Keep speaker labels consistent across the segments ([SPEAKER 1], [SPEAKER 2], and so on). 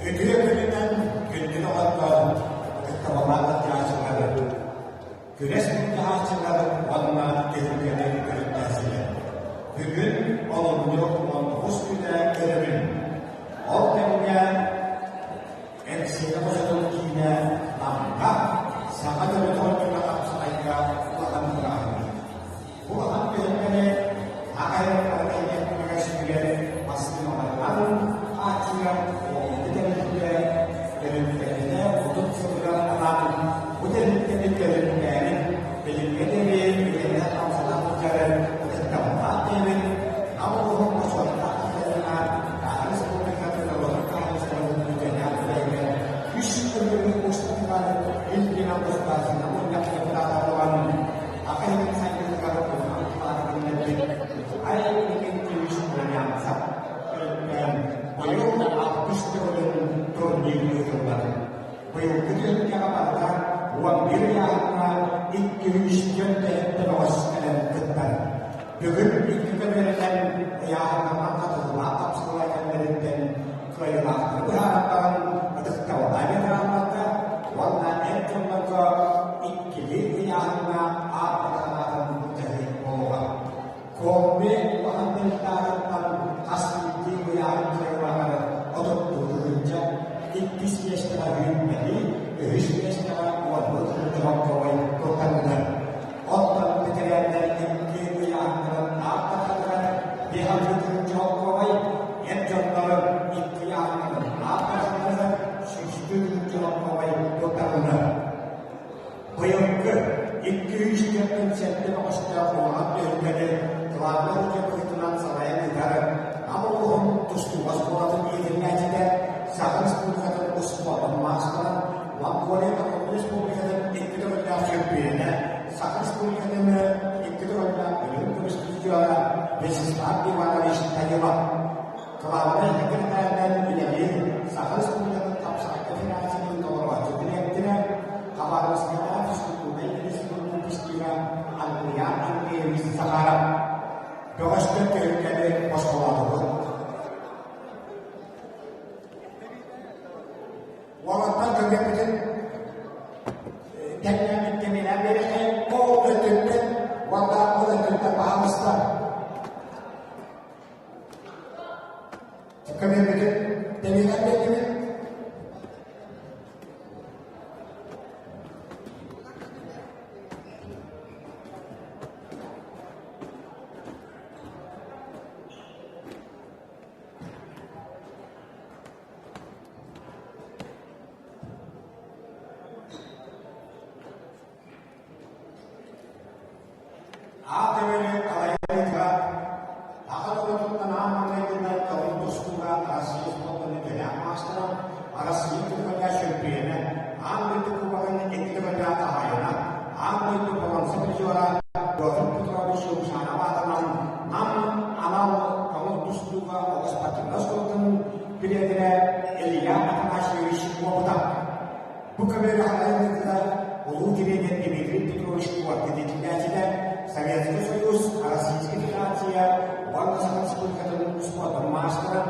[SPEAKER 1] Ödülünden gündüğü olan kıttavalarla yaşlıları, güneşin yaşlıları onunla gezilmeni görünmesiyle. Bugün olumlu 19 güne görünün. O günde eksini bozulduğu yine namka, sana göre torununa kapsayla Allah'ın rahmi. Bu Allah'ın görünmeni, ayrı hareketine güneşleri asıl olarak acilen o denizde görünmekte olduk sonra alan bu denizde görünmeyen bilimleri bilimler kamsalanmışları tentang devin namun masyarakat adalah harus memberikan kewajiban sebagai penjaga Yusuf Mustafa ilmu Mustafa namun yang berlawan apa yang saya katakan para peneliti ayat ini Yusuf yang sah dan bayung habis turun kembali bayung kecil yang katakan uang biaya Indonesia dan terus ketat. Dengan kebenaran yang akan terlatap sekolah yang dan kelihatan berharapan atas kawalan yang maka warna itu maka ikili yang akan menjadi orang. Kome mengambil tarikan hasil yang kelewatan untuk bekerja ikisnya setelah ini isnya setelah wabut menjawab kawai pertandingan otak pencarian dari MK yang apa katakan dia harus menjawab kawai yang contoh itu yang apa katakan sisi menjawab kawai pertandingan bayangkan itu isnya pencarian masalah orang yang ada terlalu perhitungan saya negara namun terus tuas orang ini aja sahaja seputar semua masalah Wangkole terus publikasi itu adalah filipina. Saat publikasinya itu adalah terus dijual bisnis di mana istilahnya kalau kita dan menjadi saat publikasi tetap saat finansi untuk wajib tidak kabar sekarang sesuatu yang disebut istilah antrian sekarang dosen dari sekolah walaupun kemudian dan yang diminati kau betul walaupun kita paham sah kemudian diminati Akhirnya kalau ini akan untuk tanam mereka dan kaum шкула предприятия, Советский Союз, Российская Федерация, Ванна Республиканың спорт мастера,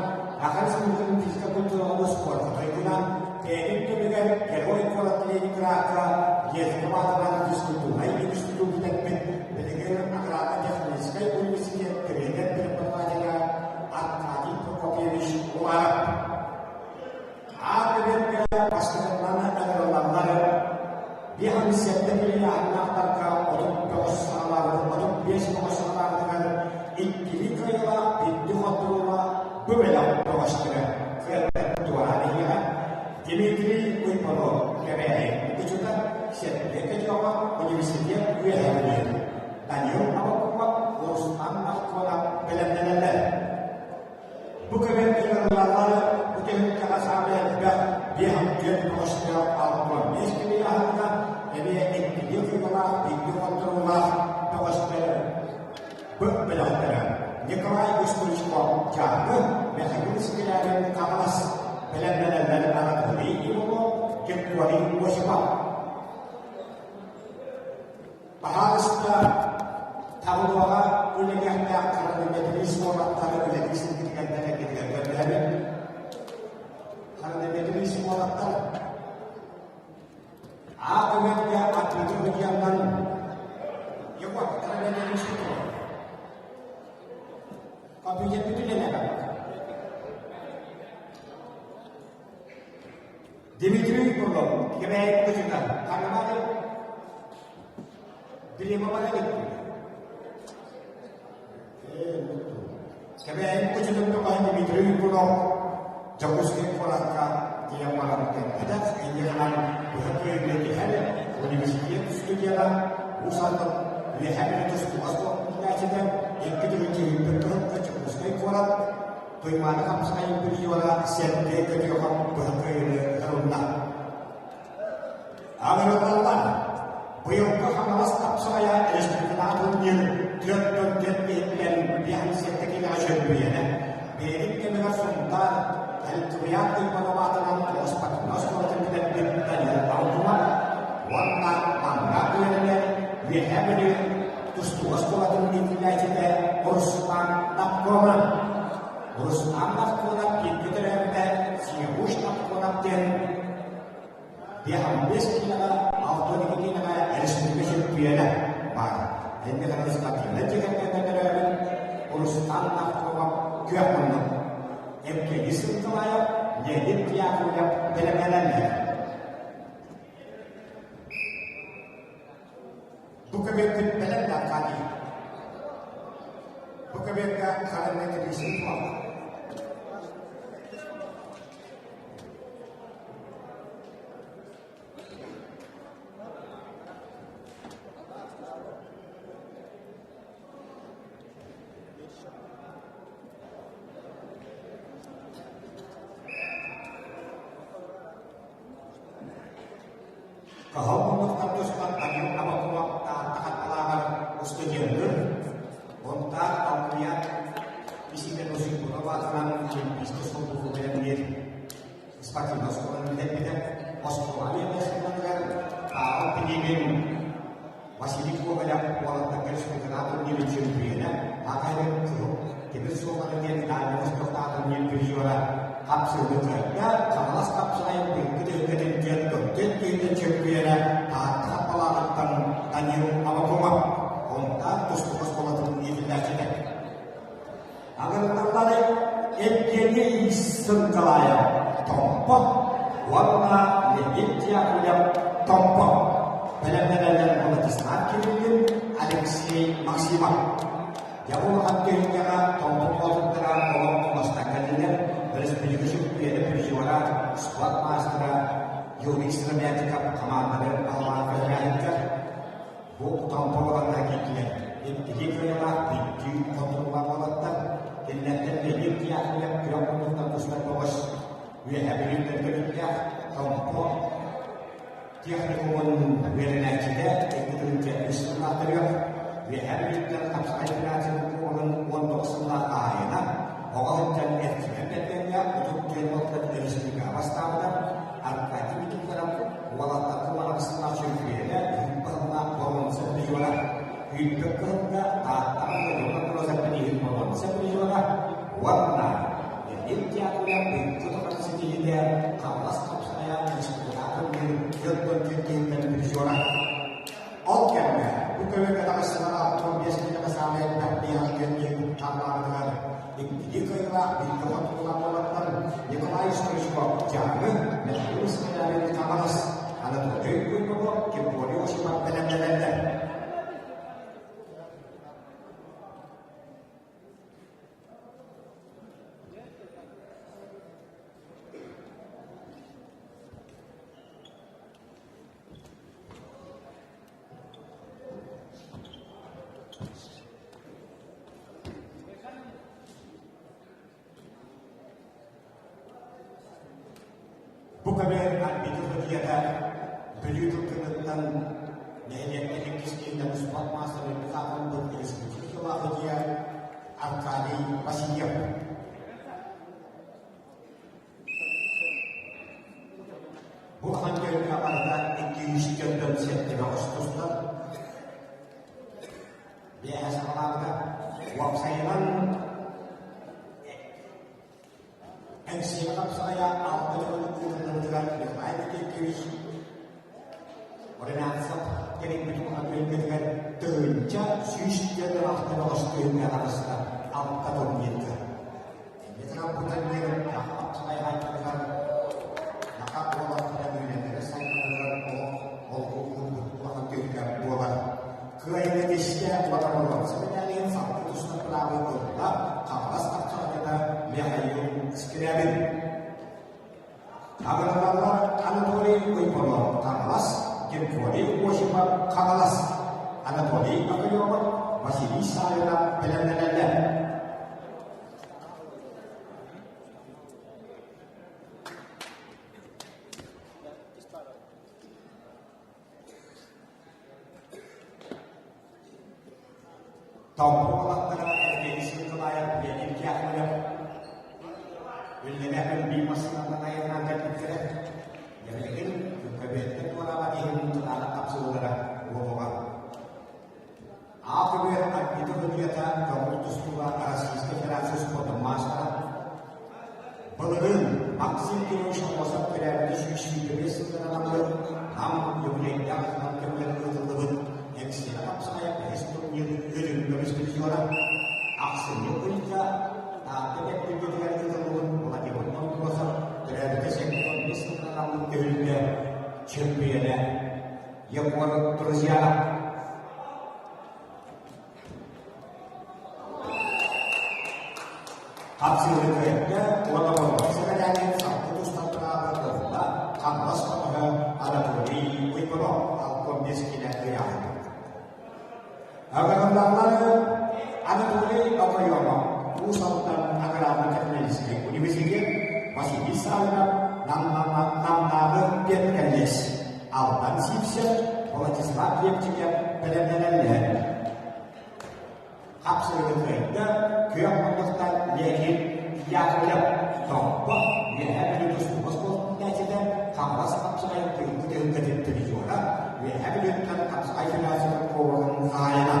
[SPEAKER 1] Ахан Республиканың физико-культурный спорт трибуна, Перед тобой герой города Ленинграда, есть команда физкультурной института Белград, аграрно-технический университет, кабинет преподавателя Аркадий Прокопьевич Умаров. А кабинет постоянно агрономları bir hamsiyetleri anahtarka onun çalışmaları, onun beş çalışmalarının ilgili kayıla bir duvarla böyle başlıyor. Kıyafet duvarına Dimitri Uypanov, KBR, itu juga siapa kejawa Universitas UNHCR. Tanya apa kuma urusan akwana benar-benar. Bukan benar-benar, bukan kata sahaja dia hampir bersedia alquran. Meski dia hanya dia juga dia kontrolah bersedia berbeda-beda. Jika kita sekolah jangan menghasilkan sekalian kalas. Benar-benar anak ini itu kecuali musibah. Bahasa tahun dua kuliah yang karena menjadi sekolah karena menjadi sedikit dari karena menjadi sekolah tak. Apa yang aku itu berjalan, ya buat karena menjadi sekolah. Kau punya itu tidak. Dimitri Uypanov, KBR juga, karena mana? Beli apa lagi? KBR juga untuk Dimitri Uypanov, jauh sekali kolaka dia malam ada kegiatan berbagai kegiatan universitas studialah usaha lihat itu sebuah pelajaran yang kedua betul jauh sekali kolak. Tuh mana kamu saya beri wala siapa kerja kamu berbagai karena agar Allah beliau paham staf saya istiqlal dunia dan bihan siapa kita asyik beri kita sultan al-Turiyat pada waktu yang ospek naskah dan dan tahun warna mangga ini bihan terus sekolah dan nilai kita urusan takwa Terus anak konak kita ada siapa nak konak dia habis kita auto ini kita estimasi biaya pak ini kan seperti lagi kita ada urus anak konak kaya mana MK isim tu ayat jadi dia punya benar-benarnya bukan betul benar tak kali bukan betul kalau kita isim tu Kalau untuk teruskan tadi apa waktu tahan alaman ustadz untuk lihat isi dan musik berawatan bisnis untuk kemudian seperti sekolah tidak sekolah yang sebenarnya kalau pendidikan masih di bawah banyak pola terkait dengan di Indonesia makanya kita semua yang ada untuk tahun yang berjualan kapsul bekerja, kalau kapsul yang bekerja kita cekira, apalah tanya apa koma, kontak terus sekolah itu tidak ada. Agar terlalu ini sengkelaya tompok, warna Indonesia punya tompok, benar-benar yang politis akhirnya Alexei maksimal. Jauh akhirnya tompok terang masyarakat Respublika Syukur berjuara squad master Yogi Sremyatika Kamaran Allah Kajahika Buk Tompol lagi dia jadi kaya di kontrol laporan dan jadi dia yang terus terus rehabilitasi dia tompol dia kemudian berenang itu menjadi material rehabilitasi kapasitas untuk semua ayana orang dan efektifnya untuk dilakukan dari segi kawasan Al-Qadim itu dalam walau tak malam semacam ini bahwa orang yang dibutuhkan sendiri kawas saya disebutkan yang dan berjuara. Oke, bukan kata secara biasanya kita sampai dan pihak yang tambah dengan jika di tempat pelaporan yang lain sudah jangan dan terus dari kawas ada tujuh itu kemudian masih berjalan-jalan. Bukan berarti itu kegiatan beliau itu kegiatan yang kisah dan sport master yang akan berdiskusi kalau dia arkadi masih bukan dari kapan Inggris dan September Agustus biasa olahraga waktu saya yang siapa saya dengan lain Inggris Renasa jadi mengambil dengan terjah sisi adalah Australia atas atau kita. Ini bukan dengan tahap saya dengan maka orang yang saya akan tidak buat ke Indonesia orang sebenarnya fakta itu sudah pernah berubah kalau kita lihat sekiranya agar Anatoli Wipono Kamalas Kirkori Washima Kamalas Anatoli Akayoba masih bisa dalam benar-benar Tompo adalah energi kelayar yang dikiatkan William akan dimasukkan mengenai naga kita. Yang ini kebetulan orang lagi untuk anak kapsul darah bukan. Aku berharap itu kegiatan keputus dua aras istirahat pada masa. Belum maksim Indonesia masa pada diskusi beres dalam ham yang yang kemudian yang siapa saya besok yang diskusi orang aksinya kita tapi itu dengan kita lagi berproses dari kesehatan bisnis dalam kehidupan champion yang terus jalan. Hasil kerja walaupun sebenarnya satu setengah berapa kamus pada ada di Wipono atau miskin yang agar lalu ada boleh apa yang pusat dan agar teknologi universitas masih bisa nama biarkanles alban sipsel legislatif yang juga benar-benar hasil kerja yang menentukan yakin yang contoh ya itu semua semuanya kita kalau saya itu dari juara ya itu kan saya sudah orang kaya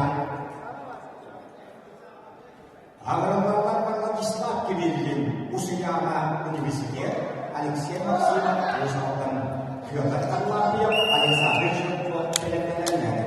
[SPEAKER 1] agar melakukan legislatif di usia universitas Alexia Maxima usahakan katakan lagi yang ada sampai buat benar-benar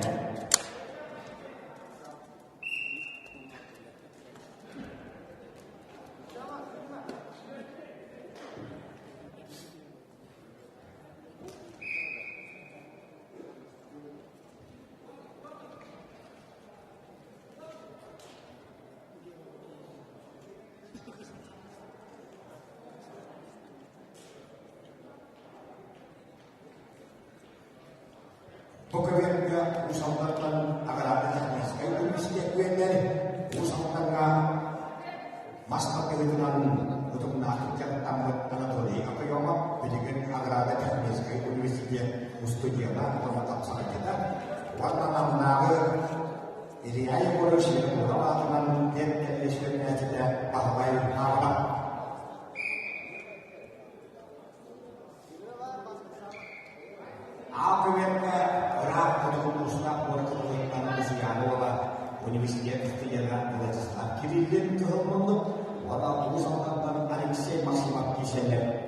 [SPEAKER 1] pekerjaan usahakan agar ada yang sekali itu bisa dari usahakan masalah kehidupan untuk menakutkan tambah Anatoli apa yang mau menjadikan agar ada yang sekali itu bisa mustudiana atau mata usaha kita warna naga ini aja polisi yang berapa teman yang Indonesia tidak bahwa apa apa yang universitas cristiana universidad cristiana legislativa kirilen ke homo wala urusan Alexei Maksimov Kiselev.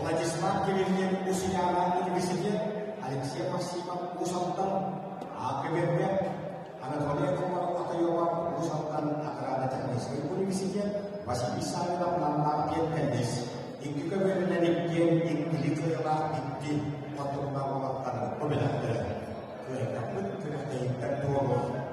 [SPEAKER 1] Владислав Кириллин Усияна университет, Алексей Максимов Усалтан, АКБП, Анатолий Комаров Атайова Усалтан Akrada Teknik Университет, Василий Савинов Ламарпет Кандис, Икюка Вернеликкен, Икиликала Икки, Патурна Валатан, Победатор, Кыркапыт, Кыркей, Картуово.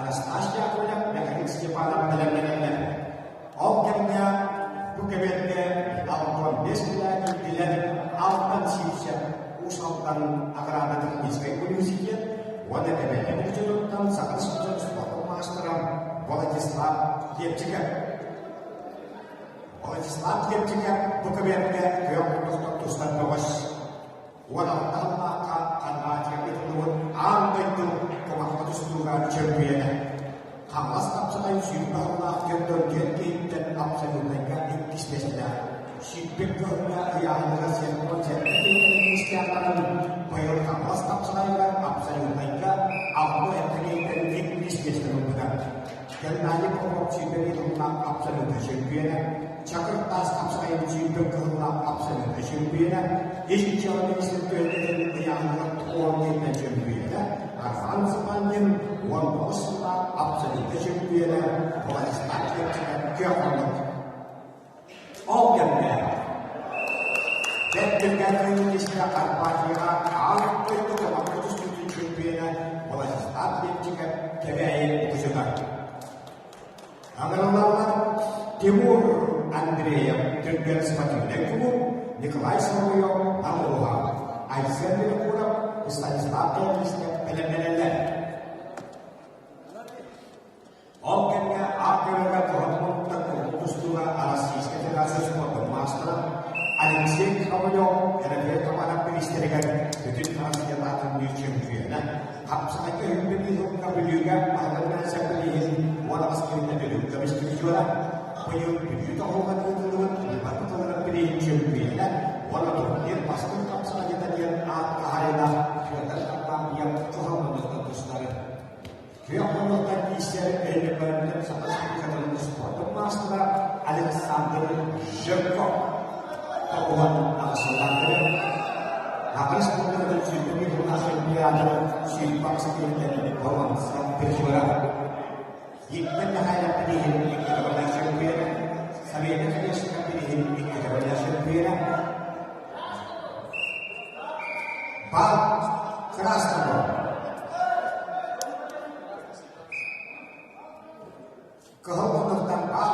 [SPEAKER 1] Anastasia Kodak dengan Stepan Dalamnya Okennya Bukebetnya Alton Desila Dilan Altan Sisya Usaltan Akrada Teknik Universitet Wada Debenya Mujudutan Sakat Sujan Suatu Masteran Walajislav Diepcika Bukebetnya Geok Tustan Bawas Walau Talaka Karena Cakit Luhut Anda itu Tuhan Jerbiana, Hamas Absalai Sibahlah Kendorjeti dan Absalai mereka Ikisbesda, Sibeknya yang berhasil konsep Istianan, Bayon Hamas Absalai mereka, Abu Etni dan Ikisbesda benar. Dan nanti promosi dari rumah Absalai Jerbiana, Jakarta Absalai Sibeknya Absalai Jerbiana, Isjalan Istianan yang bertuang dan Jerbiana. Arfan sepanjang uang boslah absen kesimpulan oleh stasiun keamanan. Organnya dan dengan Indonesia Arpatia kalau itu kemakmur kesimpulan oleh stasiun keamanan kejutan. Anggaran Timur Andrea dan sebagai Nekku Nikolai Samoyo Aloha Aisyah Kurang Stanislavia Benar-benar Organnya akhirnya berhubung terputus dua alasis kecerdasan suatu master Alexei Kamoyo karena kepada peristiwa jadi transjalan di Cina hapsa itu hidup kami juga karena saya pilih walau sekali dulu kami setuju penyuh tahu kan dulu lepas itu orang pilih Cina walau dia pasti hapsa kita dia akhirnya yang Tuhan menentukan saudara. Dia menentukan Israel independen sampai sekarang suatu masalah Alexander Zhukov Kabupaten Alexander. Akan sebenarnya sendiri hasil dia ada sifat seperti bawang sampai suara. Jika hanya pilih kehormatan tanpa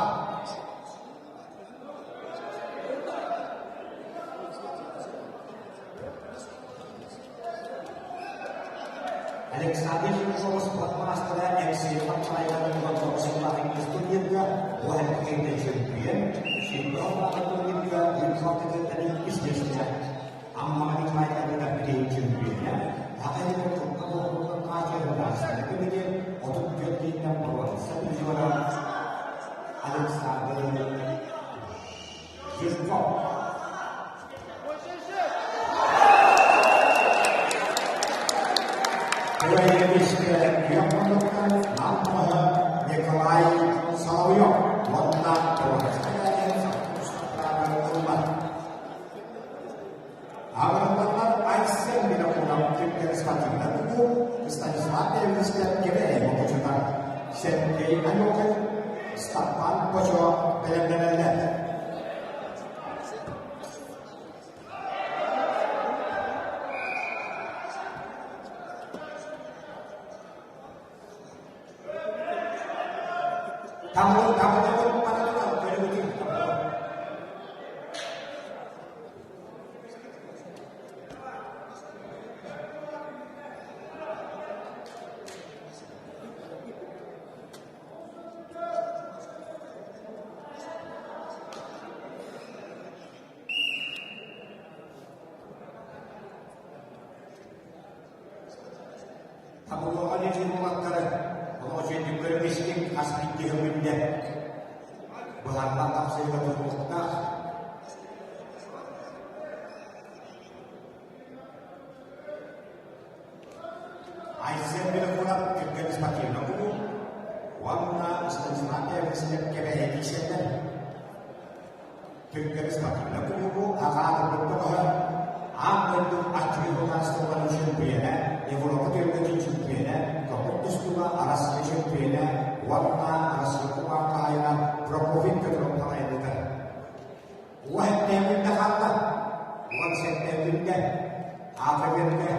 [SPEAKER 1] Alexander Nicholas Master FC percaya dengan kesempatan studionya bukan pengen champion si berapa tahun dia dikontak dari bisnisnya amma mereka tidak pengen championnya akan untuk kaca dasar kemudian untuk jadi number one satu juara Alexander Nicholas yang menemukan nama Nikolai Saloyok wanita perwakilan yang satu sekarang rumah. Awal-awal Aisyah tidak pulang tim dari sepatu dan itu istana sepatu yang disediakan kebaya mengucapkan Sergei Anokan Stapan Pocok benar-benar kamu pada orang dari begini kamu orang yang mengatakan kalau jadi bermiskin asli dihemnya bahan tatap saya berbuka Aisyah bila pulang kerja semakin lalu warna istana yang sejak kebaya kisahnya kerja semakin lalu akan berdoa akan berarti bukan sebuah champion yang belum terjadi champion kalau semua aras champion warna aras semua kaya Brokovic ke dalam kaya kita wah yang kita kata wah yang kita apa yang kita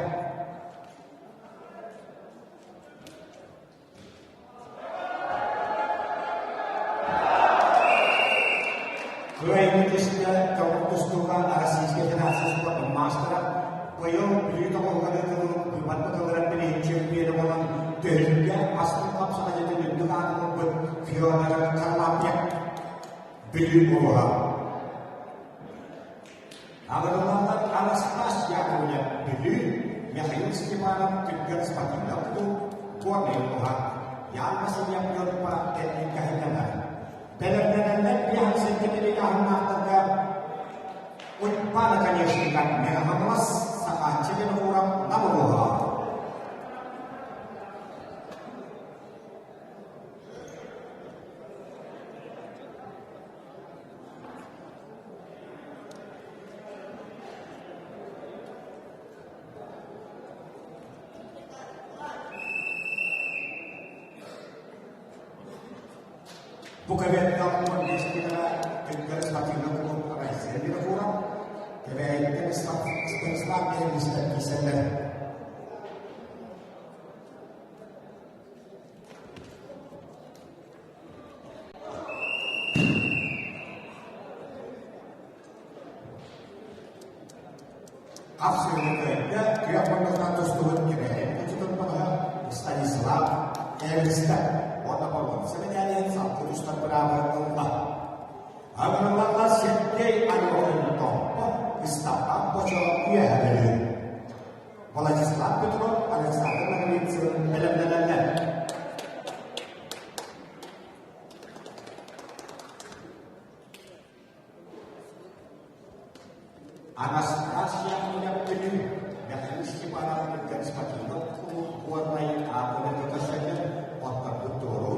[SPEAKER 1] Kue kisahnya kalau semua aras generasi sebuah master kue beli kalau ada tuh buat betul-betul pilih champion orang terhingga asal tak saja jadi dengan membuat Fiona Kalapnya beli bola. Agar mendapat alas tas yang punya beli yang harus gimana tinggal seperti itu buat bola yang masih yang berupa teknik kehidupan. Benar-benar yang sedikit yang mengatakan utpadakan yang singkat mengamas saat jadi orang namun bukan yang kamu di sekitar tinggal semakin lama apa sih dia kurang kebaya kita semakin yang bisa disandar Afsir mereka dia menurut turun kebaya itu pada Stanislav Elista warna pawon sebenarnya satu ustaz berapa rumah agar lantas Sergei Anokan tokoh istana pocok dia hadir Vladislav Petrov Alexander Magnitsky benar-benar Anas Rasya punya penyuh yang harus dimana dengan semakin warna yang apa dan kekasihnya warna betul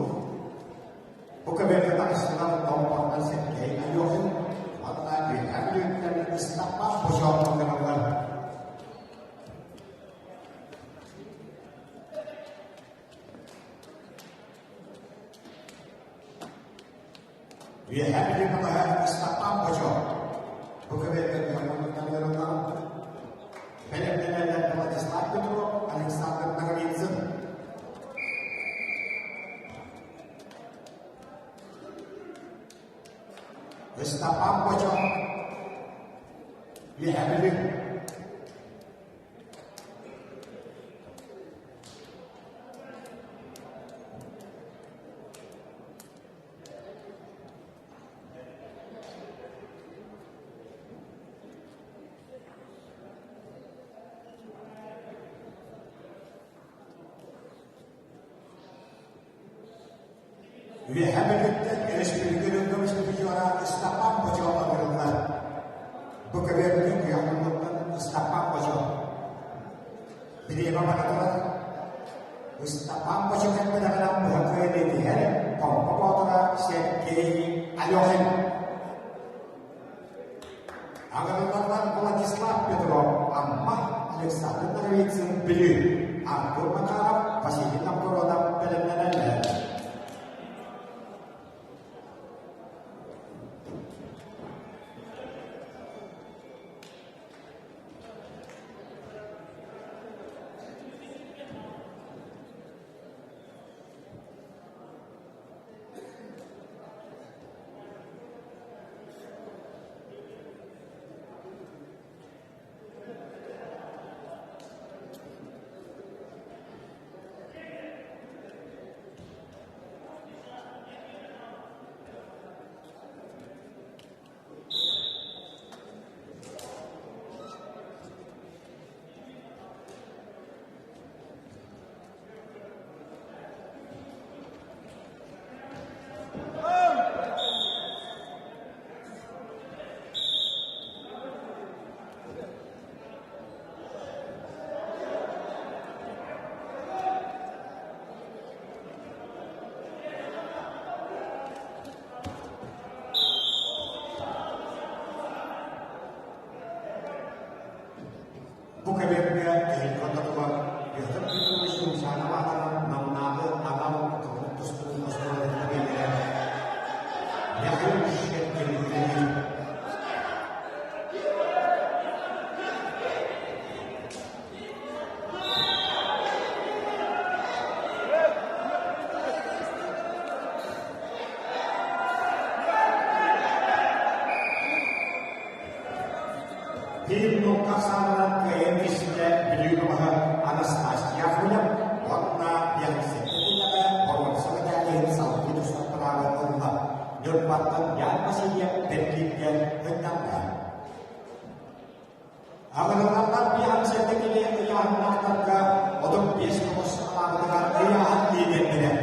[SPEAKER 1] bukan berkata Islam nomor Sergei Anokan warna diambil dari istana pocok mengenal dia hadir pada istana pocok bukan berkata yang mengenal benar-benar dan Vladislav Petrov Alexander Magnitsky Estapang pocong lihat dulu. Lihat dulu. Estapang pocong berubah. Bekerja yang melakukan estapang pocong. Jadi apa kata? Estapang pocong yang benar-benar bekerja di hari. Pembawa sekali ayohin. Agar melakukan legislatif betul. Amma legislatif dari sembili. Aku mengharap pasti kita berolah benar-benar. Himno kasaran keetisnya beliau Anastasia punya warna yang sebenarnya orang sebenarnya satu itu setelah Allah jembatan yang masih yang pentingnya tentang agar dapat yang sebenarnya yang nakka untuk biasa masalah dengan yang hati dengan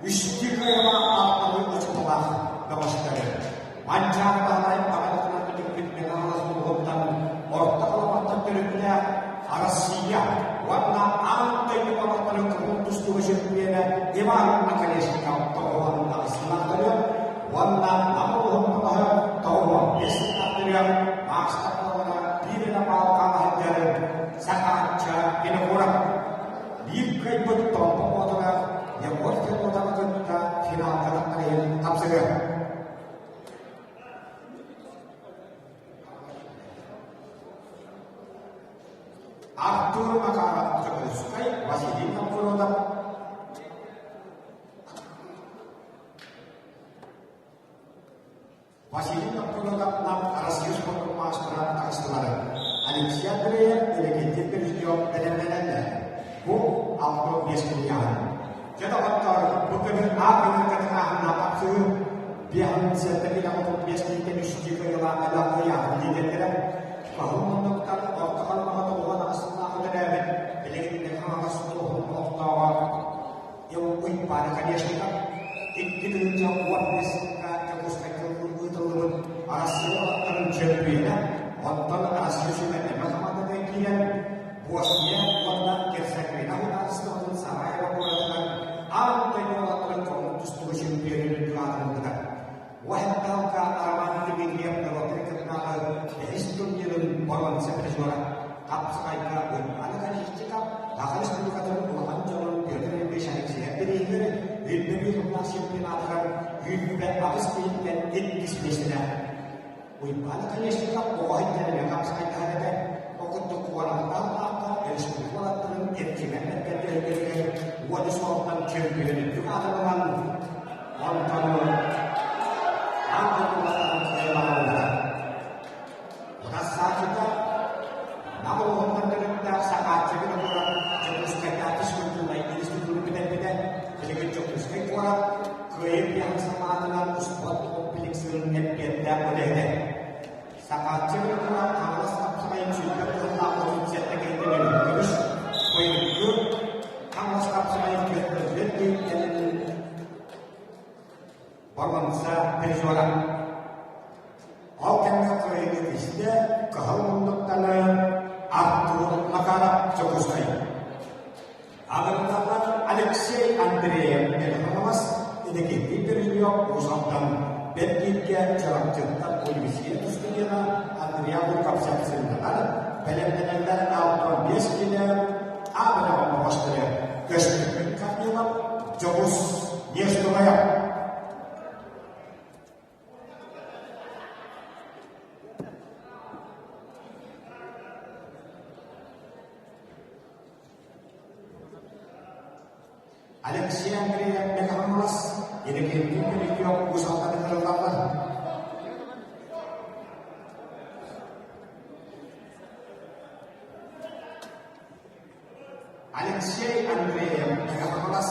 [SPEAKER 1] istiqamah atau ucapan namaskar panjang bahaya pada Arasia, warna antai di bawah tanah keputus tuh sebenarnya iman akan disikap Tuhan Islamnya, warna namun Tuhan Islamnya masa Tuhan tidak dapat kalah dari sahaja ini orang dikai betul pokoknya yang waktu utama kita final kata kalian tafsir. Arthur maka tersukai masih di produk masih di produk 6 Arasius pemasaran Australia. Ada siapa yang memiliki video dan bu Arthur biasanya. Kita bakal bukan apa yang kita nampak tu biar siapa tidak untuk biasanya kita mesti kalau ada yang tidak bahwa menentukan orang mengatakan asal dari jadi kita harus tahu bahwa yang pun pada dia sikap itu jawab bisa terus itu asal akan jadi orang asal sudah memang ada yang bosnya orang kerja harus tahu saya orang apa yang orang terus terus jadi dalam kita wahai tahu keamanan di dunia kalau kita Islam yang baru seperti suara apa sekali pun ada kan cakap akan sebut kata Tuhan jangan biar Indonesia ini jadi ini masih pintar hidup apa sekali dan ini spesialnya. Wih ada kan cakap bahwa ini yang apa sekali ada pokok tu kuala apa dari sekolah terus yang dan wadah soal champion itu ada dengan orang apa lehde. Sakat cebiruna Angelas kapsamayın çünkü Allah onun settekeyde görüyoruz. Koyuncu Angelas kapsamayın görüyoruz. Barmansa perjuara. Alkenga koyuncu işte kahvaltılıklarla Artur Makara Çokuşkay. Ağırlıklar Alexey Andreev Elhamas edeki interview uzaktan Belgik'e çarptığında polisiye tutkuyla Andreev'in kapsayıcısındalar. Belenenler altın 5 kilo ağır olma başları göstermek kapıyla Çokuş Yeşilaya. Alexey Andreev Elhamas edeki interview uzaktan kırılanlar. Alexey Andreev Elhamas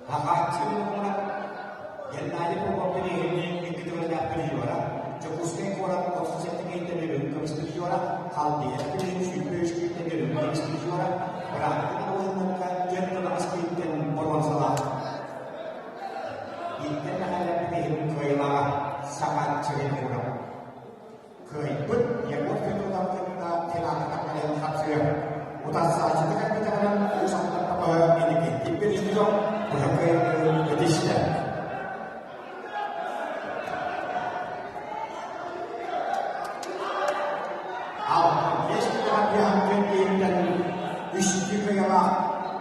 [SPEAKER 1] Hakatçılıkla yerleri popülerliğini eklemeler yapıyorlar. Çok uzun koran konseptine interview konuşuyorlar. Halde yapılan şüpheli interview konuşuyorlar. Bırakın onunla kendileri askıyken borsalar. İnternet yapılan koyular sangat çekiyorlar. Keibut yang berfirman kita telah kalian kapsir. Utas saja kita kan usaha apa ini dipilih juga berbagai edisi. Yes kita yang mungkin dan isi kaya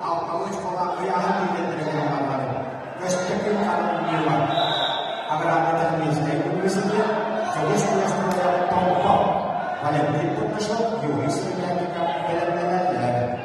[SPEAKER 1] kalau sekolah kaya hati dan dengan lain. Kesekian kali agar ada misi Indonesia terus tampak oleh berikut besok Yuhis menyanyikan bela-belanya.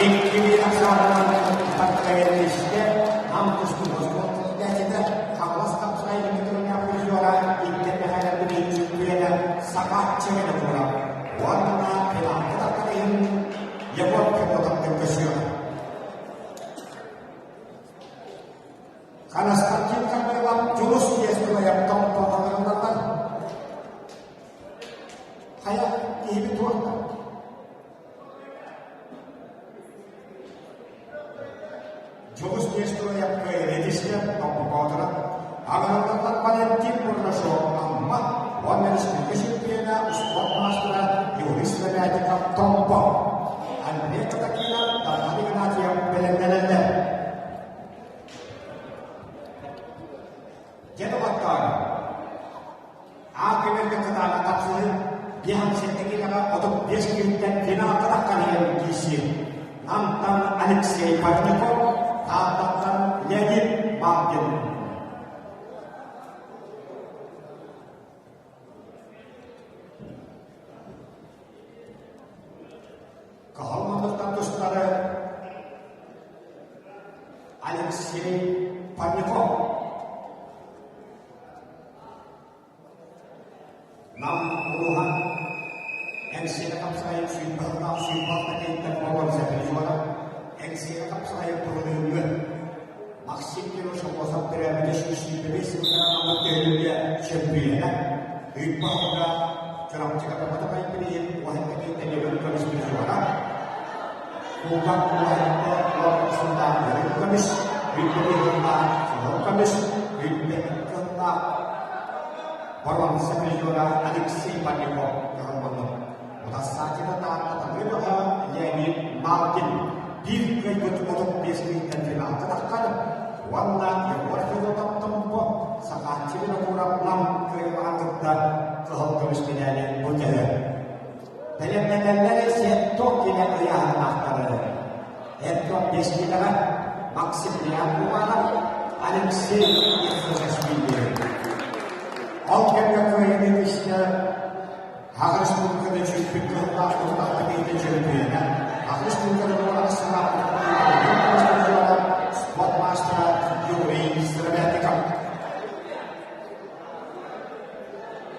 [SPEAKER 1] Ini aksara partai Indonesia hampir semua dan kita kalau sekarang selain itu yang berjuara internet yang berjuara sangat cepat bergerak. Warna pelan kita kalian yang berkepotan terkesiap. Karena sekarang kita memang jurus dia sudah yang tampak orang kayak ini tuh. Jogos destro yang edisinya pokoknya agar tetap pada tim bernaso amma warna spesifiknya sport master Yuhis menjadi tompo ane katakinya dan hari nanti yang belen-belenda jadi bakal akhirnya kita tetap sulit yang setingginya untuk deskripsi dan final katakan yang diisi mantan Alexey Barnikov katakan Leonid Malkin. Kehormatan status saudara Alexey Barnikov 60-an yang siapkan saya sudah terkait dengan saya juara. Yang siapkan saya berlengah maksud kira semua sampai ada diskusi beres sekarang materialnya sempurna ibah pada cara cakap apa yang pilih wahai kita dengan kami berjuara bukan wahai kelompok sendiri dari kami kami kita orang sebenarnya Alexey Barnikov yang benar utas saja tak terlibat Leonid Malkin di kehidupan bisnis dan final katakan warna yang berfirman tempat saat ciri kurang 6 kewaan dan kemiskinan yang berjalan. Dan yang mengenai sektor tidak kelihatan akar. Sektor bisnis kan maksudnya bukan Alexey investasi. Alkenga Indonesia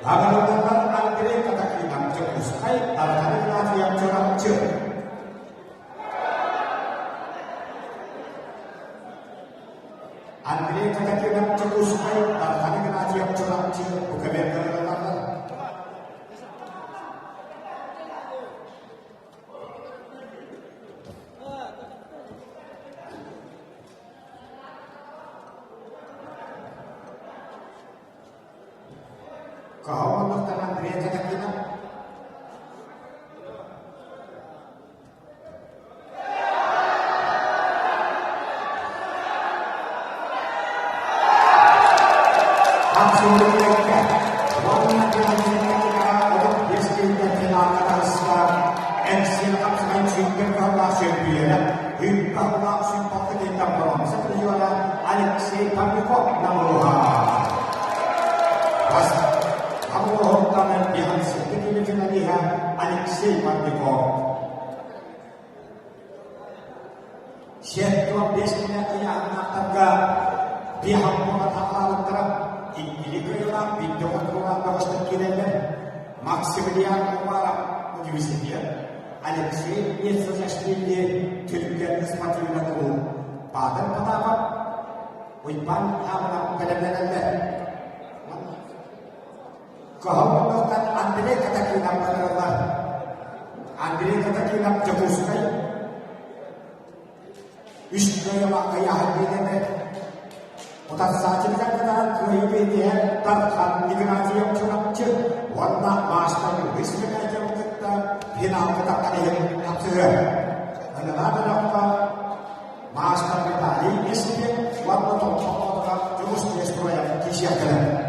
[SPEAKER 1] Hagalaman Andre katakinan cekuskai tarhana yang curang cer. Andre katakinan cekuskai tarhana yang curang cer bukan yang terlalu. Kau menurut Andre katakinan Maximilian Umar University Alexei Yevsevich Türkiye ispatıyla kurulu Baden Patapa Uypan Hamla Pelemlerinde Kahvaltıdan Andre katakinan padalar Andre katakinan Cekuskai Üstüne vakaya halinde Utat saçılıkan kadar köyü diye tarkan dignasi yang curang warna master wisma aja kita final kita kali yang absurd. Adalah apa master kita ini istri warna tokoh terus destroy yang disiapkan.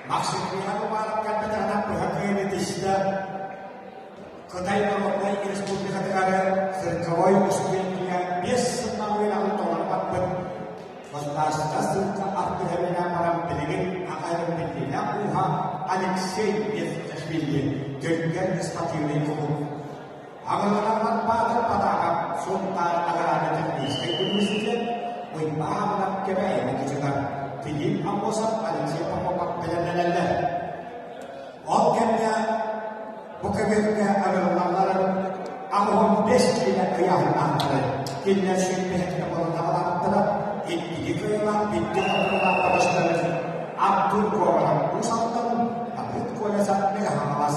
[SPEAKER 1] Maksudnya memalapkan penyertaan bahagia di Tisda Kedai Malokai Respublika Negara Serkawai Usbenia Bias Senawi Lalu Tolong Pakbet Kontas Dasar ke Abdi Hamina Maram Peligin Akan Pentina Uha Alexei Yevsevich Türkiye ispatıyla kurulu Hagalaman pada Sultan Agarada Teknis University Uypahamlan Kebayan Kejutan Tinggi Ambosan Alexei Papapak Pelandalan Organnya Bukavirnya adalah lambaran Ahon Besti dan Ayahan Antara Kina Syedih Kepada Antara Ini dikelah Binti Abdullah Padastan Abdul Qur'an Usaltan Abdul Qur'an Merah Hamas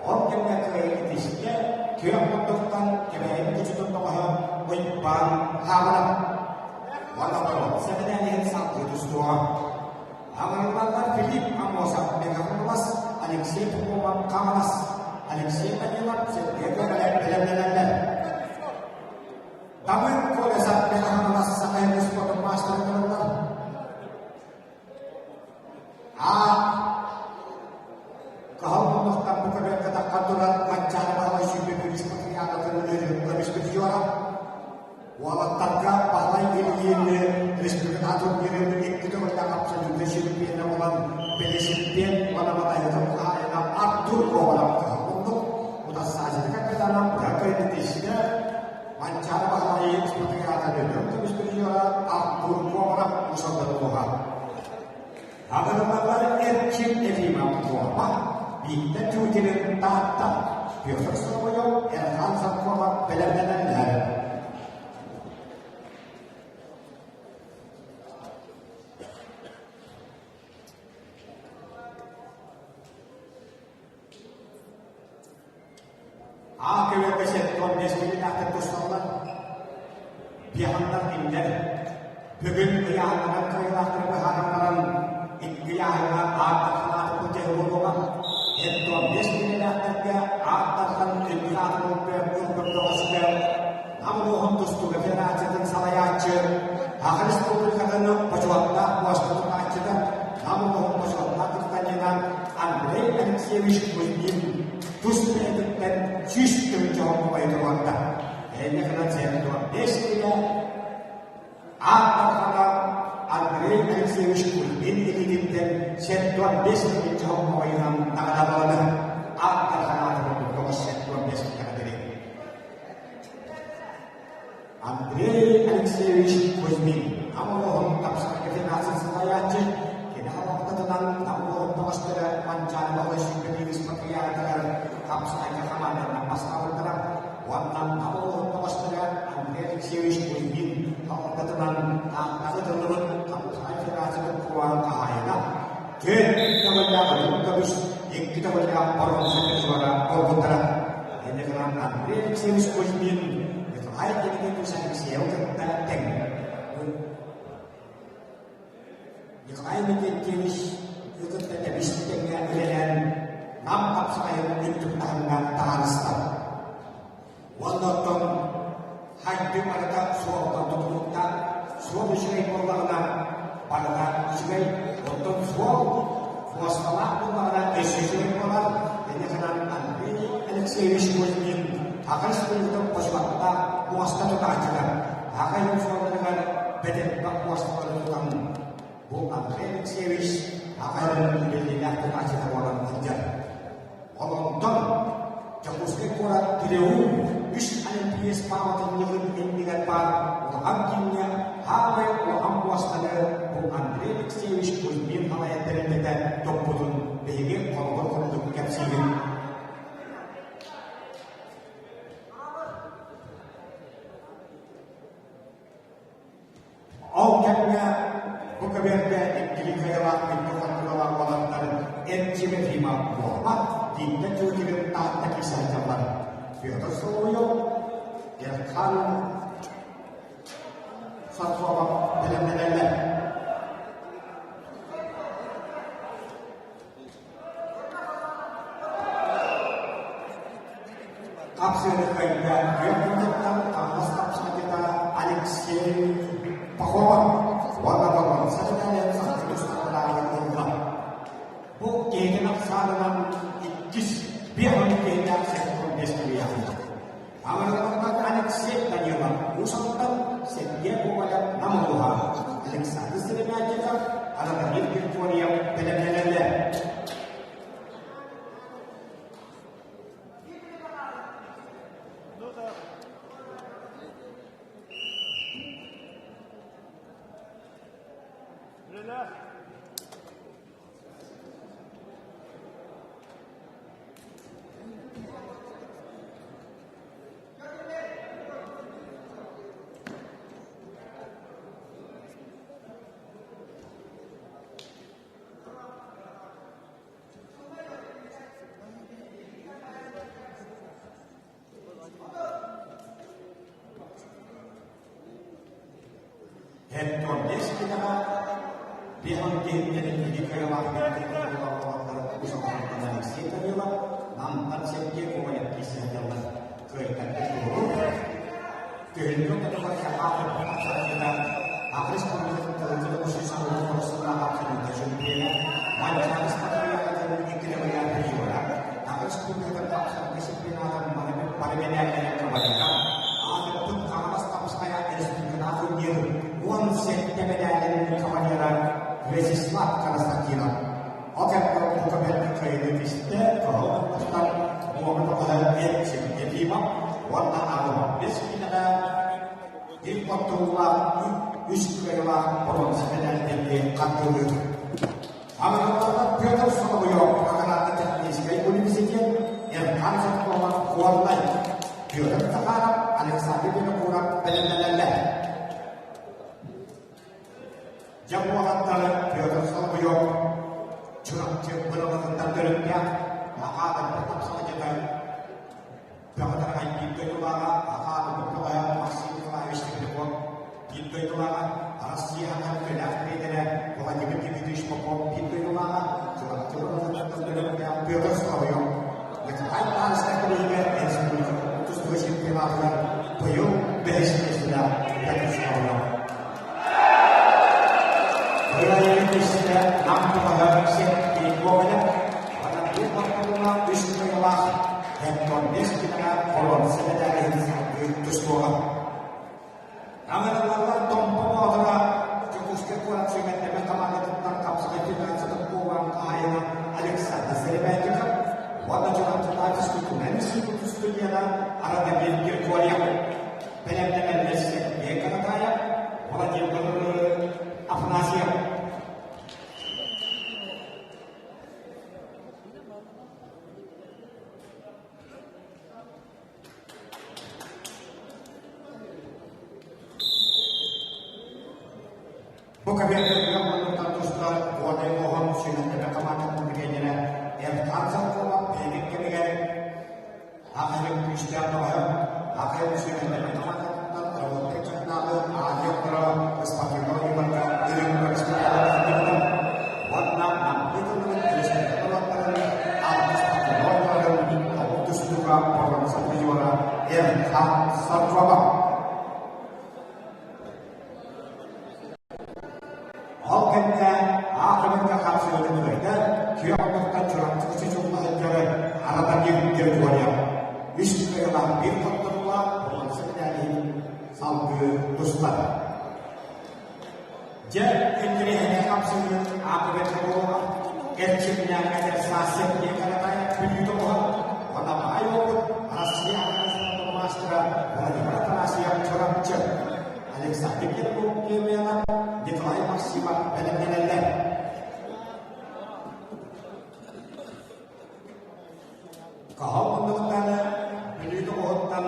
[SPEAKER 1] Organnya kreatifnya Kira Menentukan Kira Kejutan Bahwa Uypan Hamalan Walau sebenarnya satu itu doa. Amal bakar Philip Amosa dengan luas Alexei Pemobam Kamalas Alexei Penyelap sebagai dalam Bangun kau saat dengan luas sampai respon master terlalu. Kau memutuskan bekerja kata kantoran mencari bahwa syukur seperti yang akan lebih seperti orang. Walau targa pahlai ini Respublik Atom ini kita menangkap sejuta Sipien orang Pelisipien pada mata itu yang Abdul Qur'an untuk udah saja kan kita dalam beragam Indonesia mencari pahlai seperti yang ada dalam terus berjualan Abdul Qur'an Nusantara Tuhan. Agar melakukan erkin elimam Qur'an kita juga tata biasa semuanya erkan Qur'an benar-benar ada. Akhirnya keset kondisi kita terus nolak, biarkan tertinggal. Begin biarkan kailah terbaharan, biarkan atas putih rumah. Itu kondisi kita terga atas biarkan berdosa. Namun untuk tugas kita jadi salah aja. Harus tugaskan perjuangan puas untuk aja. Namun perjuangan kita jangan Andre Alexei Yevsevich Tuspeten system johon voi tuotta. Ennen kuin se tuo destiä, aattakana Andrei Alexeyevich Kulbin ilititten se tuo destiä johon voidaan takana aattakana tuo se tuo destiä kaderi. Andrei Alexeyevich Kulbin amohon kapsa ketenasi selayaje kenahawa tenan amohon pastera pancana oleh sumberis pakia tegar kapsa kehaman napas tahun terang wantan amohon pastera Andrei Alexeyevich Kulbin amohon tenan kata tenan kapsa ketenasi kuang kahayana kita berjalan terus kita berjalan orang suara orang ini karena Andrei Alexeyevich Kulbin ai jadi itu saya siau kita teng yang ai menjadi itu kita bisa tengah dengan nampak saya untuk tahan staf walaupun hadir pada suatu tuntutan suatu syai korban pada syai untuk suatu masalah pada isu korban ini karena Andrei Alexeyevich Kulbin akan sepenuhnya waspada waspada keajaran akan yang sudah dengan bedek waspada tentang bukan Alexeyevich akan menjadilah keajaran orang kerja orang don jauh kurang tidak bis antias pawat yang dengan par untuk ambilnya hal yang waspada bukan Alexeyevich Kulbin hal yang terlibat dokputun behir korban untuk kapsilin Aukatnya bukaberda di kailah pintuan keluar walau dan NCB terima Muhammad di kecil tak kisah jalan. Biar tersoyo, biar kan satu orang benar-benar kapsul kaidah dia menciptakan kamus kapsul kita Alexei Pahovan, walaupun saja yang sangat terus terlalu lemah. Bukti dengan saran ikis biar kita sektor destria. Amal tempat anak set dan yang usahakan setiap kepada nama Tuhan. Alexander sedang aja ada bagi virtual yang beda-beda. Entonces kita dihantar jadi dikawal kalau usaha analisis itu juga nampak saja kowe kisah jalan kaitan itu kehidupan kita berkata kita harus menjadi posisi seorang seorang yang terjun macam seperti yang kita bayar orang harus kita terpaksa disiplin pada media yang kebanyakan ada pun kalau staf saya harus dikenal dia konsep perbedaan kewajaran resismat karena sakina. Oke, kalau kita berbicara di sini, kalau kita mau mengatakan yang seperti warna alam, di sini ada di Portugal, Australia, orang sebenarnya di kantor. Amal-amal Piotr Solovyov akan ada di sini Indonesia yang harus kita warna. Piotr terharap Alexander bin Kurang benar-benar Jamuan antara Piotr Solovyov curang benar tentang dirinya maka akan tetap saja kan Piotr itu juga akan berkembang masih mulai istimewa itu juga Rusia akan berdasar dengan kewajiban individu pokok itu juga curang tentang dirinya Piotr Solovyov yang lain saya kelihat yang sebelumnya terus bersih pelajaran Piotr bersih sudah Piotr Solovyov Berlayar di sini, nampak pada set di bawahnya, pada dia Portugal istimewa dan kondisi kita kolon sebenarnya itu semua. Namun Allah tompo adalah cukup kekuatan sehingga kita kemarin tertangkap sebagai satu kurang kaya Alexander Serebrennika. Warna curang tertarik itu nanti itu studinya ada yang berkualian. Benar-benar lesson dia kata kaya orang yang berafnasia. Bukan biasa yang menentang Tuhan, buat yang mohon sudah tidak kemakan begini yang tansah kuat begini begini. Akhirnya Kristen bahwa akhirnya sudah tidak kemakan kalau kita nak ada orang seperti orang mereka yang bersekolah buat nak itu dengan Kristen kalau ada seperti orang yang terus juga orang seperti orang yang tak serba. Halkında akhirnya kapsayıcı mereka kıyafetler curang sesuatu ajaran aradan yang keduanya. Istilah bir tertentu dari sampai dusta. Jadi ini hanya kapsayıcı akhirnya kedua kerjanya ada sasaran yang kata begitu pada bayu rahasia akan master dari rahasia curang cer. Alexander itu kemana diklaim maksimal benar-benar. Kalau menurutkan begitu hotan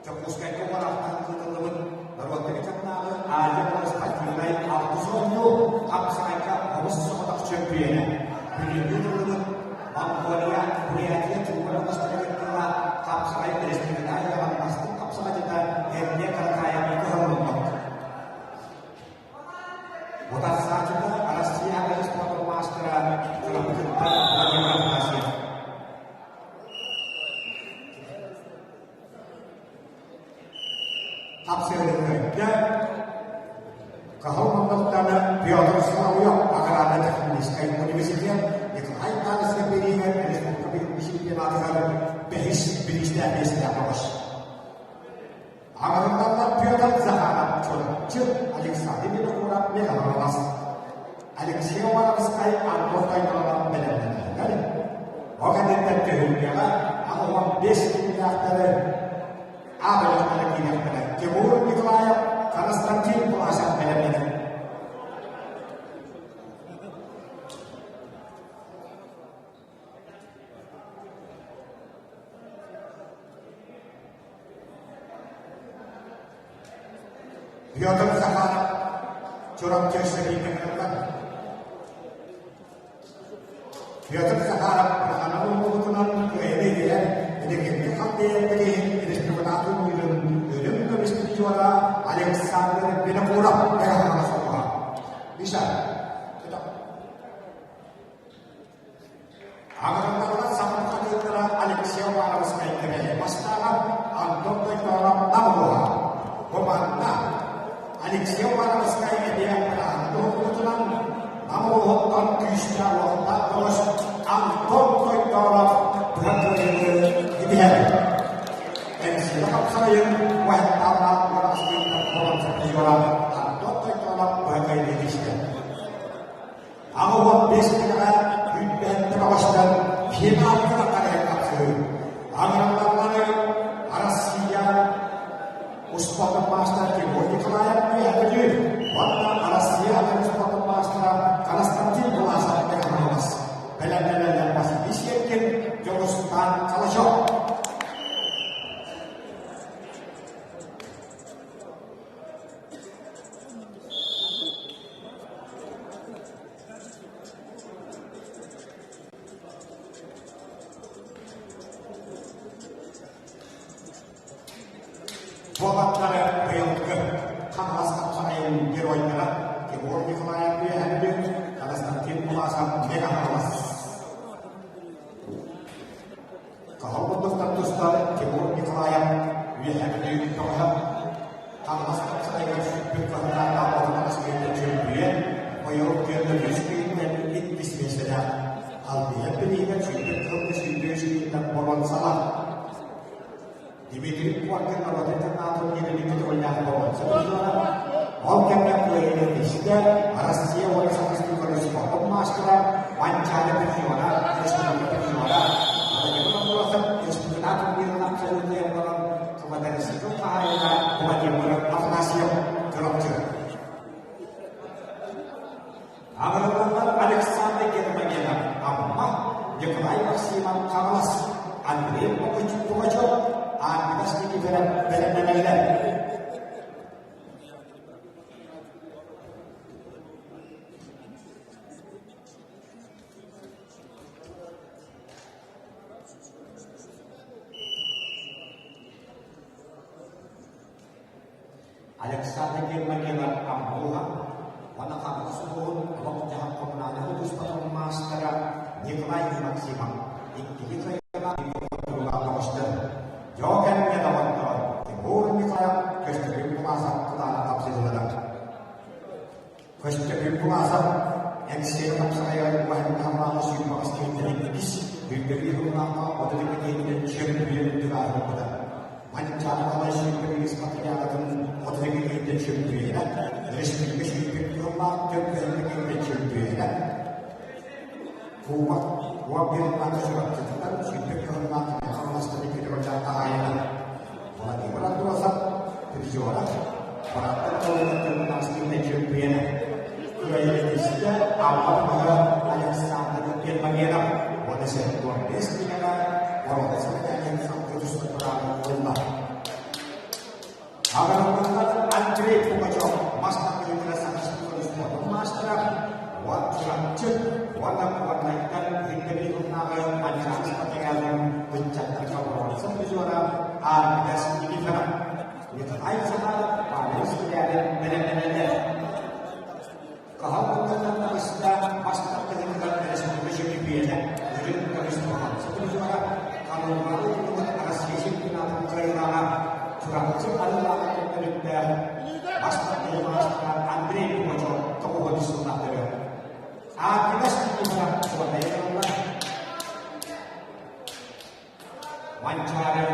[SPEAKER 1] cukup sekali orang teman-teman baru kita kenal aja harus pakai auto solo apakah harus sekolah champion begitu teman Mongolia dia cuma harus kita kap saya dari sini yang pasti kap saja kita dia kaya itu harus bukan saja rahasia dari sport master dalam bentuk rahasia. Kapsel dia kalau menurutkan biar selalu akan ada teknis kayak universitas itu hanya sepilihan dari disiplin atau behis dan bos. Agar kita biar zakat cocok Alexander itu kurang megawas. Alexander walau sekali anggota itu orang benar-benar kan? Orang yang terkehunian orang best yang ada lagi yang benar. Keburu itu layak karena strategi penguasaan benar-benar. Biarkan zakat curang jasa di negara. Biarkan zakat karena membutuhkan ini dia. Jadi kita dia ini sebenarnya itu mesti juara Alexander bin Kurang merah semua. Bisa. Tidak. Agar kita sama antara Alexander harus kaitkan masalah anggota orang nama Komanda Alexander harus kaitkan dia kebetulan nama hotan kisah hotan terus anggota orang berada di dan silakan saya wahana merasa orang seperti orang anggota orang bagai Indonesia. Awal biasanya dan terus dan final kita ada kapsul. Agar mana rahasia uspata master kebun kelayan dia hadir. Warna rahasia dan uspata master karena strategi belasan yang harus. Bela-bela dan masih disiapkan jurusan kalau shock. Buat cara yang kemas kapsain heroiknya, kebun di kelayan dia hadir karena strategi belasan mega harus. Kalau untuk tentu sekali kebun di kelayan dia hadir terhadap karena strategi yang berkehendak orang sebagai champion, mayor dia dari segi dan itu biasanya Aldian pendidikan sipil ke sipil dan pohon salah. Dibikin kuatkan kalau tentang atau tidak diketuanya pohon. Sebetulnya, orang yang boleh Indonesia, rahasia orang sama seperti kalau sebuah pemaskara, wawancara perjuangan, resmi perjuangan. Ada juga proses yang seperti atau bilang sesuatu yang orang kepada risiko kaya, kepada yang orang afnasio dalam jalan. Agar-agar ada sampai kita bagian apa yang lain maksimal kawas Andre pengecut Anda sedikit berat. Alexander Germania Amboha wana kamu suruh kalau jahat pemenang itu sepatu emas cara nilai maksimal ini kira berulang master jawabannya dapat timur nilai kesehatan pengasap ketara kapsil dalam kesehatan pengasap yang siap saya wahai nama musim pasti dari medis diberi rumah atau diberi dan champion di dalam kota Mancara awasi penulis material dan otomatik dan champion resmi kesehatan rumah dan penulis champion kuat wabil mata surat catatan simpel hormat Allah sedikit berjata ayat lagi orang tua sab berjualan para penjualan dan pasti champion kaya Indonesia awal bahwa ayat sangat yang bagian pada sektor destinasi orang sesuatu yang sampai terus berperang rumah agar mengatakan Andre Pumacok master penjelasan sekolah semua master waktu warna ikan hingga di naga panjang seperti yang mencatat kawan seperti suara ada sedikit karena kita air sahabat pada sudah ada benar-benar kalau kita sudah master penjelasan dari sebuah biasa jadi kita semua seperti suara kalau baru kita ada sisi kita terkena curang adalah dan master penjelasan Andre Pumacok tokoh di sunnah dari kita sedikit suaranya Allah wawancara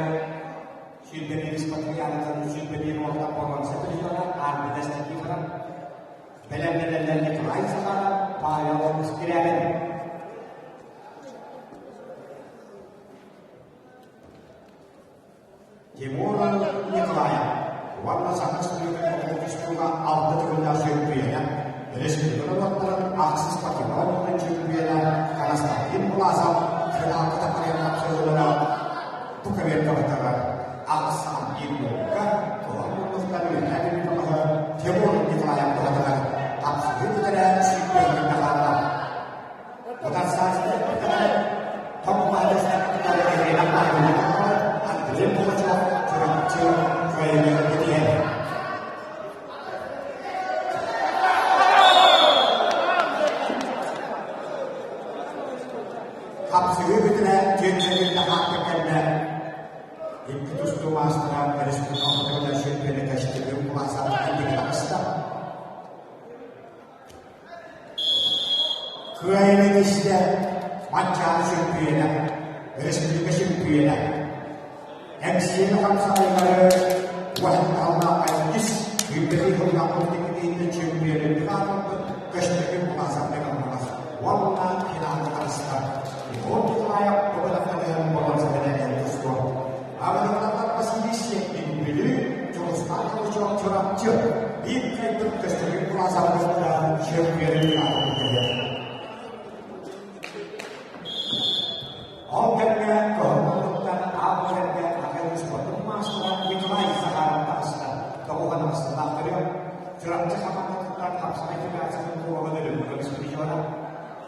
[SPEAKER 1] silbeni seperti yang silbeni waktu orang seperti orang kita sedikit benar-benar dan itu lain sekarang pada orang sekiranya Jemuran Nikolaya warna sangat sulit untuk istilah al-betul-betul silbenya jadi sebetulnya akses pakai bawah dan juga karena semakin melasap karena kita pakai absolutnya bukan yang kata aksan itu kan kalau menurutkan ini ada di bawah timur di wilayah kota absolut itu ada sipil di Jakarta bukan saja kita ada kita ada apa ada yang bocor curang kayak begini Absolut betul jadi tahap kerana itu semua sekarang dari semua organisasi penegak hukum kuasa di Pakistan. Kerana Indonesia macam sempurna, dari semua sempurna. Yang siapa saya kalau wahai Allah ayat diberi hukum politik ini sempurna dengan kesempatan kuasa dengan kuasa. Wallah kita Pakistan. Untuk layak kepada kalian bahwa sebenarnya itu semua. Agar dapat pasisi yang dibeli, terus atau curang dikai berkesempatan kuasa dan syariat atau budaya. Orangnya kehormatan awalnya akan disebut masalah wilayah sekarang Pakistan. Kawan setelah beliau curang cakapan tentang hafsah itu biasa untuk dari bukan spiritual.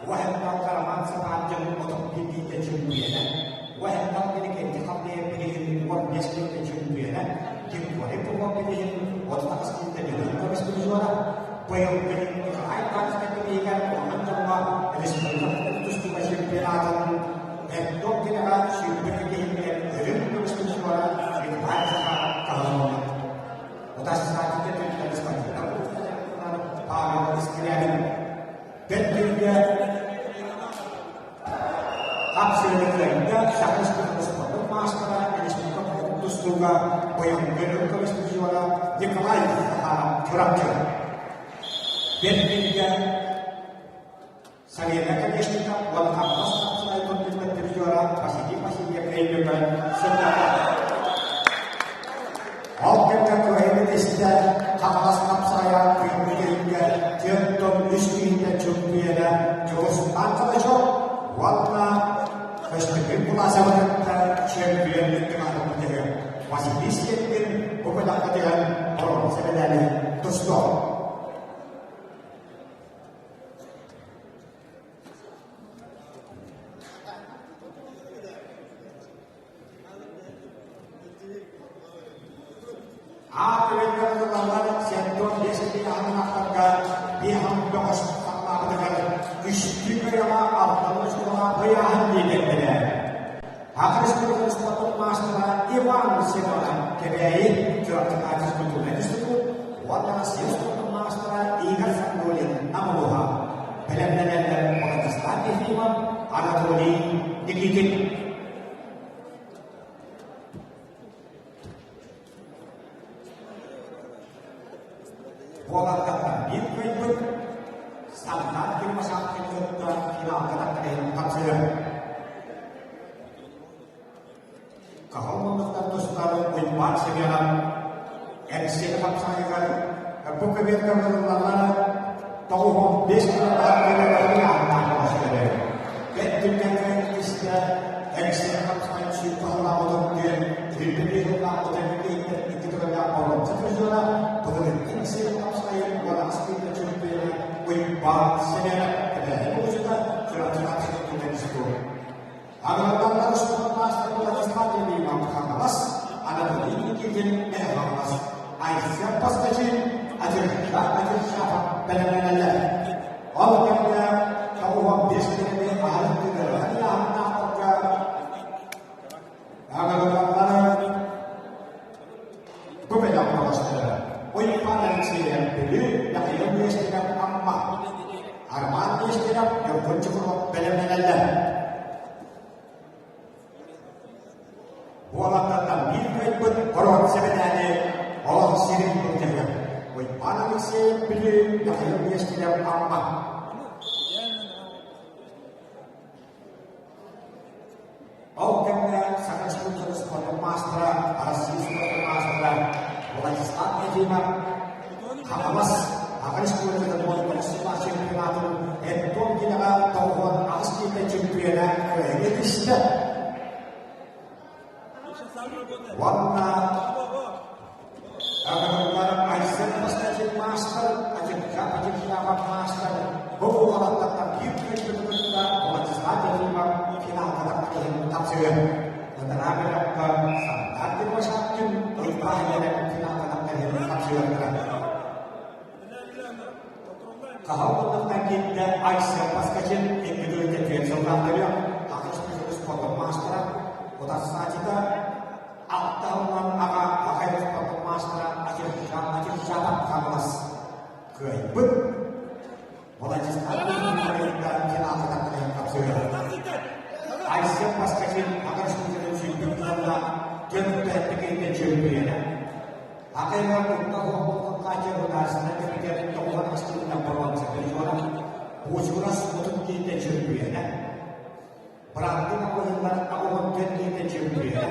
[SPEAKER 1] Wahai kalian sepanjang untuk diri kejadian, wahai kalian yang dikatakan begini luar biasa kejadian, jika itu begini, otak kita jadi harus berjuang. Bayang begini kaitan seperti ini orang tua dari sebelum itu sudah siapkan dan dok kita kan sudah begini dari harus berjuang di bahasa kalau otak saat kita tidak seperti itu, para sekalian dan juga Sebenarnya saya sebagai seorang master ini sebagai khusus juga yang kedua juara Nikolai Kurangnya. Dan juga saya akan istilah walau apa saya itu menjadi juara pasti dia kehidupan sebenarnya. Oke, kedua ini istilah kapal saya kemudian jatuh istilah jumpiada terus tanpa jauh warna Kemudian pula saya berkata champion di tengah pertandingan masih disiapkan beberapa pertandingan orang sebenarnya terus dong. Apa yang terlalu sentuh dia sendiri anak kerja dia hampa sama dengan istimewa atau sekolah bayaran di negara. Akhir sekolah sepatu master Iwan Senoran KBI curhat atas bentuknya disebut warna sepatu master Igar Sanggulin Amuha benar-benar dan mengataskan Iwan Anatoli dikikit. Bola kata ikut sangat di masa itu dan final kata yang kapsel. Kalau menurut sekarang buat sekarang NC kapsel kan bukan biarkan berlama tahu desa ada dari anak masyarakat. Ketika istilah NC kapsel siapa lawan dia diberi lawan dia itu kan orang sebenarnya bukan NC wala aspirasi terjadi wibah sebenarnya ada itu juga jelas-jelas itu dari situ. Agar harus master pada stadium di Makassar ada begini kejadian Makassar. Aisyah pas kecil ajar siapa benar-benar. Kalau kita tahu biasa ini hal itu adalah anak kerja. Agar berbeda masalah. Pada siang beliau yang ilmu istilah amma, arman istilah yang bercukup benar-benar. Walau tentang ikut orang sebenarnya orang sering berjaga. Pada siang beliau yang ilmu istilah amma. Orangnya sangat suka sekolah master, arasi sekolah master, orang start lima. Hamas akan sekolah dengan partisipasi penonton dan kita tahu asli kejadian ini tidak warna agar Aisyah pasti master aja siapa master bahwa tetap kita masih saja lima kita tetap tafsir dan ada standar di masyarakat ibadah dan kita tetap tafsir. Kalau tentang kita Aisyah pas kecil itu kejadian sebenarnya akan seperti sepotong master kota saja atau akan sepotong master aja siapa kamas keibut mulai sekarang dan kita akan kapsul Aisyah pas kecil akan seperti itu karena jatuh dari kejadian akhirnya untuk kajian berdasarkan kebijakan Tuhan asli number one sekali orang usulas untuk kita jumpa berarti aku menjadi kita jumpa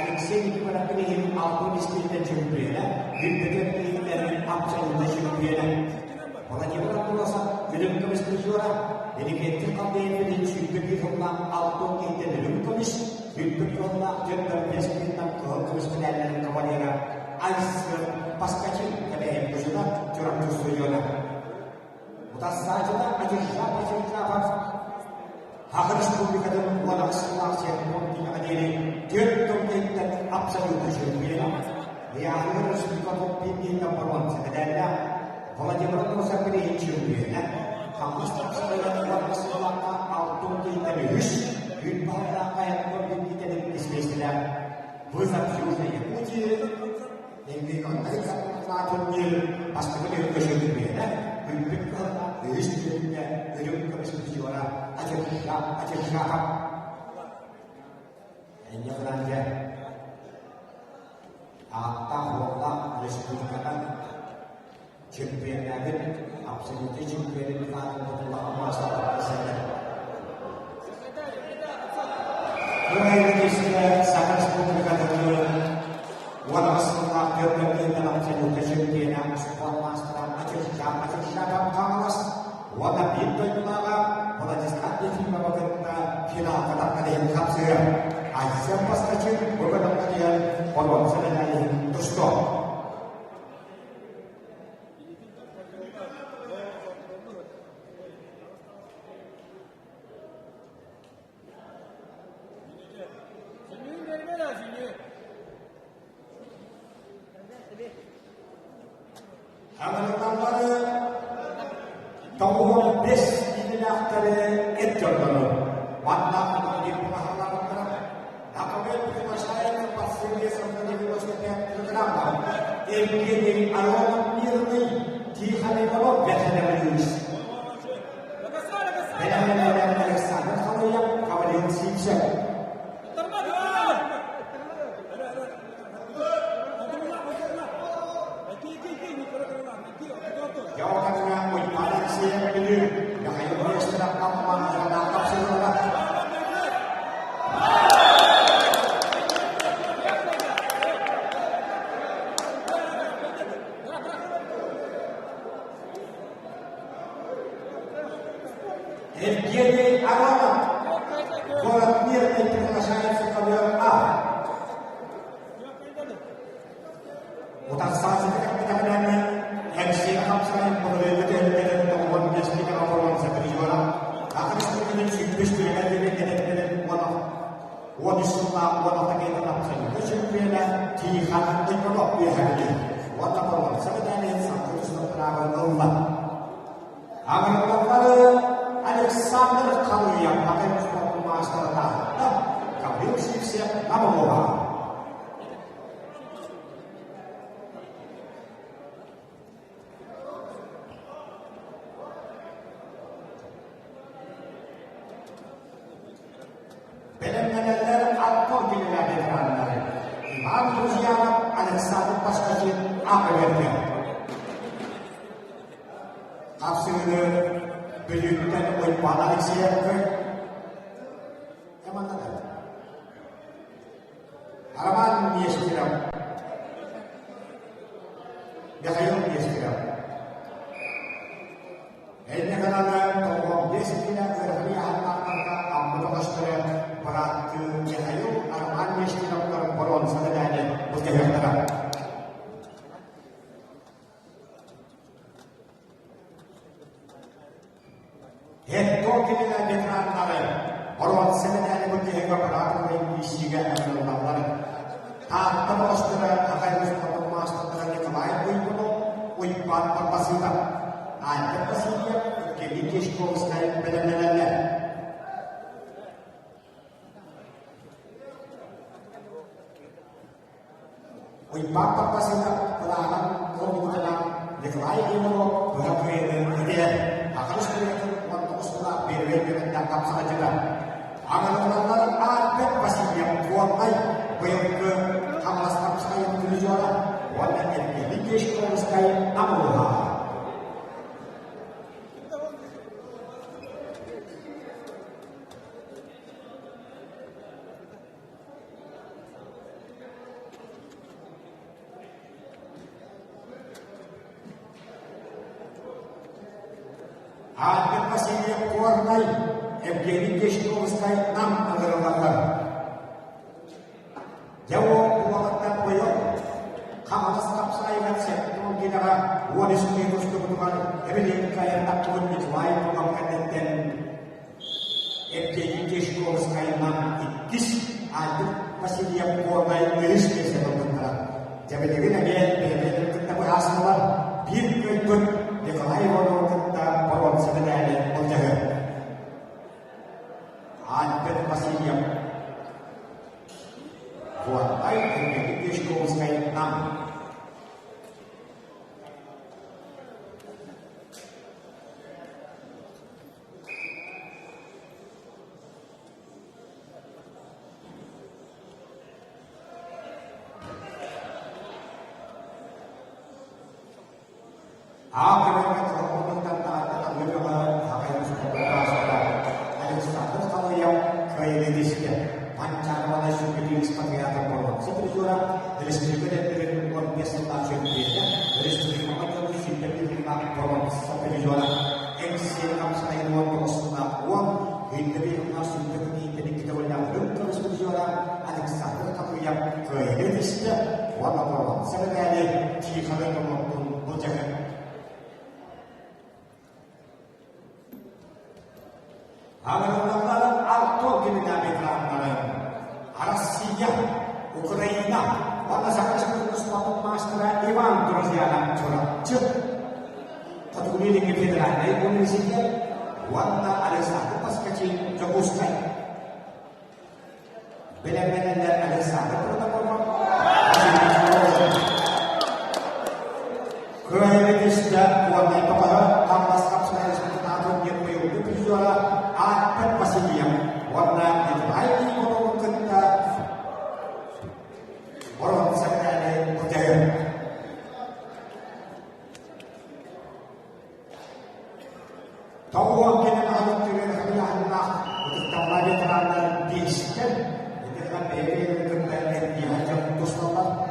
[SPEAKER 1] Alexei itu pada pilihan aku di kita jumpa dibikin dari absolut jumpa kalau kita merasa belum kemis berjuara jadi kita kami ini jumpa di rumah aku kita belum kemis jumpa rumah jumpa biasa kita kemis dan kemudian Aisyah pas kecil kada yang berjuang curang berjuang. Utas saja aja siapa harus publikkan wala semua yang tidak ada dia untuk absolut berjuang. Dia harus dikopi number one sebenarnya. Kalau dia berusaha pilih berjuang, harus tersedia wala semua auto kita harus dibawa kayak kopi kita di istilah bersatu yang puji. Ini konteks satunya pasti beliau kesulitan, berpikir istrinya hidup kesulitan, ajar siapa. Hanya belanja. Atau Allah disebutkan champion Nabi, absolutely champion di Allah Masalah saja. Mulai dari sini sangat sebutkan walau setelah bergabung dalam absolutely champion yang support masalah macam siapa kawas, walau itu juga walau jika dia cuma berkata final kata ada yang kapsir. Azam pas kecil beberapa kalian polong sedang terus dong. Amal nomor tahu bes ini nak dari itu dulu. Warna di pemahaman Apabila kita saya pasti dia sampai di maksudnya terkenal. Ini alamat mirni di hari kalau biasa dari Benar-benar Alexander kalau yang kawan Simpson. Jawabannya bagaimana sih yang ini? Yang ini sedang kapan menangkap semua. Jadi alamat buat mir internasional sekalian A. Utak sahaja kita menanya MC Hamzah boleh betul-betul membuat dia sekitar orang seperti orang. Akan seperti ini sibuk dengan dia Wadisulah wadata kita dalam seni kesimpulan di hati kolok di hari wata kolok sebenarnya satu setengah lomba. Agar kalau Alexander kalau yang pakai sepatu masker tak, kau siap apa mau? Benar-benar apa bila ada kerana Imam Tuzian Alexander pas kecil apa yang Tafsirnya belikan oleh para Alexander ke yang mana tadi? Halaman dia sekiranya dia kayu dia sekiranya ini kerana tokoh dia sekiranya berharian maka ambil sekiranya para dia kayu halaman dia sekiranya koron sadadanya berjaga terang. Itu kita dengar kalian. Orang sebenarnya berjaga perhatian yang disiapkan dalam lembaran. Tak terus terang akan suatu masa terang yang baik itu, uipan kapasitas. Ada kapasitas kebijakan sekolah selain benar-benar. Uipan kapasitas pelajaran kalau kita yang lain itu berapa dia akan seperti setelah BWN ditangkap saja lah. Agar-agar ada pasti yang kuat baik, baik ke Hamas Kapsa yang berjualan, wadah yang dimiliki sekolah sekali Amulha. Ada pasti yang kuat baik, yang dimiliki sekolah sekali agar-agar. Jawab buatan boyok, Hamas Kapsa yang sektor kita wadah sungai terus kebetulan, ini kaya tak pun dijual pemakan dan FJJ sekolah sekali ikis ada pasti yang kuat baik miris ke sebenarnya. Jadi lagi kita bahas malam bir ikut di lain orang kita bawa sebenarnya menjaga. Ada pasti yang kuat baik yang sekolah sekali Akhirnya terhubung tentang bagaimana yang sudah berasal dari status kalau yang kreatifnya pancaran seperti seperti apa pun seperti juga dari segi dari kontestasi dia dari segi apa itu dari pun seperti juga ekstrem selain uang semua uang dari masuk dari kita yang belum seperti juga ada status kalau yang kreatifnya walaupun sebenarnya jika kita mau berjalan Alam alto ginamit lang Russia, Ukraina, wala sa kasunod sa master Ivan Grozyanan Chorachuk. Tatuloy ng federal ay University, wala Alexander Paskachin Jaguskay. Benar-benar Alexander Protocol. Kaya isda wala ito para ang maskap sa resultado niya po yung divisola at pagpasiliyang wala ito ay mo magkanta orang sa kanya budaya. Tawag kinakalit rin ang kanilang na untuk tawagin ng disken hindi na pwede yung kanta hindi hanyang gusto na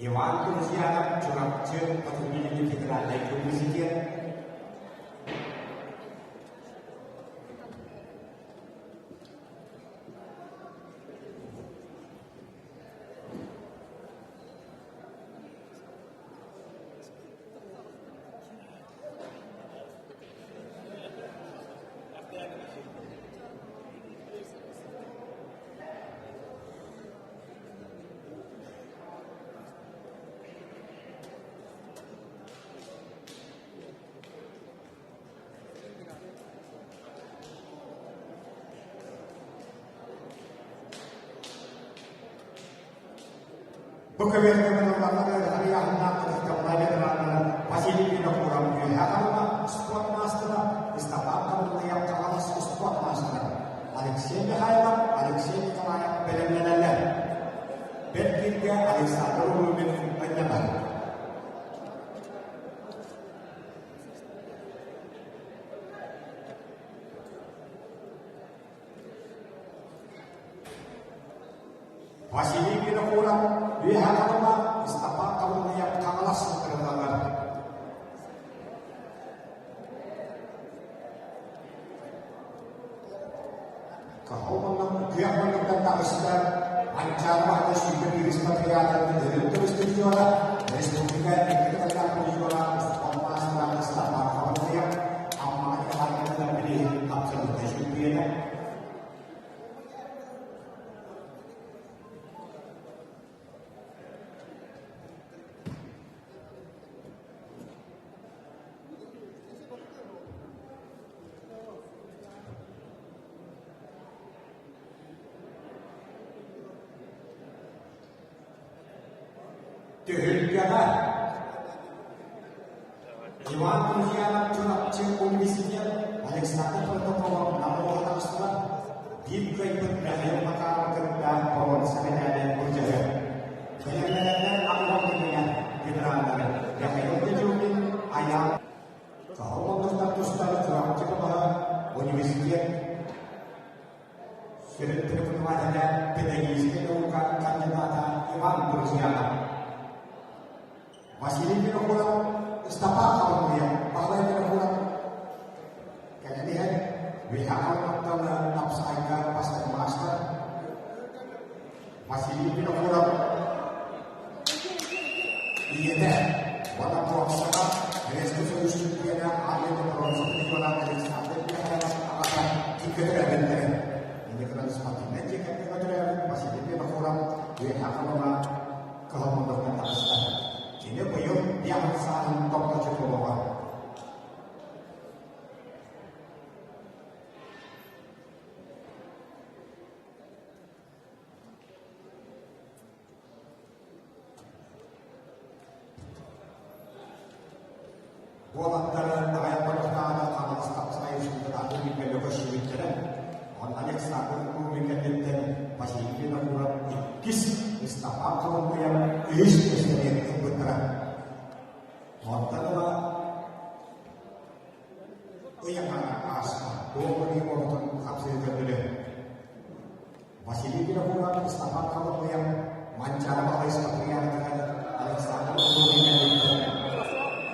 [SPEAKER 1] Iwan Grozyanan Chorachuk patuloy ng federal ay University. Bekerja dengan lembaga dari yang nak terkembali dengan fasilitas yang kurang berharga, sport master, istilah yang kalah sport master. Alexei Mikhailov, Alexei Nikolaev, benar-benar bertiga Alexander Rubin penyebar. Fasilitas yang kurang Lihat apa istilah kamu yang kalah sebenarnya. Kau dia menentang Islam, ancaman sudah diri seperti yang dari terus dijual, dari sebelumnya kita akan dijual emas dan istilah kamu yang amat yang kita beli absolut sesuatu. Dihilangkan. Iwan Grozyanan Chorachuk University, Alexander Protocol, nama orang sekolah, diberikan dari maka kerja pohon sebenarnya dan berjaya. Benar-benar Allah dengan general yang menunjukkan ayat kau status Chorachuk University. Sudah terkenalnya pedagogis kedudukan kandidata Iwan Grozyanan. Masih ini kurang istilah kalau dia paling kurang kayak ini kan WHO atau nafsaika pasca master masih ini kurang iya deh warna proses dari solusi dia ada proses itu orang dari sampai dia ada akan dikejar dan ini kan semakin nanti kan kita masih ini kurang WHO kalau menurut Buat ayat pertama kalau staf saya sudah ada di kedua syirik orang yang satu memikirkan masih kita kurang kis staf kalau yang istri kebetulan orang yang anak asal dua orang hasil kerja masih kita kurang staf kalau yang mancar pakai staf yang ada satu memikirkan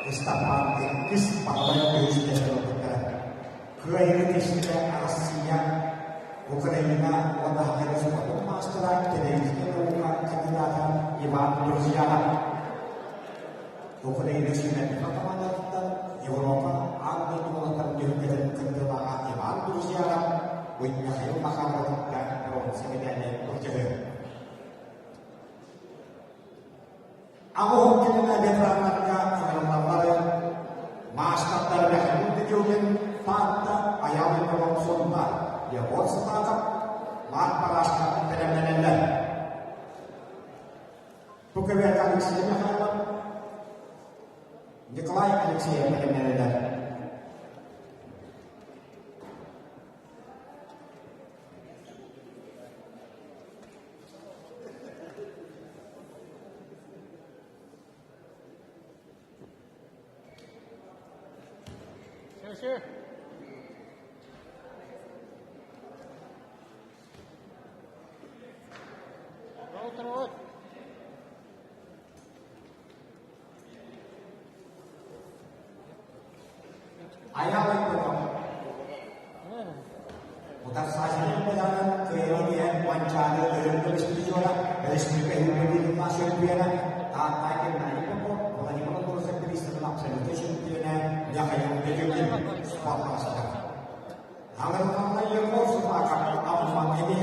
[SPEAKER 1] Istapan kis pakai bisnya sebenarnya. Kaya ini sudah Asia, Ukraina, wadah harus untuk masalah jadi kita bukan kejadian ibadah berziarah. Ukraina sudah di mana kita Eropa ada dua terjadi kegelaan ibadah berziarah. Wujudnya itu makam dan orang sebenarnya percaya. Aku kita ada terangkan master dari itu juga fakta ayam orang Sunda ya buat sepakat mat paraskat dan pekerjaan kami sendiri harap dikelai kami sendiri dan
[SPEAKER 2] Sure. Terus.
[SPEAKER 1] Ayah itu putar saja perjalanan ke India wawancara dari kehidupan masuk Piana tak naik pun orang yang menurut saya dari setelah sanitation Piana yang kayak begitu sport masalah. Agar orang yang mau sepakat apa ini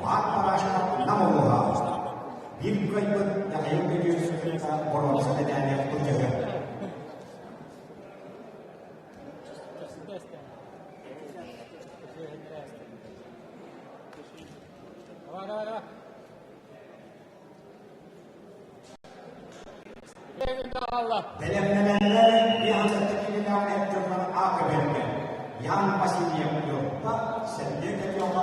[SPEAKER 1] mat paraskat nama Bibka itu yang kayak begitu kita boros saja yang berjaga. Yang terkini yang pasti dia berdoa sendiri yang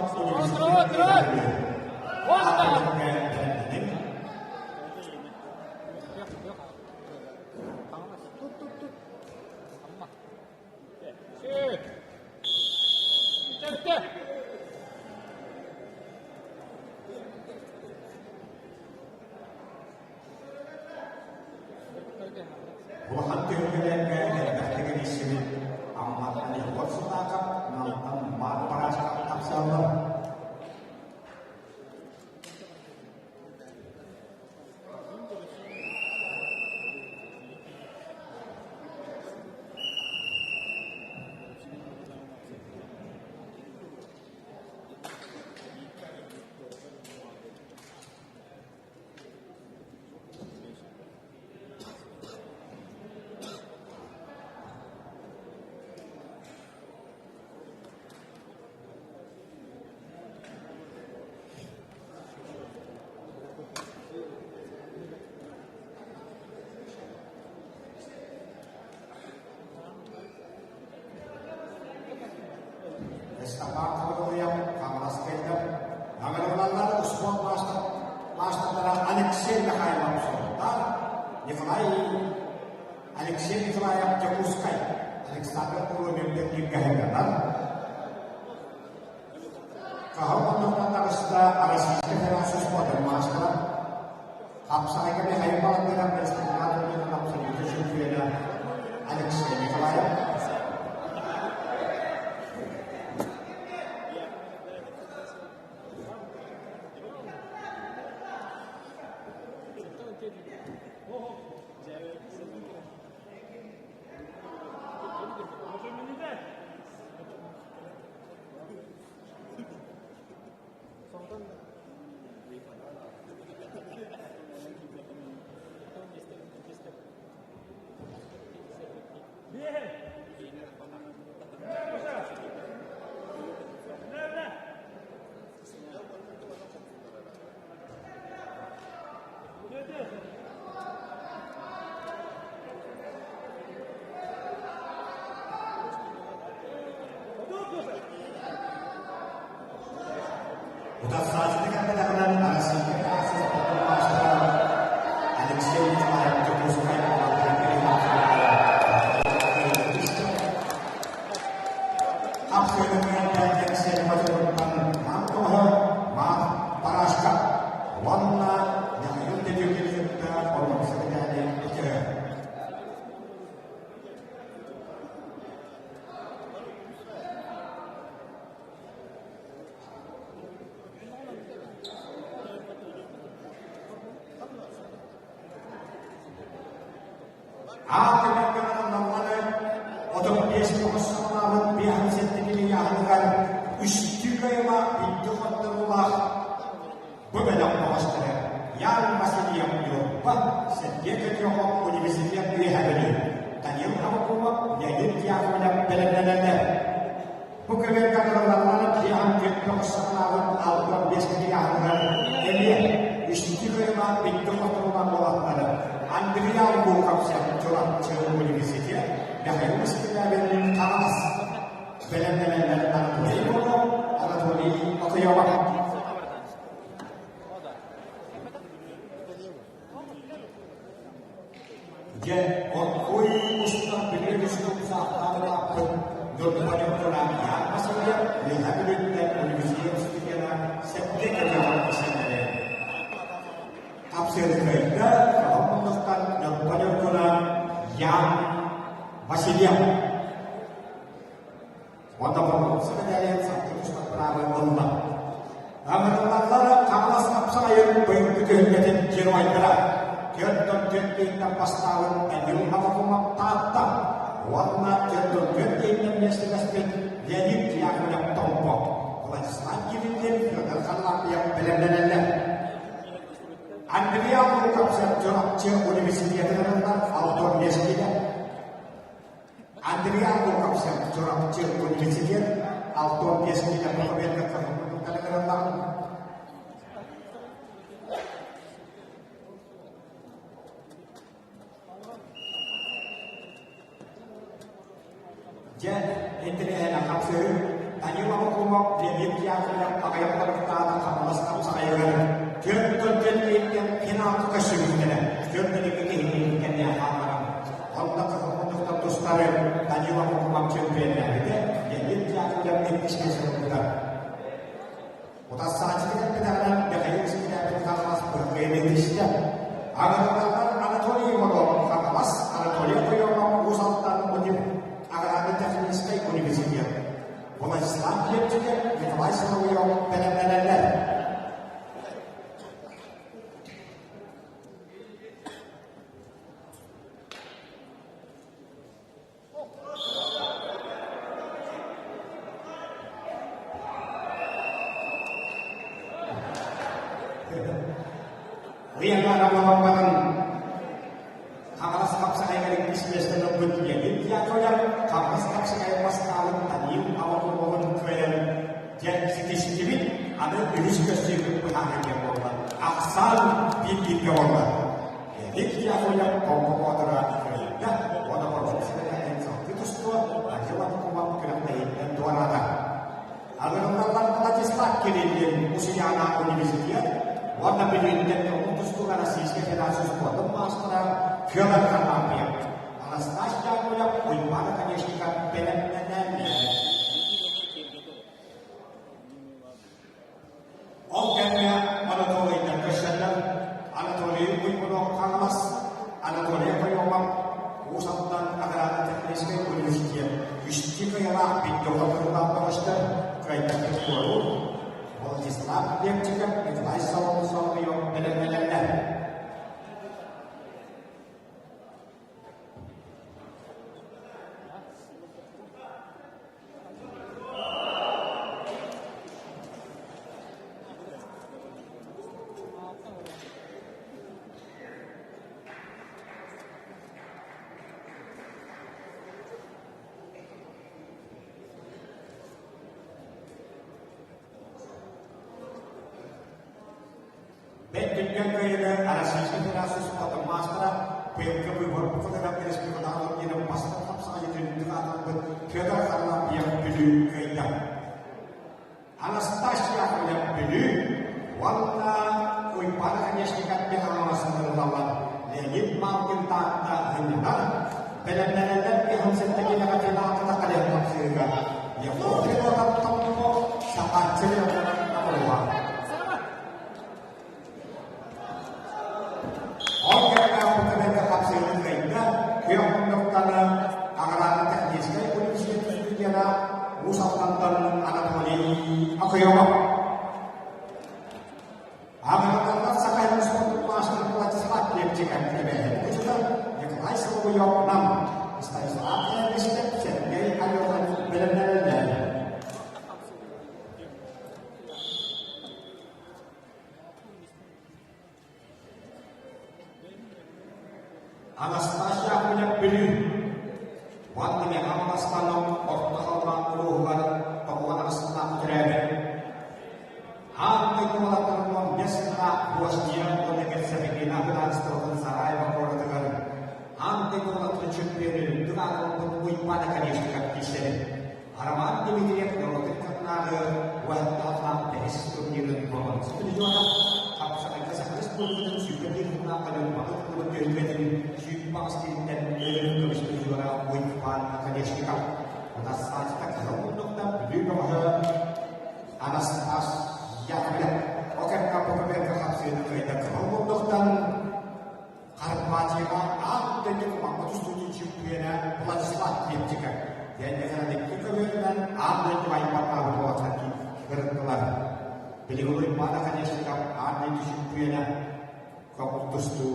[SPEAKER 1] Alexei Nikolaev Jakuskay, Alexander Kurumir Gaheganan. Kahapon ng natakasta arasis Federasus Modern Master, kapsakay kami hayang bilang destinado ng Absolution Fiena, Alexei Nikolaev.
[SPEAKER 2] Yeah.
[SPEAKER 1] Udah saat ini kan kedatangan arasinya kasus master Alexei Kemarin Jokowi melakukan After dengan bagian saya menemukan mantoha maaf paraska warna yang itu juga orang sekedar yang kecil. Akhirnya namanya untuk biasa bersama biar sendiri akan istiqamah itu adalah berbeda masalah yang masih diam diubah setiap kejohong universitas di hari ini dan yang aku jadi yang benar-benar bukan karena namanya yang bersama atau biasa dia akan ini istiqamah itu adalah Andrea buka siapa curang curang universitas dah universitas yang kelas benar-benar Anatoli atau yang dia orang ustaz beliau sudah apa berbanyak orang yang masih dia lihat di universitas sekian setiap yang misalnya absen mereka menemukan dan banyak orang yang masih diam. Walaupun sebenarnya satu ustaz perawan Allah. Amanullah kalas saya baik kegiatan jiwa berat. Kegiatan pas tahun dan aku tata warna kegiatan yang sedang jadi dia punya tombok. Kalau selanjutnya dia akan yang benar-benar Andrea buka sejarah universitas tentang autor dia sendiri. Andrea buka sejarah universitas autor dia sendiri berbeda kadang-kadang. Jadi Andrea nak kapsel. Tanya mau dia yang pakai apa kita akan masuk saya kan. Kemudian yang kena kesulitan, kemudian ini kan yang haram. Allah untuk terus tarik, tanya waktu kemarin benda, jadi dia sudah bisnis sudah. Utas saja kan benar-benar dari sudah berkawas berbeda disini. Agar Anatoli mau kawas, Anatoli itu yang usahakan untuk agar ada teknis kayak universitas. Kalau Islam dia juga dikawal sama yang benar-benar. Rian orang kapas kap saya kali bisnis dan bentuknya dia kalau kapas kap saya pas kalau tadi awal mohon kalian jadi sedikit ada diskusi berhari yang berlaku asal bikin kawan jadi dia kalau pokok terakhir ya walaupun sebenarnya itu semua aja waktu mau kena dan dua rata agar orang pelatih start kiri usia anak universitas warna biru dan untuk sekolah siswa kita sesuatu lepas pada jalan kampanye. Alas tasnya punya bagaimana kan yang sikat benar-benar. Orangnya Anatoli dan Kesehatan Anatoli punya kalas Anatoli punya usahakan agar teknis ke universitas. Istiqamah yang rapi jauh berubah pasca kerajaan kedua. Kalau Islam dia juga itu asal yang benar-benar. Dengan gaya arasisi kasus pada masalah PMK beberapa terhadap resmi dalam yang masalah saya dengan anak berkira karena yang beli gaya Anastasia yang beli wala uy para kanya sikat bilang masalalawan lehit mungkin tak hanya benar-benar yang senteki nak kita kalian maksudkan ya boleh orang tamu sangat jelas apa luar oke aku kena kapsul kayaknya yang menukar anggaran teknis kayak polisi itu dia usah nonton anak mali aku yang anggaran sekarang semua masuk kelas lagi jika tidak itu sudah yang lain semua yang enam istilah saatnya disebut jadi ayo benar-benar Anastasia punya pilih waktunya Anastasia orang keluar bahwa Anastasia terjadi hampir malah terlalu biasa buas dia oleh kesehatan agar setelah sarai bahwa dengan hampir malah terjadi dengan untuk pada kali sekitar kisah harapan demikian kalau kita ada wajah beres kemudian bahwa seperti itu apa sahaja saya sebelum juga digunakan dalam waktu kemudian pasti dan terus berjuara poin akan disekat atas saja kalau untuk beli bahwa Anastasia yang ada oke kamu berbeda hasil kita kalau untuk dan karpatnya ada di rumah itu setuju juga pelan jika dan ada kemudian ada di wifi bahwa tadi berkelar beli oleh pada kan disekat ada di juga kamu terus tu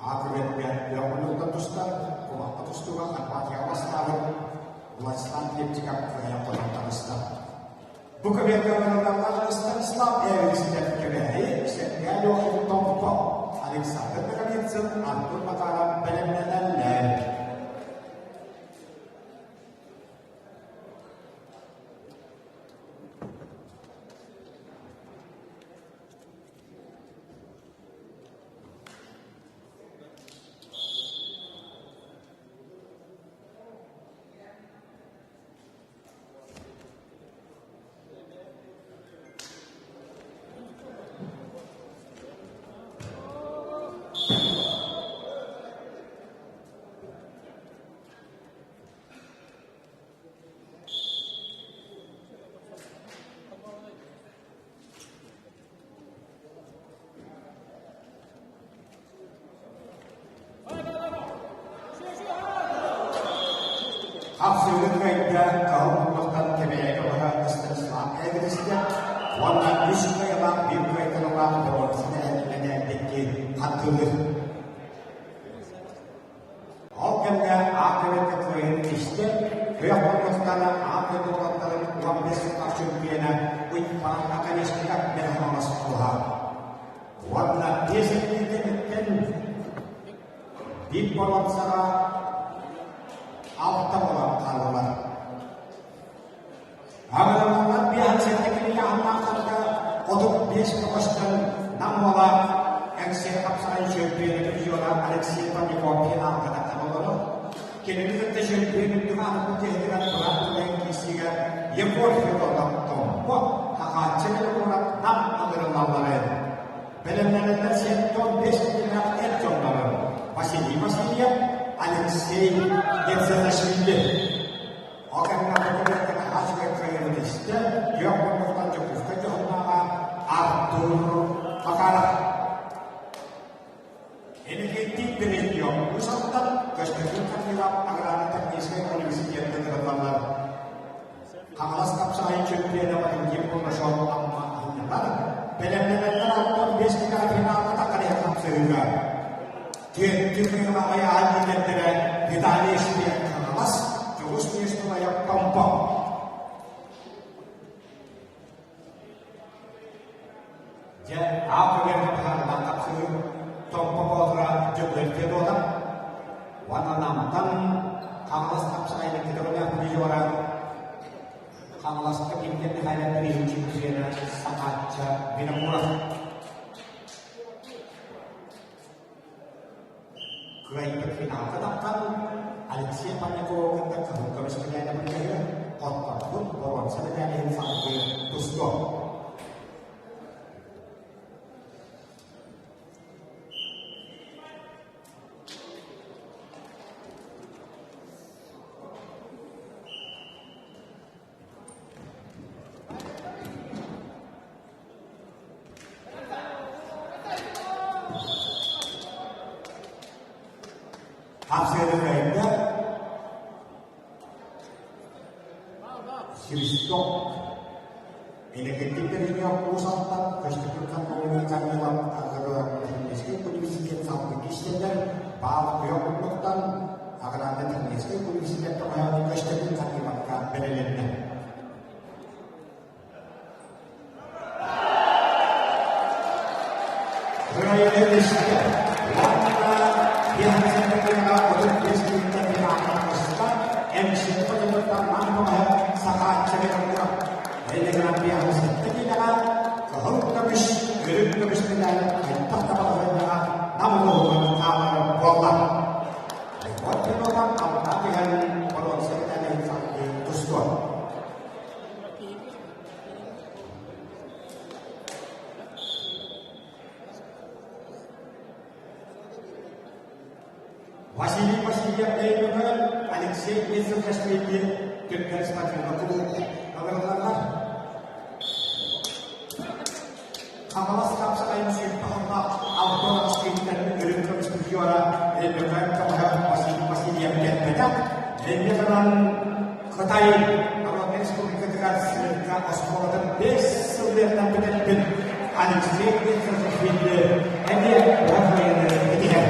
[SPEAKER 1] akhirnya yang menurut Tuhan, kalau Tuhan akan pakai awas tahu, buat selanjutnya jika yang penonton Islam. Bukan yang menonton Islam yang disediakan kebaya, sehingga ada yang tombol, Alexander Bekanitsen, Anton Makaram, benar-benar lain. Absolut kaidah kaum melakukan kebaya kepada Islam. Egresinya warna Islam yang dimulai keluar bahwa sebenarnya hanya dikit hatul. Okennya akhirnya ketuin Islam. Yang melakukan akhir melakukan uang besar action piana. Wipang akan istiqat dan hamas Tuhan. Warna Islam di polon sana Alta orang kaluan. Amal biar saya kini anak kerja untuk biasa kepaskan namanya yang siap saya jadi jualan Alexia pada kopi nak kata kamu kini kita jadi dengan putih dengan berat yang kisiga yang boleh kita lakukan. Wah, kakak cakap orang nak agar namanya. Benar-benar siap tuh biasa dengan itu namanya. Masih dia. Alexei Yevzhenashvili akan melakukan hasil kreativitas yang merupakan keputusan nama Arthur Makara. Ini kita beri yang Nusantara keseluruhan dalam anggaran teknis Universitas Negara Kamas kapsai cipta dapat menjemput nasional amma hanya benar-benar nonton biasa kita tak ada yang sehingga dia namanya haji dan dengan ditalis dia kemas terus dia supaya tampak jadi apa yang berharap tangkap sih tampak orang jebel kedotan warna namatan kamas kapsai yang kita punya beli orang kamas kepimpinan hanya prinsip dia sahaja bina murah Kuai berfinal tetapkan Alexia pada kau kita kalau sebenarnya percaya otak pun orang sebenarnya yang sampai tusuk 합세를 실속 Energetiknya pusat keseluruhan komunitas dalam agar teknisnya kondisinya sampai dan para pemerintah agar ada teknisnya kondisinya terhadap keseluruhan masyarakat berlebih. Raya Indonesia, warna yang sebenarnya untuk keseluruhan masyarakat, MC pemerintah mampu sangat cemerlang. Dengan yang setidaknya kehukuman gerus dengan entah apa namun kalau bola buat orang apa yang kalau saya yang sampai tujuan masih yang lain dengan Alexei itu kasih dia dengan semakin aku agar Kamalas kapsa ayam siapa auto skin dan gerung juara dengan kemahiran masih yang banyak dan dia kan kotai kalau ekspor ketika serta ekspor dan base sudah nampak dan anak sedikit terfilter ada berapa yang ketiga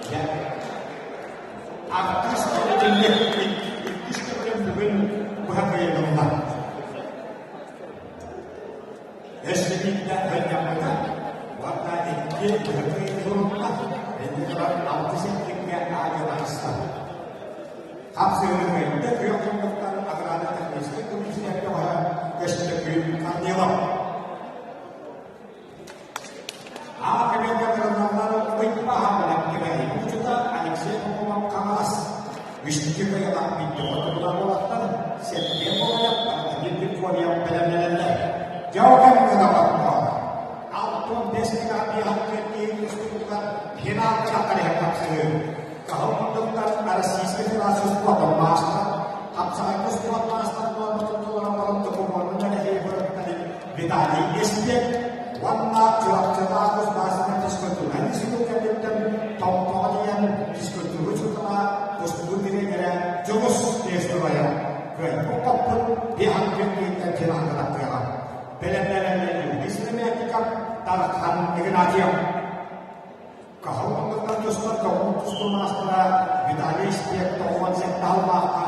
[SPEAKER 1] ya artis ini bukan berapa yang nomor Estimida banyak warna ini berkeluarga dan orang artisnya ada rasa. Hasilnya itu yang merupakan agar ada teknis kondisi yang keseluruhan karnival. Apa yang terkenal paham dalam kira itu juga anak saya memang kalas. Wisnu yang lebih dekat dengan orang setiap orang yang berjuang yang benar-benar jauhkan kedatangan auto destinasi hati itu sudah hilang cakar yang tak sih kalau menentukan ada sistem rasus buat master apa itu buat master buat orang untuk mengenai hebat tadi ditadi istri warna cerah terus bahasanya diskusi ini situ kan dan tontonan diskusi juga terus berdiri dengan jurus di Surabaya baik apapun dihampir kita jalan kedatangan Bela-bela Islamnya kita tarikhan dengan aja. Kalau menurut Tuhan kau terus masalah bidari setiap tahun setahun maka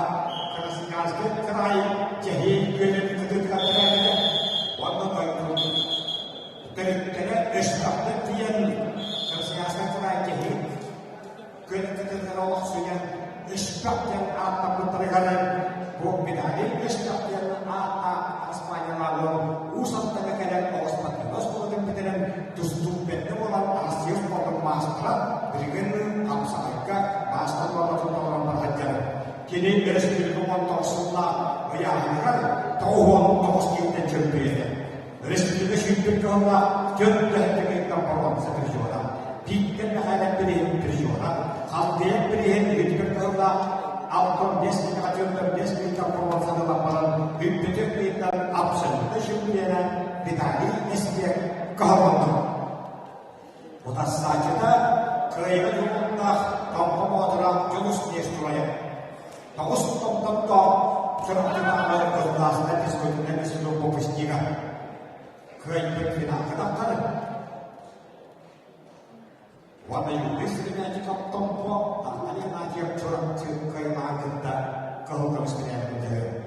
[SPEAKER 1] karena sekarang kerai jadi ketika kerana waktu itu dari established dia sekarang kerai jadi ketika waktunya established yang apa berterima buat bidari established yang apa Spanyol lalu usap tengah kadang awas mati los kalau kemudian tusuk benda orang asing orang master berikan amsa mereka master orang belajar kini dari segi kemontok sunnah bayangkan tahun tahun kita jemput dari segi kehidupan kita jemput kita orang seperjuangan tiga hari berjuangan hal dia beri hidup kita auto destinasi kita perwakilan lapangan bimbingan dan absen kemudian ditagi setiap kehormatan. Utas saja kerja kita tanpa modal jurus di Surabaya. Terus tentu surat kita ada kelas dan diskusi dan seluruh pembesarnya. Kerja kita katakan warna Inggrisnya jika tompo akan ada yang curang ke kita kalau kami sekalian menjaga.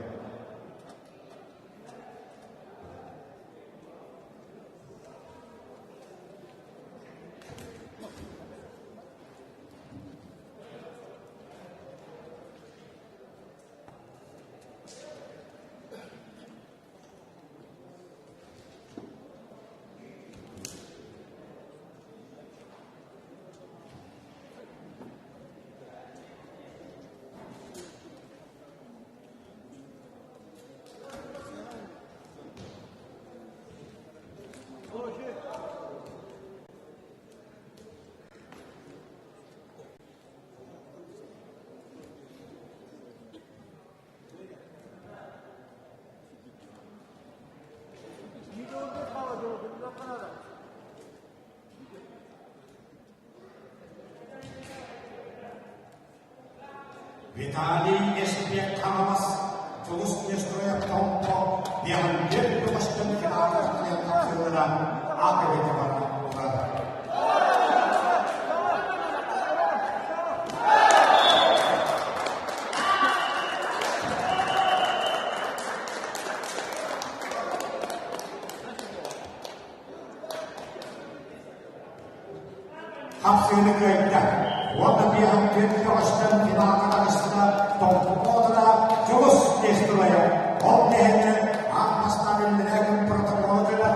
[SPEAKER 1] Виталий Эшбек Хамас, Тулус Нестроя Томпо, Бианбек Тумаштан Хинага, Хинага, Аковитова, Hapsini köyde, orada bir hakkın baştan finalına karşısına toplum odada Tulus Nestroya, o nehirde Akmas'tan indiren protokolüler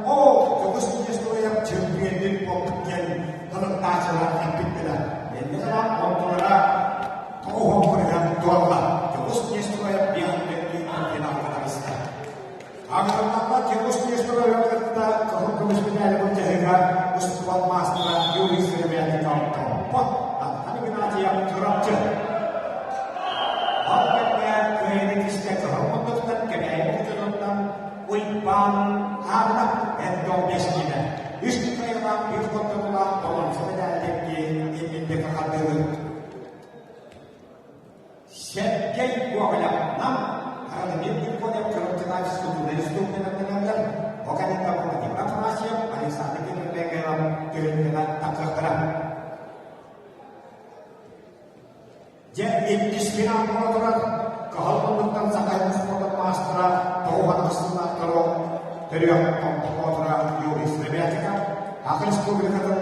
[SPEAKER 1] o Tulus Nestroya çempiyonluk popükken tanıtacılar bittiler. Ne zaman onlara tohum kuruyan doğrular Tulus Nestroya bir hakkın finalına karşısına. Agar Tulus Nestroya kata kahun komisioner berjaga Ustaz Master Yuri Sriwayati Tompo. Kami kenal yang terapkan. Apakah kredit istiqamah untuk kedai tentang uipan anak dan domestiknya. Istiqamah berkontrol dalam sebenarnya ini berkaitan. Sekian buahnya enam. Karena ini punya kerajaan student bukan yang tak pernah informasi pada saat ini dalam dengan takaran. Jadi istilah motor kalau tentang sakai motor master tahuan kesulitan kalau dari yang motor Yuri Sriwayati akan sebagai kata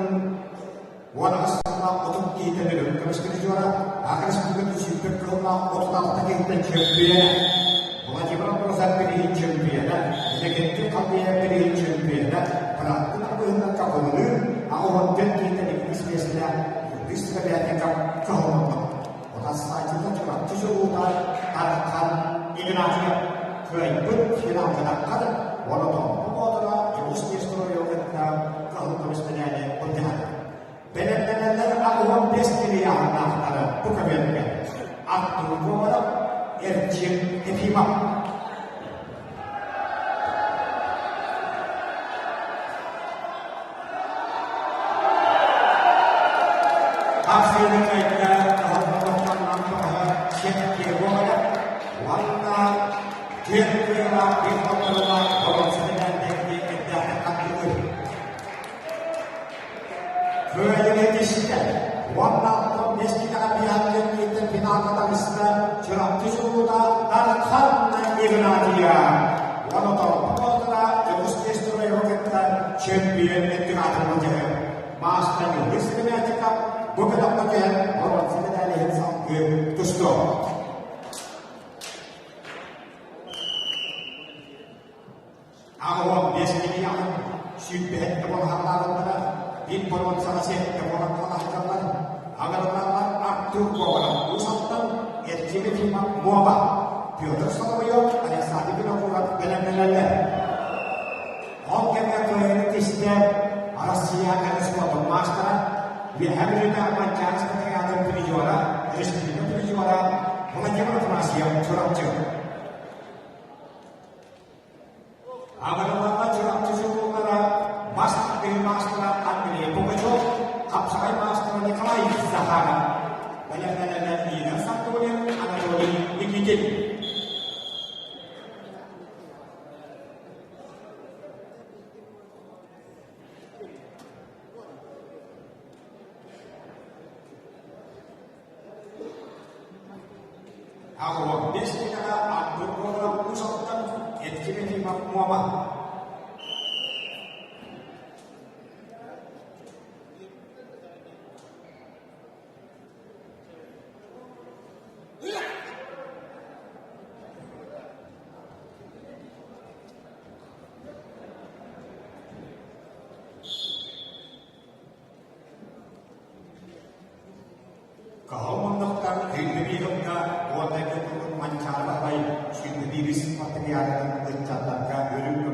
[SPEAKER 1] warna kesulitan untuk kita dari kemiskinan juara akan sebagai sifat kelompok untuk kita champion. Mengajiban perusahaan pilihan champion, jadi kita pilihan champion. Berarti aku hendak kau beli, aku hendak kita di bisnisnya, bisnisnya yang kau mau. Orang sahaja cuma tujuh bulan, akan Indonesia keikut final kedakar, walaupun pemodal bisnis yang kita kau bisnisnya yang berjalan. Benar-benar aku bisnisnya yang nak bukan benar. Aku boleh erjin efimah. Hasilnya kita melakukan langkah siap warna kira-kira di hotel kalau sedang di keadaan itu. Kemudian warna domestik yang kita final kita jelas sudah karena Indonesia. Warna terpotong terus Nestroya kita champion itu ada menjadi master di Sriwayati bukan apa-apa orang sebenarnya yang sampai tujuh. Awam biasanya yang sudah teman halaman pada di peron selesai teman halaman agar nama aktor kawan usahakan RJB muaba Piotr Solovyov ada saat itu lakukan benar-benar. Oke mereka Rusia akan semua master. Biarlah macam seperti ada penjualan, resmi penjualan, mengajar informasi yang curang-curang. Agar apa curang-curang pada master ambil pokoknya, kapsai master ini kelai Sahara. Banyak ini satu yang ada di gigit. Awam biasanya ada program usahakan aktiviti muama. Kalau mendaftar hidupnya buat mereka untuk mencari baik, sudah dibisik material dan mencatatkan dulu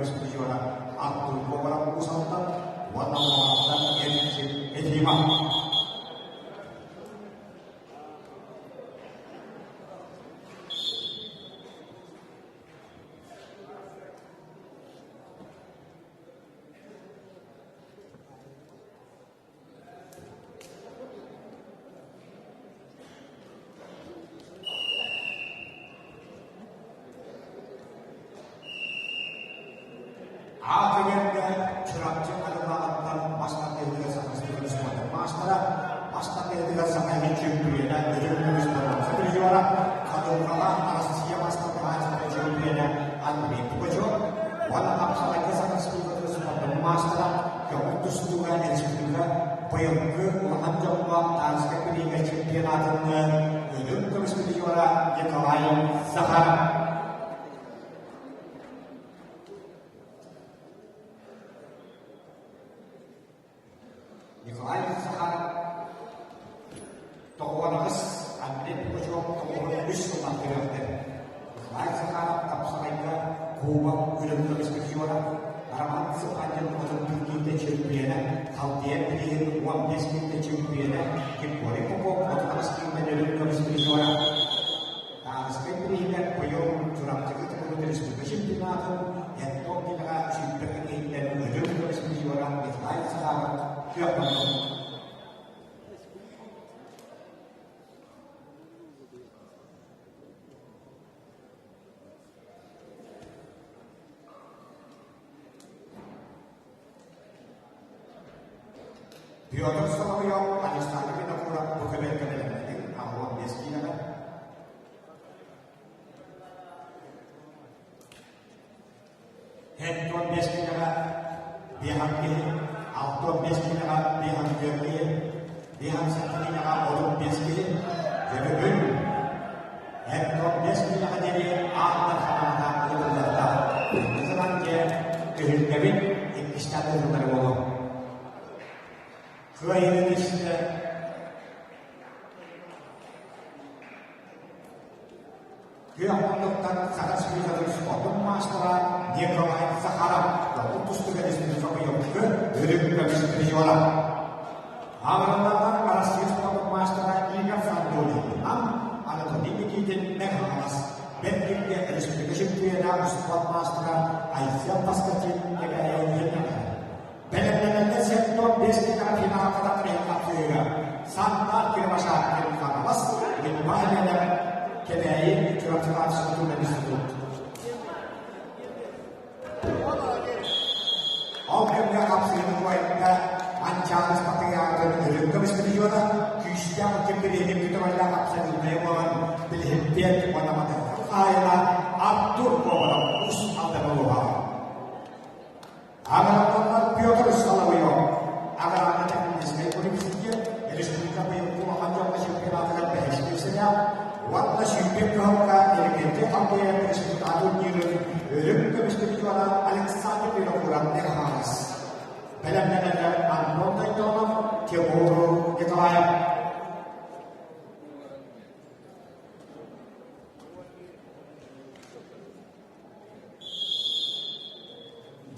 [SPEAKER 1] 아들에게 철학적으로 나왔던 마스터에 들어서 마스터에 들어서 하나님의 준비에나 너를 위해서 서들이와라 가동가가 알아서 마스터가 하는 준비에나 안 보죠. walau apalagi sangat sebelum terus bermasalah untuk seduga dan seduga bayang ke menganjong dan sekali ini dengan hidup terus berjuara yang lain sahara yang lain sahara tokoh nas anda berjuang tokoh bis kemakiran yang lain sahara tak sampai Kuba hidup terus berjuara harapan sepanjang untuk kita champion hal dia pilih uang biasa kita champion kita boleh pokok untuk terus kita hidup terus berjuara nah sekali pilihkan payung curang kita terus berjuara yang top kita champion ini dan hidup terus berjuara kita lain sekarang tiap malam Biar sama yang ada sekali kita kurang bekerja dengan awam miskin kan. Handphone miskin kan, biar auto miskin kan, biar sekali kan auto miskin. Jadi handphone miskin kan jadi apa sama itu berjata. Misalnya kehidupan ini istiadat untuk orang. 그 아이는 시대 그 한국당 사가스비가 될 수가 없는 마스터라 니에가와의 사하라 또 우투스가 됐으면 좋겠고 그 의뢰가 있으면 좋아라 아무런다는 말았을 수 없는 마스터라 이가 산도니 남 아는 니미기된 내가 알았어 벤딩게 에리스피가 싶으나 스포트 마스터라 아이시아 파스타진 내가 애용했나 benar-benarnya sektor bisnis yang final kata terlihat juga sampai ke masyarakat kawas di bawahnya kedai curhat-curhat sebelum dan disebut. Oke, nggak kapsul itu kita ancam seperti yang ada di dalam video Kristian kembali ini kita melihat kapsul ini memang berhentian di mana-mana. Ayat atur bahwa us ada bahwa agar orang Piotr Salawayo, agar anak yang menyesai politik jadi sebenarnya yang cuma panjang masih pengen berhasilnya, waktu siapa mereka yang kita ambil dari situ adun jiran, mereka mesti juara Alexander Pirokuran Nehas, benar-benar anggota itu keburu kita layak.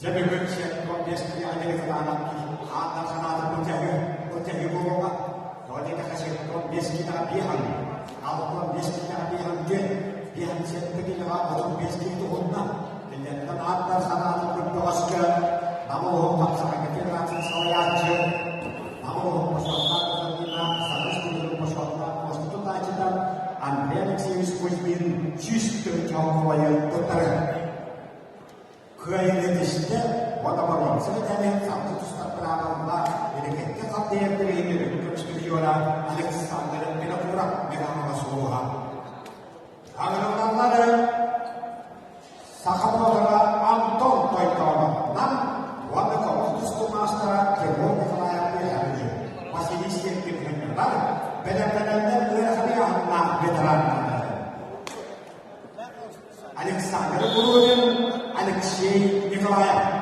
[SPEAKER 1] Jadi bersiap kondisi ada di anak anak sana berjaga bola. Kalau kita kasih kondisi kita bihan, kalau kondisi kita bihan siap begini lah, atau kondisi itu honda. Dan kan ada sana berdoa namun masalah kita saya aja, namun masalah kita sana sebelum masalah itu tak ada. Anda yang serius punya sistem jauh yang total. Kaya disini, orang-orang sebenarnya satu susah perangai ini kita dia beri ini terus berjualan Alexander Pirokuran mereka mengasuhkan. Agar orang sahabat Anton Toyota, nam warga kau terus master kebun kelayak dia masih disiapkan benar, benar-benar dia anak veteran. Alexander Pirokuran Alexei Nikolaev.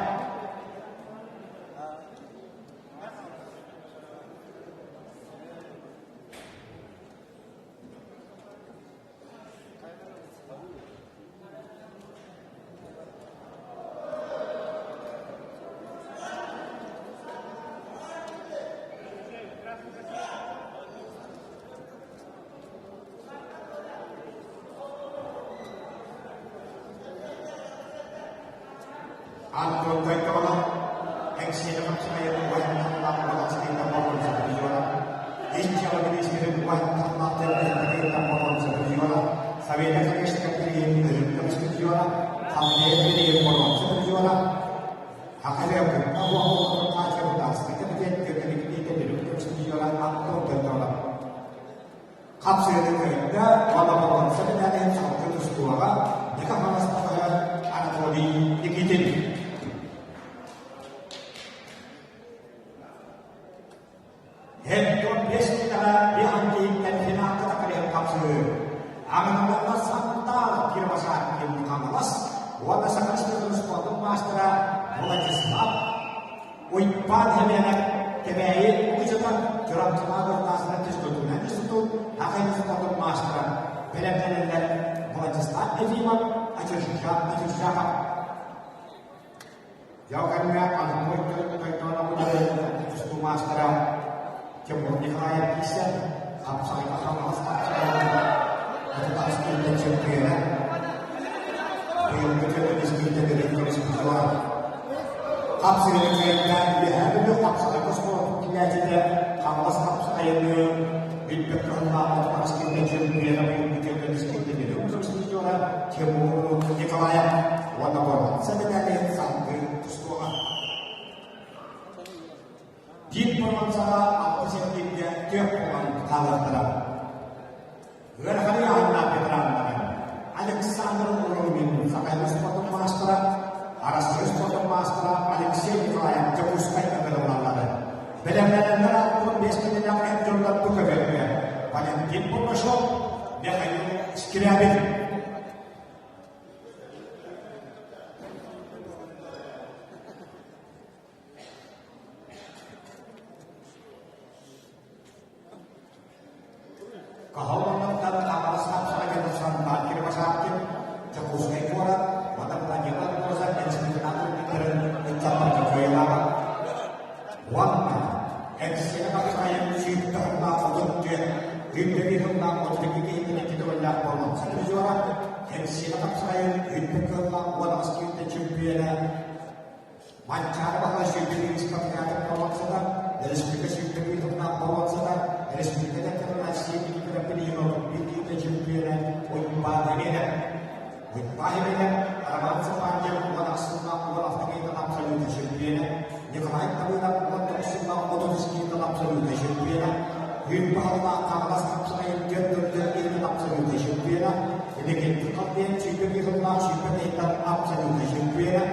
[SPEAKER 1] Anton Toyota, ex-senior saya buat tanpa berhasil membangun seperti orang. Insya Allah ini saya buat tanpa terhenti membangun seperti orang. Saya nak sekali ini terus seperti orang. Kami ini membangun seperti orang. Oipan hemena kebaik ujian juram semangat nasrat disebutnya di situ akan disebut master. Benar-benar Balatistan ini mah ajar siapa. Jauhkannya alhamdulillah itu master. Kemudian ayat kisah apa sahaja itu pasti kita cerita. Yang betul disebutnya dari tulis berjual. Kapsul yang dia ada kapsul itu semua kita jadi kapsul ayatnya bid'ah atau pasti kita cerita yang kita disebutnya dari tulis berjual. Kemudian kita layak warna sebenarnya sampai semua. Di permasalahan apa sih dia kalah terang. Gara-gara anak terang. Alexander Oromin sampai sepatu master, Arasius sepatu master, Alexei Nikolai jauh sekali ke dalam lalan. Beda-beda pun biasanya yang ekor dan buka berbeda. Pada tim pemasok dia hanya sekiranya Kahawan dan amal sahaja bersama akhir masyarakat jauh sekali kuat, mata pelajaran proses dan sebenarnya pikiran mencapai kebayaan. Warna, eksena saya cinta untuk dia, hindari hendak untuk kita tidak berlaku. Satu juara, eksena saya hindari walau kita cempiana. Mancar bahwa syuting seperti ada perawat sedang, dari sebagai syuting itu nak perawat sedang, dari sebagai karena syuting kita pilih kita cempiana, Oipan ini alam sepanjang walau sunnah walau kita tak selalu cempiana, yang lain kami tak walau sunnah walau kita tak selalu cempiana, Oipan alas tak saya jatuh ini tak selalu cempiana, ini kita yang syuting itu nak syuting kita tak selalu cempiana.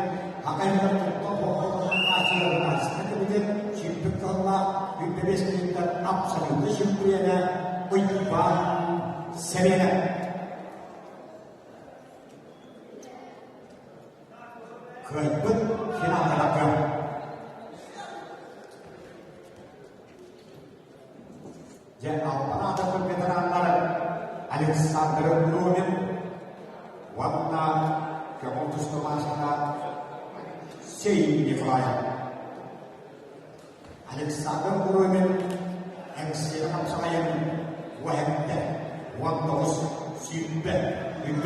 [SPEAKER 1] Akan tertutup hasil hasil kemudian syukurlah bebas kita absolut syukurnya Oipan semena keibut kira terapkan jangan pernah ada perbedaan antara Alexander Oromin warna kemutus kemasyarakat Sei Nikolai Alexander Oromin yang siapa saya wahda wantos simpen itu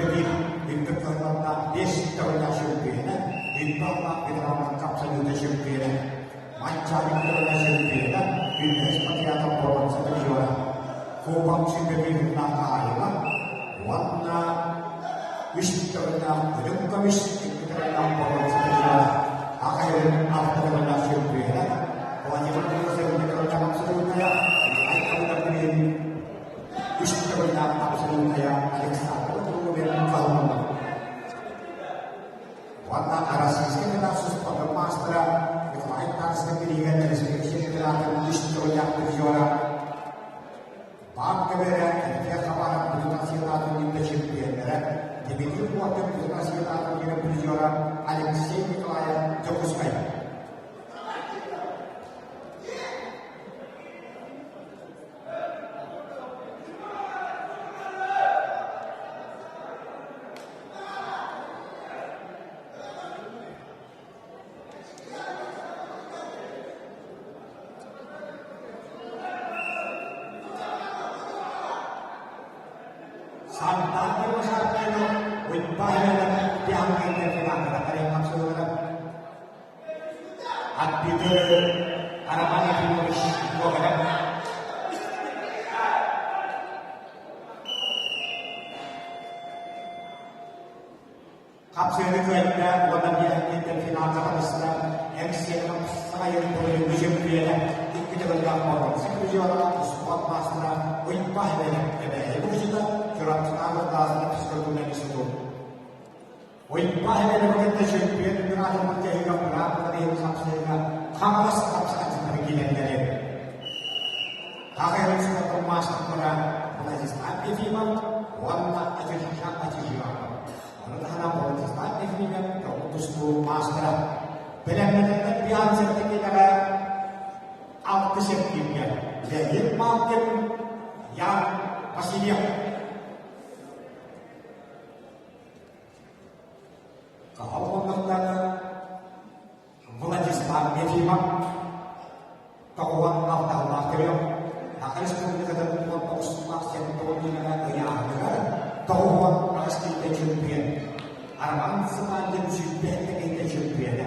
[SPEAKER 1] karena destronya syukurnya itu apa kita menangkap saluda syukurnya macam itu syukurnya itu seperti apa orang seperti orang kubang syukurnya nak ayah warna wistornya belum kami kita orang seperti orang akhirnya apa yang syukurnya wajib kita sebenarnya dalam seluruhnya ayat dan wistornya absolutnya Alexander Oromin kalman warna arasisi kita pada master itu ayat tas ketiga dari spesies kita akan wistornya berjuara bang keberan dia kawan berjuang atau kita syukurnya dibikin waktu berjuang atau kita berjuara Alexei Nikolai jauh sekali. Santai masyarakat itu, Oipan diambil dari kita yang maksud hati itu harapan yang dimulai dua kadang kapsul itu ada buatan dia dan final kata Islam yang siapa saya boleh ujian dia kita bergambar seperti orang sport master Oipan dan ibu kita jurat sekarang dalam sekolah di situ. Oipan yang kita syukur dengan ada menjaga berapa dari yang samsega kamas kapsa seperti gila dari. Akhirnya sudah termasuk pada proses aktifimam warna aja siapa jiwa. Karena proses aktifimam keputus master. Benar-benar biar seperti kita Biar makin yang masih dia. Kalau mengenai mengajikan media, kawan Allah kalian akan sebelum kita dapat posmas yang terjadi dengan ayah kawan pasti terjadi. Araman sepanjang sudah terjadi.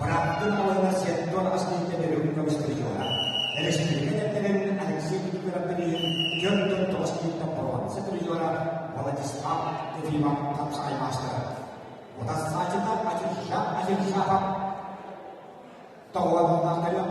[SPEAKER 1] Berarti kalau nasihat Tuhan asli dari rumah istilah. Dari sini dengan aksi kita beri jangan terus kita perwan. Istilah mengajikan media tak saya master. Udah saja tak ajar siapa tahu Allah kalian.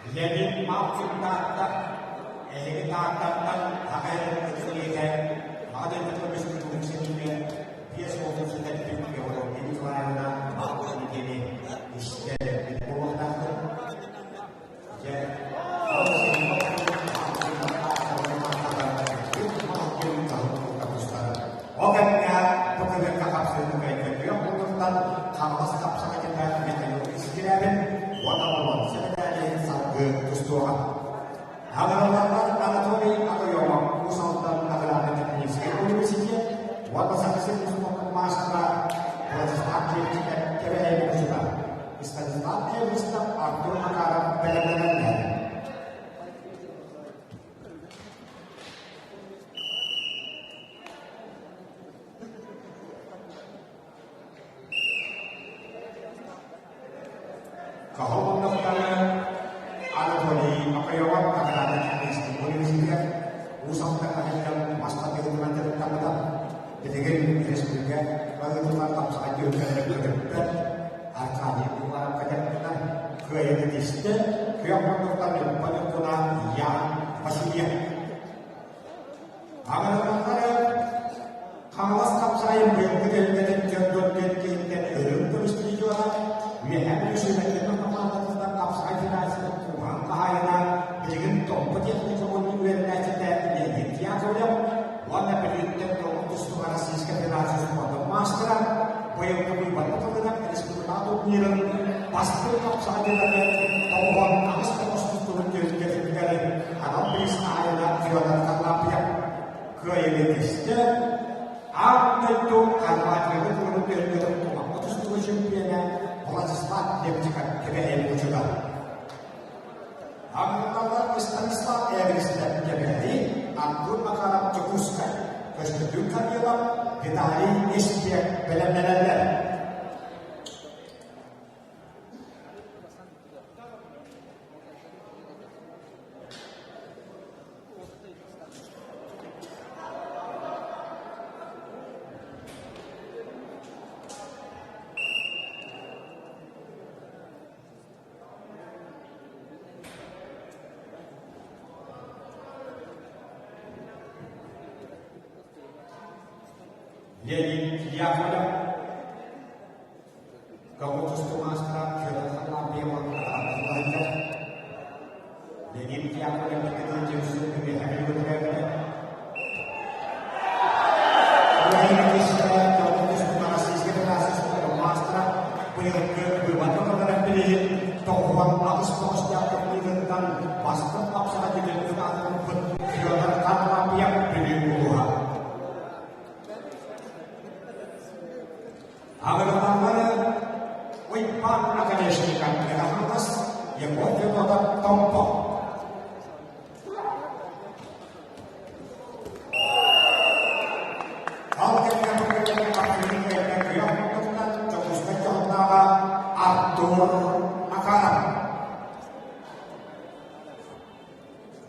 [SPEAKER 1] Jadi mau kita tak, kita akan akan kesulitan, ada yang terlebih sebelum sini dia semua sudah dipilih orang ini karena mau ini istilah di bawah tanah. Jadi oke ya, pekerjaan kakak sudah kayak gitu. Kemudian kalau staf sama kita yang istirahat, one-on-one terus doa. Hal-hal anatomi atau yang usah dan hal-hal yang sekarang ini sih, walaupun saksi semua masalah proses akhir kita kira-kira kita, istilah kita atur akan benar-benar. Kalau menurut kalian anatomi Makayawan akan ada teknis di Indonesia usang terkait master itu nanti tentang jadi kan ini sebenarnya kalau itu mantap saja dari kedepan akan dua kedepan ke Indonesia ke yang menentukan pada guna yang masih dia akan mengenai kalau staf saya berkedepan jadwal dan terus dijual we have to see that the command tentang staf saya tidak kurang kahayana dengan tempat yang kemudian kita jadi dia kalau warna penelitian untuk suarasis federasi pada master boleh berubah dengan diskutado nilang pasti kap saja dari tawon alas terus turun jadi negara ada bis ayana jualan kalapia ke Indonesia apa itu karena kita turun dari tempat terus turun jumpianya proses yang jika kita ilmu juga Agar istana yang sedang dijaga ampun makanan cukupkan kesedukan dalam ditari istiak benar-benar jadi dia pada keputus masker kita sampai mengatakan jadi dia pada begitu justru lebih hari berbeda lain kisah keputus masker berbantu kepada pilih tokohan harus terus dapat diberikan masker apa saja dan kita akan berjualan karena yang pilih buah agar mana wipan akan dihasilkan dengan atas yang boleh dapat tompok. Kalau kita berbicara tentang yang menentukan terus mencontoh atur makanan.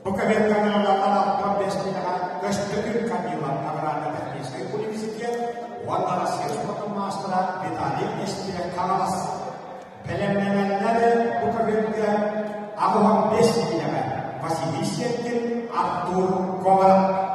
[SPEAKER 1] Bukan yang dalam biasanya kesetujuan kami agar ada teknis. Saya pun disikian warna hasil master ditali istilah kalas benar-benar bukan juga aku habis tidak masih disiapkan atur kolam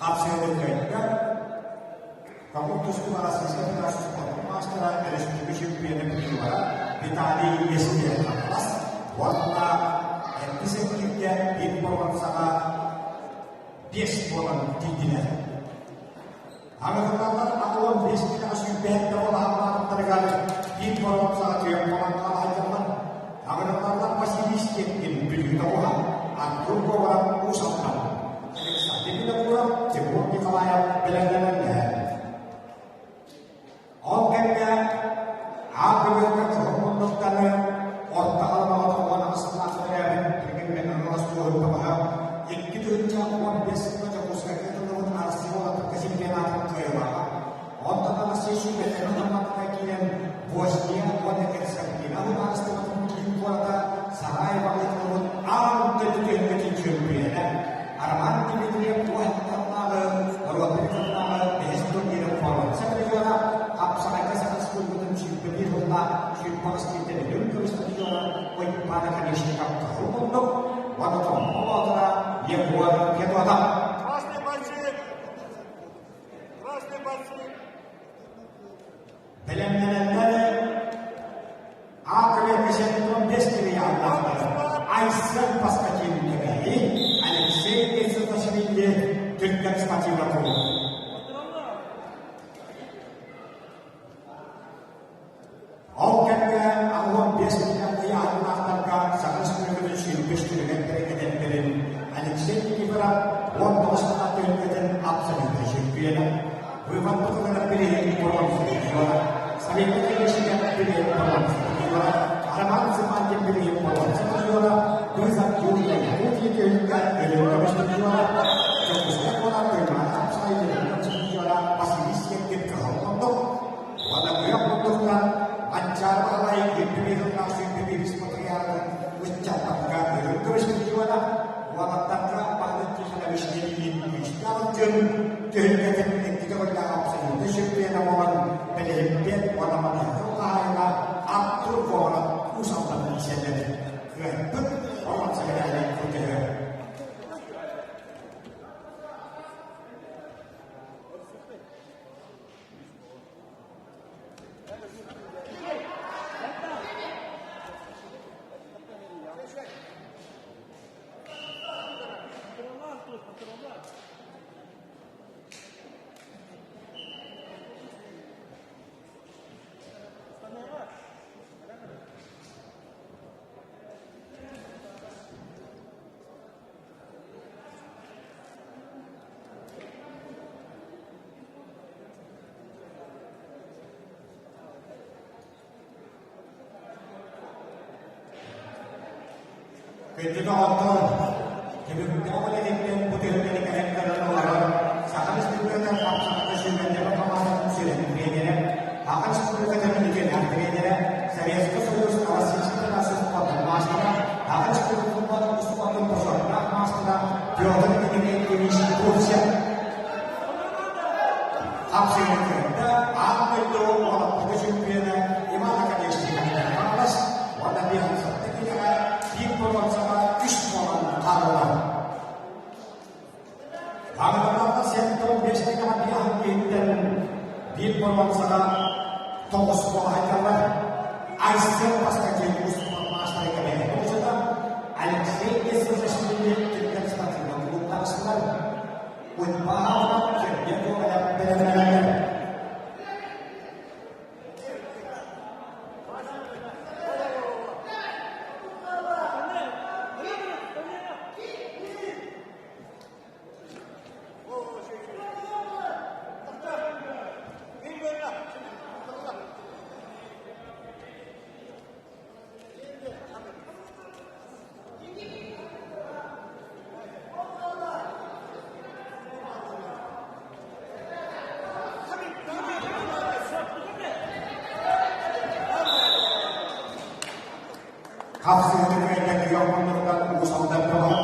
[SPEAKER 1] hasil dikaitkan kamu terus kualitas master dari distribusi biaya penjualan ditali istilah atas warna yang bisa kita informasi sangat dieksploran tingginya. Agar terdapat alam bisa kita asumsi terlalu terkait informasi sangat yang mengalami zaman. Agar terdapat pasti disediakan beritahuan atau bahwa usaha jadi tidak kurang jemput di kelayak benar-benarnya. Orangnya apa yang menentukan otak orang setelahnya dengan Rasul bahwa yang itu jawab biasanya jauh sekali itu arsiwa atau kesimpulan kewa. Otak masih sudah teman-teman kajian bosnya pada kesempatan lalu harus mungkin kuota sarai bagi turun alam terjun beda. Araman ini dia buat terlalu berwaktu terlalu besok dia berfollow. Saya juga apalagi saya sebut dengan simpel rumah simpel seperti ini terus juga pada kondisi kamu untuk waktu kamu yang buat dia tuh benar-benar akhirnya kesentuhan destiny Allah. Aisyah pas kecil ini, Alexei itu 지우라고. Aunque algum desses que ia arrumar sabe se não me deixe investir em terem Alexei que para o nosso até que absolutamente pena. We want to go to the for sabe que ele chega for Arman zaman के लिए बहुत समझोरा कोई सब क्यों नहीं वो कि इनका एलिमेंट समझोरा जो उसने बोला कोई माना साइड एलिमेंट समझोरा बस इसी के कहां तो वाला कोई तो का अंचार वाला एक भी ना सिर्फ भी रिस्पॉन्स यार उस चाहता का एलिमेंट समझोरा वाला तक बाद की है विषय की स्टार्ट के kita berdoa absolut syukur namun penelitian pada mana rohana atur kolam usah manusia jadi betul orang saya yang kerja Ketika autor, jadi kita boleh ikut putih dari kereta dan orang. Sahaja sebenarnya apa kesulitan jawab kemasan sulit begini. Akan sebenarnya kita mungkin begini. Serius kesulitan awasi sebenarnya sesuatu masalah. Akan sebenarnya sesuatu persoalan masalah. Jodoh ini kursi. Apa sih kita? Apa itu orang kesulitan? Gimana kan istilah? Malas. Wadah dia People sama Islam Allah. Bagaimana sentrum biasanya dia dan people sama tokoh sekolah Allah. Aisyah pas kaji Usman Master kalian itu sudah Alexei itu sesuatu yang seperti itu tak selalu. Unpaham dia tu ada benar-benar. Hasil dengan yang menurutkan usaha dan doa,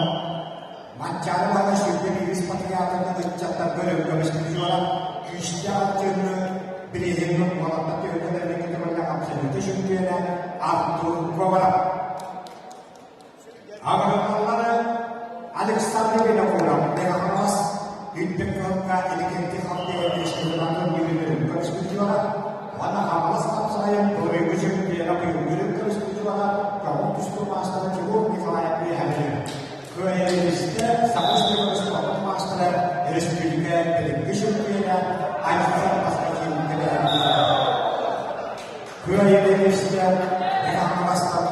[SPEAKER 1] mancar mana syukur diri seperti apa yang tercatat dalam garis kejualan Kristian berikan malam tapi dari kita banyak absolut syukurnya Abdul Qadir. Agar Alexander bin Abraham dengan keras dipegang ini kita hamil di sekolah ini garis kejualan. Wana hamas saya boleh berjumpa dengan orang garis kejualan. Kamu justru master cukup di kalangan pihaknya. Kehidupan sampai sekarang master harus diberikan televisi punya ajar pasal kehidupan. Kehidupan yang master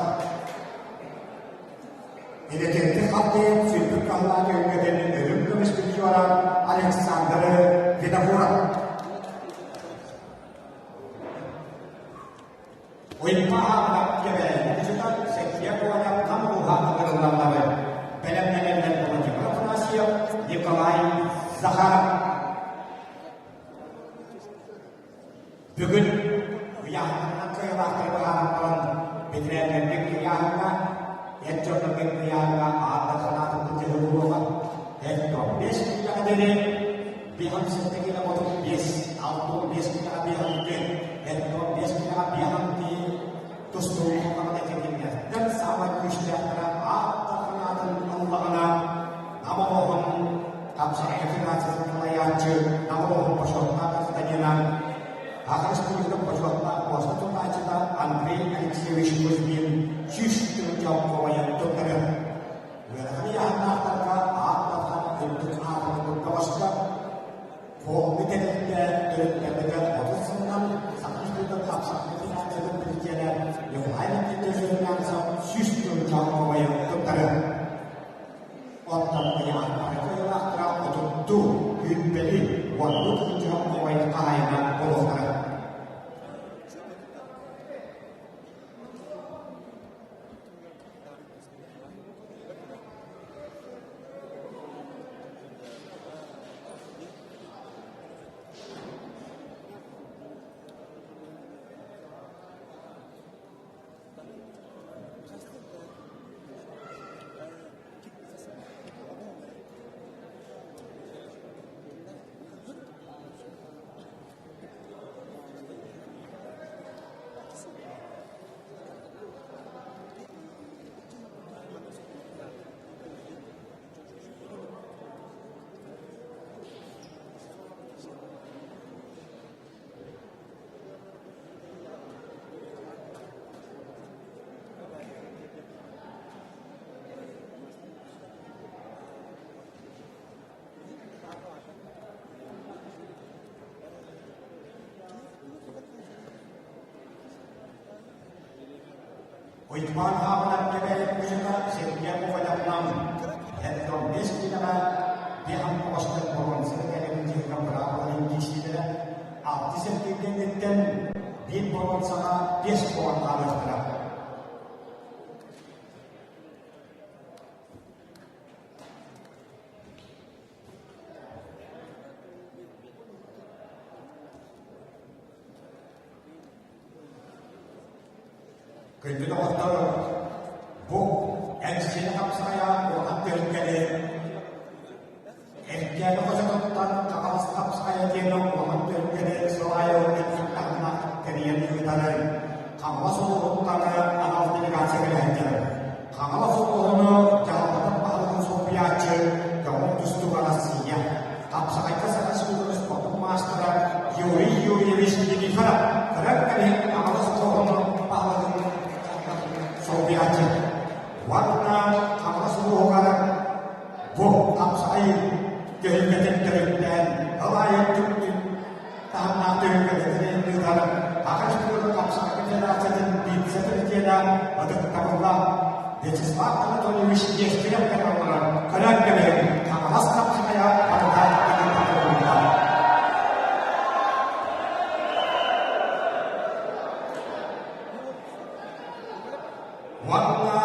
[SPEAKER 1] ini kita hati film kalah yang kemudian dalam kejuaraan Alexander kita pura. Wih paham tak kira kita sekian banyak kamu hak dalam nama pelan-pelan dan pengajian informasi di kalai Zahara. Bukan yang nak kebahagiaan pikiran dan pikirannya yang contoh pikirannya ada karena tujuh hubungan yang bias kita ada bihan seperti kita mau bias auto bias kita bihan yang bias kita bihan di terus Uytuan havalar gebelik müzika sevgiye kuvvetle nam. Hedron neskineme bir ham koştur boğansını gelenin cihka bırakılan kişilere altı sevgilerden bir boğansana 5 puan alırdılar. Kedua dokter, bu yang siapa saya wakil kali, kerja dokter kapal staf saya jenuh wakil kali selayu dan karena kerjaan itu tadi, kamu suruh dokter anak delegasi kerja, kamu suruh jawab apa Sofia aja, kamu justru alasannya, tapi saya suruh sepatu master, yuri ini karena kamu suruh Sobi aja, warna kamar semua orang, boh kapsai, jadi ketentuan, awalnya itu tahap nanti ketentuan itu dalam, akan sepuluh kapsai ketentuan dan bisa terjadi ada ketahuan, jadi sebab atau misi setiap orang, kadang-kadang kamar kapsai pada tahap ketentuan. Warna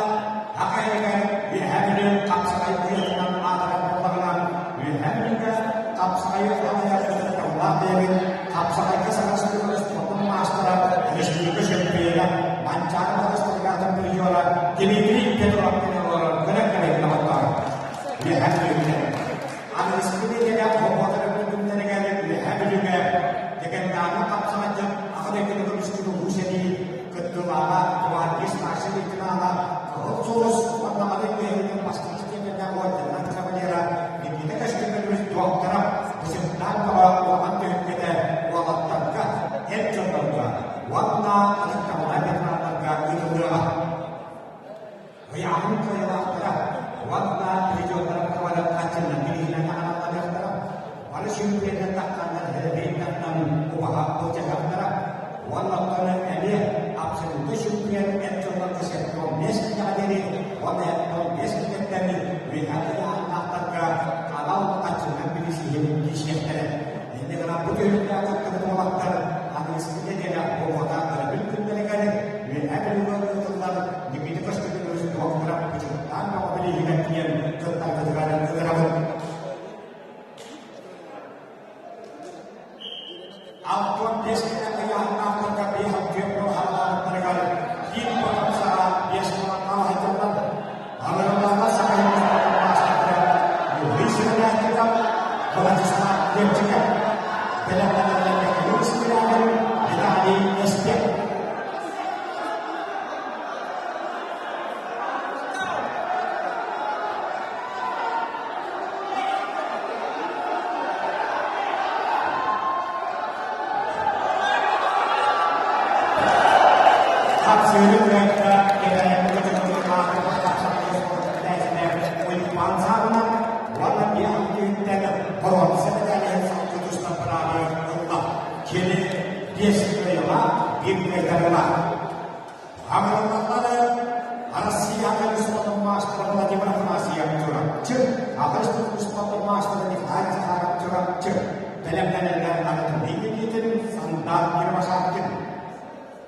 [SPEAKER 1] akhirnya dihadirkan kapsai dengan adalah pengenalan dihadirkan kapsai yang terkembang kapsai kesangat seluruh pemasaran industri kesehatan mancanegara harus tergantung berjualan kini pengeluaran kena melakukan dihadirkan ada seperti tidak membuat dengan dihadirkan dengan dana kapsai akan kita bisa di ketua wadis masih dikenal khusus warna yang pasti kita buat dengan kamera kita kasih terus dokter beserta bahwa kita walau tegak itu juga warna kita mulai tegak itu adalah yang kedua warna hijau kepada kaca nanti dengan anak-anak walau simpel letakkan dari dalam kuah jaga walau karena ini absolut syukur untuk kesehatan nesnya jadi walau nesnya jadi wihara anak terga kalau kajian pilih di sini ini kalau betul kita ketemu waktu ada seperti dia bahwa ada betul mereka wihara juga tentang dibidik pasti terus dokter penciptaan kalau pilih hingga tentang keterangan Alpun desnya yang nampak kami hampir berhala mereka di bangsa biasa kalah itu kan lama-lama saya masalah jadi sudah kita berjasa yang juga benar-benar yang sudah kita di setiap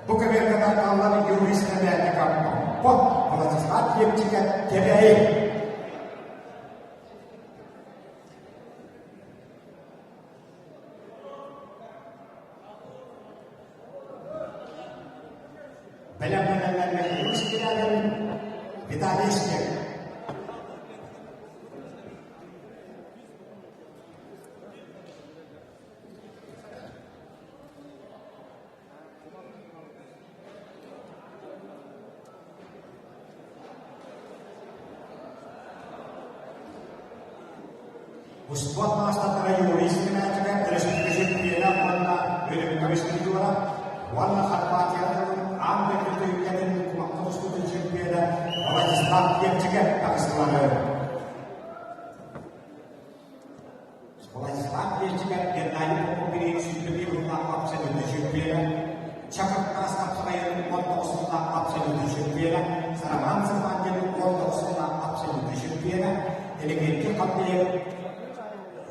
[SPEAKER 1] bukan yang kata Allah yuris dan kamu kalau saat dia jika jadi benar-benar yuris dan kita risnya Usbuat masa terayuris kena juga terus dia mana boleh kami sendiri orang warna kharbat yang ambil itu yang terus terus dia orang Islam yang juga tak sekolah sekolah Islam dia juga dia tanya pemberi sendiri rumah apa saja dia cakap tas apa yang mau sekolah apa saja dia Elegante kapıya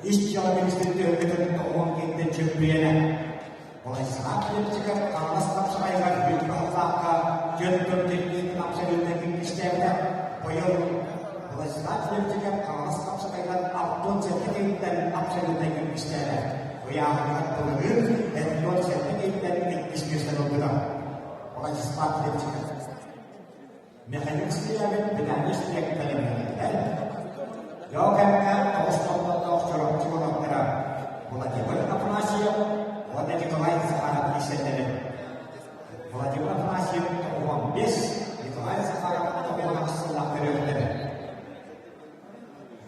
[SPEAKER 1] iş çalıştırdığı ülkeden tohum gitti çöpüyene. Olay saat çıkar kalas kapsayacak bir bahaka jöntöm tekniğinin absolutundaki işlevde boyun. Olay saat çıkar kalas kapsayacak abdon sertifikatın absolutundaki işlevde. Uyarmak bulunur, abdon sertifikatın işlevde oldu. Olay saat çıkar. Mekanik silahın bedanya silah kalimatlar. Yogannya Rasulullah Shallallahu Wajib aplikasi, wajib kelain sekarang isennya. Wajib aplikasi uang bis, kelain sekarang uang selah periode.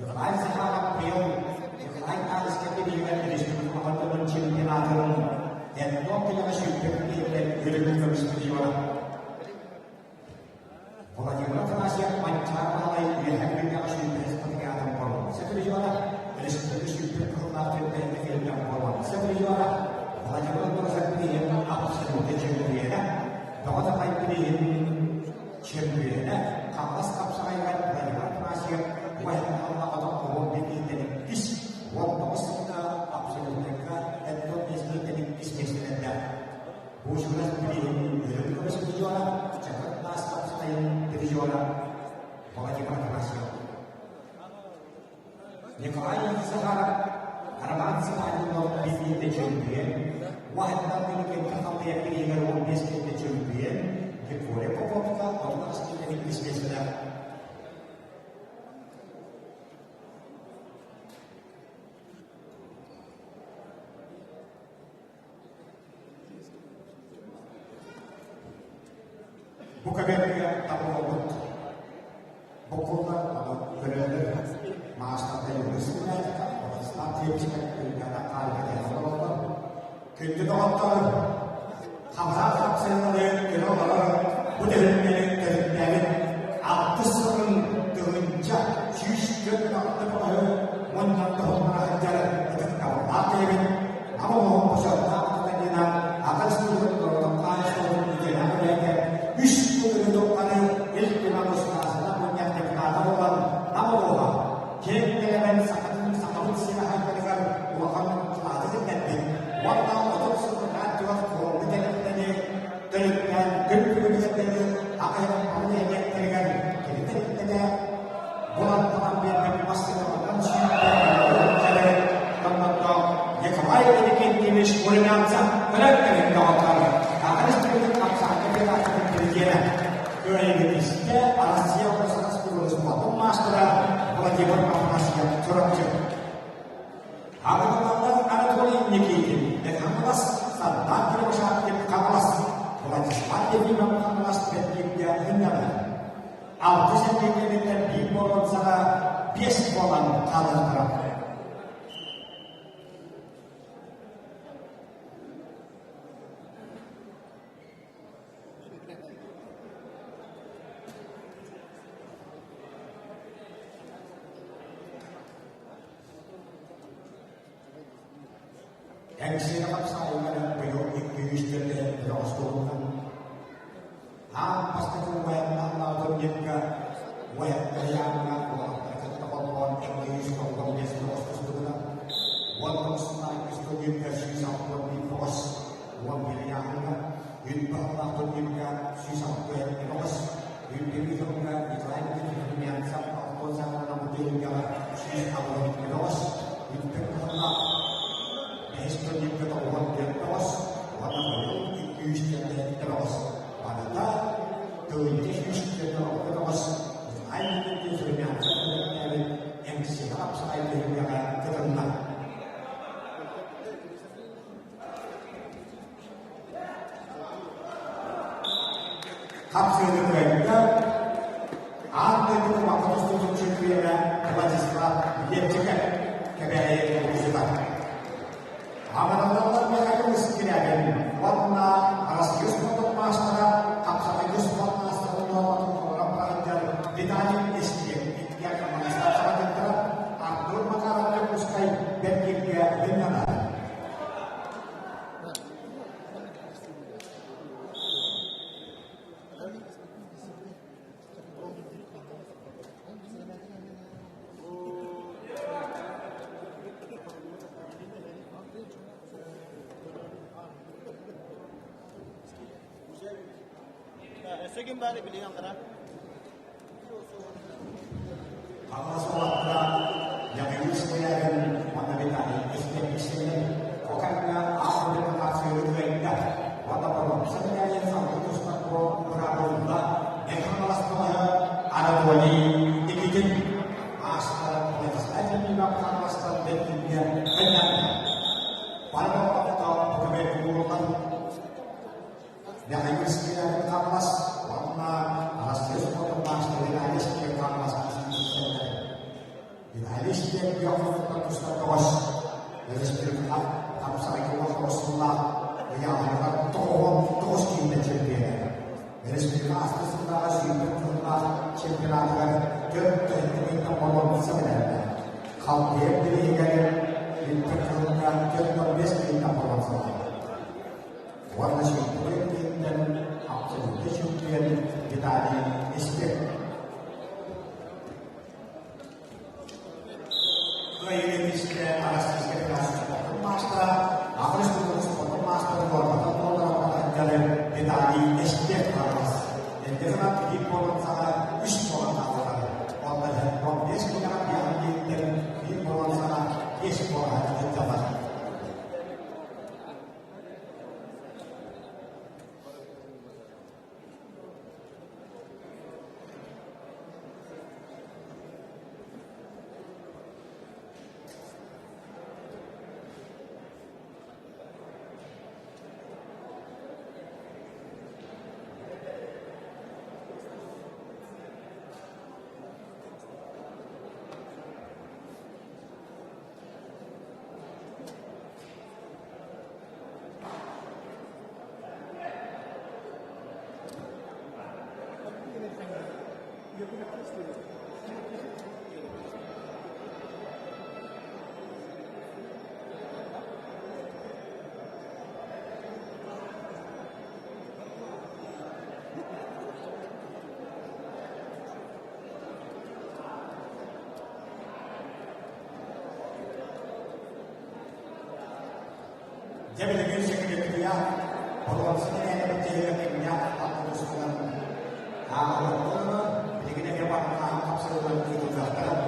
[SPEAKER 1] Kelain sekarang periode, kelain alis kemudian disebut untuk menciptakan aturan dan waktu yang sudah dan hidup kebiasaan. Wajib aplikasi mencari lain yang hanya sudah seperti atom bom. Seperti mana? Distribusi berkembang dan yang bawah. Seperti mana? Wajib aplikasi yang absolut champion. Bahwa sampai pilih champion. Kapas kapsaikan wajib aplikasi wajib Allah atau bom ini jadi is. Wajib kita absolut mereka dan itu jadi bisnis mereka. Bukan pilih itu seperti mana? Jangan pas kapsaikan dijualan. Wajib aplikasi. Nikolain sekarang harapan sekali mau di champion, wahid nanti kita tahu yang pilih kalau bisnis di champion, kita boleh pokok kita otomatis kita di bisnis sudah. Bukan dia tak mau pokoknya kalau berada Master University, Stadium Secretary katakan yang Allah, kita doktor, hamzah sebenarnya kita bukan dari atas terjah justru doktor menyentuh merajar itu kalau hati apa mau peserta kita akan seluruh dokter seluruh jalan mereka justru dokter ilmu manusia punya pengetahuan apa Kelebihan sangat silakan dengan uang pelajar dan warna untuk sebenarnya juga menjadi dengan kemudian apa yang punya dengan kita bulan pengambil dan pasti akan siapa jadi membantu yang kembali ini kini sebenarnya benar dengan kawan akan seperti apa kita akan berjalan ke Indonesia Asia bersama sepuluh semua master wajib aplikasi yang curang curang. Agar ada tuan yang nikih dan hamlas tentang kita masyarakat hamlas wajib sepatutnya memang hamlas dan juga hendak. Altus yang kita minta di bolon sana bias bolon kalah terang. Yang siapa saya ada belum ikut dan Rasul pasti web atau juga web yang aku katakan English kalau dia sudah sudah one slide itu juga sisa di pos one miliar itu atau juga sisa di pos itu juga di lain itu yang sama atau sama namun juga sisa di pos itu Historia kita orang yang terus, orang yang Kristen yang terus, pada Kristen yang terus, hanya itu sebenarnya yang siap saya dengan ketenangan. Hasil mereka ada di waktu itu cerita kepada sekolah dia juga kebayaan universitas. Amal-amal yang akan disediakan warna rasius untuk masyarakat kapsaitus warna serta orang pelajar ditanya istiak yang akan mengesahkan tentang atur makanan yang muskai dan juga dengan
[SPEAKER 2] Sögün bari biliyor Ankara.
[SPEAKER 1] Kalau soalnya yang ini sebenarnya mana beda istilah bukannya aku dengan kafir mereka wata perlu sebenarnya satu terus aku berapa yang malas tuh ada dua di dikitin asal politis aja nih nggak pernah asal dan dia banyak pada waktu berbeda urutan yang ini sebenarnya kapas warna alas terus untuk mas dari alis ke kapas Alis dia biarkan terus terus dari setiap kamu saya Rasulullah yang akan terus kita cipta dari setiap asas kita cipta cipta kita kita mau sebenarnya kalau dia berikan kita kita best kita mau warna cipta dan absolut cipta kita di istilah ini istilah alas istilah master harus terus master buat jalan kita di istilah alas dan kita di pola sana istilah alas orang yang progres kita diambil di pola sana istilah alas Jadi dengan sekitarnya, kalau sebenarnya ada penjaga atau sekolah, kalau begini dia pakai absolut itu juga.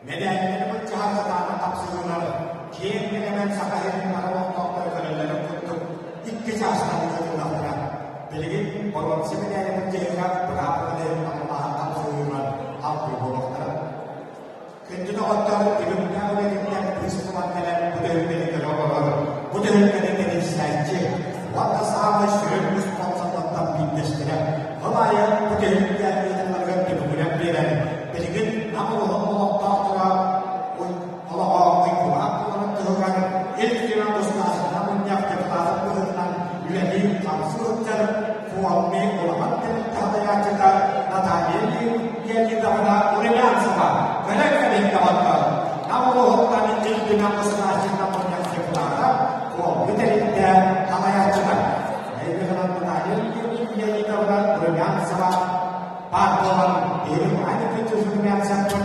[SPEAKER 1] Medeniyetini bu cihatlarına kapsıyorlar. Kendine hemen sakayın aramak noktalarını kuttuk. İki çarşıdan yolculuklar. Bilgin, borçlu medeniyetin cehra bırakmaları Allah'a kapsıyorlar. Halkı boluklar. Kendine otları bilimde öğretimden Hristiyanlar bu devletleri olur. Bu devletleri islerci. Valla sağda sürülmüş konsantattan binleştiren. Halaya bu devletleri edinlerden bilimden veren. Bilgin, namuluğun oluktağı Allah'a uygular. Kullanıp ilk dönem dostlarından yaptıkları bölümden yüreği kapsırıktır. Kuvalmi olamak tahtayacıda Nataliyeli yeni davana uğrayansıma. Böyle davatlar. Namuluğundan ilk dönem dostlarından yaptıkları kuvalmi derinde tahtayacıda. Meyveler Nataliyeli yeni davana uğrayansıma. Pardon, benim aynı kötüsünü yapsam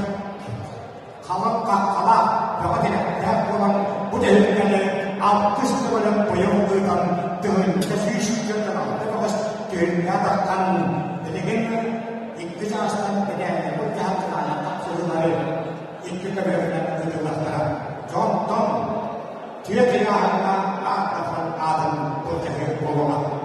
[SPEAKER 1] kalıp kalak yok edilekler olan bu devletleri 60 bölüm boyundudan dönüşte süyüşüklerden aldığımız dünya takkan dediğin iktidardan bedeli bu cihatlarına kapsırıları iktidarlarına ödülaklara John Türkiye'ye ağırlıktan adım portföy bulunmak.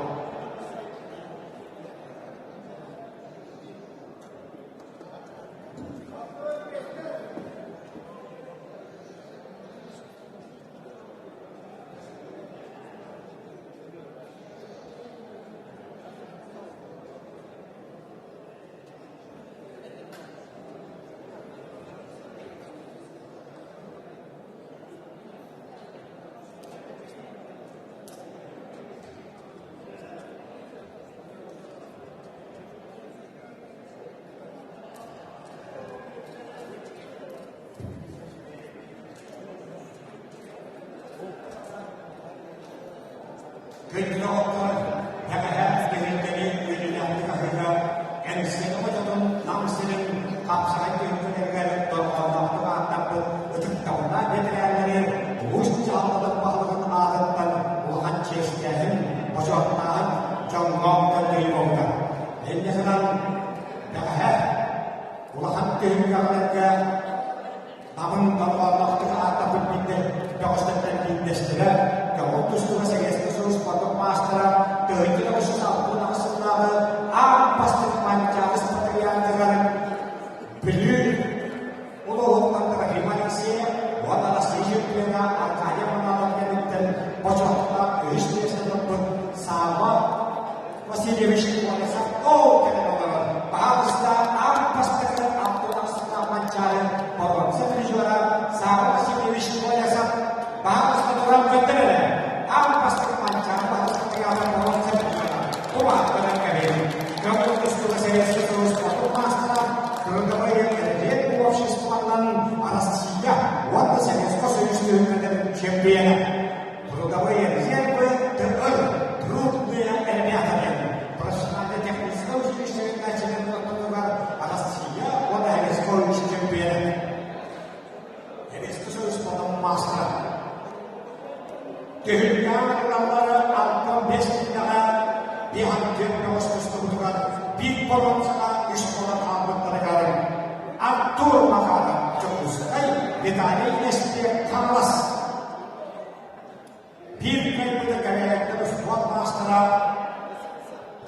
[SPEAKER 1] Kendine otlar, hep gerekleri belirlendik ahırda, endişeli hocanın namsının kapsayıp yönetmeleri doğrultuda anlattı, ötük tavına dedilerleri, bu canlılık bağlılığın ağırlıktan ulan çeşitlerin, hocatlağın canlıqda değil oldu. Endişelen, hep ulan tüyünkarlıkta, namın doğrultuda anlatıp bitti, doğuştaktan dinleştiler, Tustulah segesus pada pastra dari kita bersatu nasional apa pancasila seperti yang dengan beliau untuk antara Malaysia adalah sejak kita akhirnya mengalami dan pojok istri sebut sama masih diwisik oleh satu kenapa bahasa apa sekarang aku nasional mencari bahwa seperti juara sama masih diwisik oleh satu bahasa orang betul. Apa sepanjang bahasa kegiatan bawah sejarah, kuat dengan kalian. Kamu terus saya terus waktu masalah, kalau kamu yang kerja proses pandan Asia, waktu saya sesuai dengan champion. Kalau kamu yang siapa terus dia elmiahnya, personalnya teknis terus saya kaji dengan pendengar Asia, waktu saya sesuai champion. Ini sesuai dengan masalah. Kehidupan orang atau biasanya dihancur proses kebutuhan di kolom sana di sekolah abad negara atur makanan cukup sekali ditanya setiap kelas biarkan negara terus buat masalah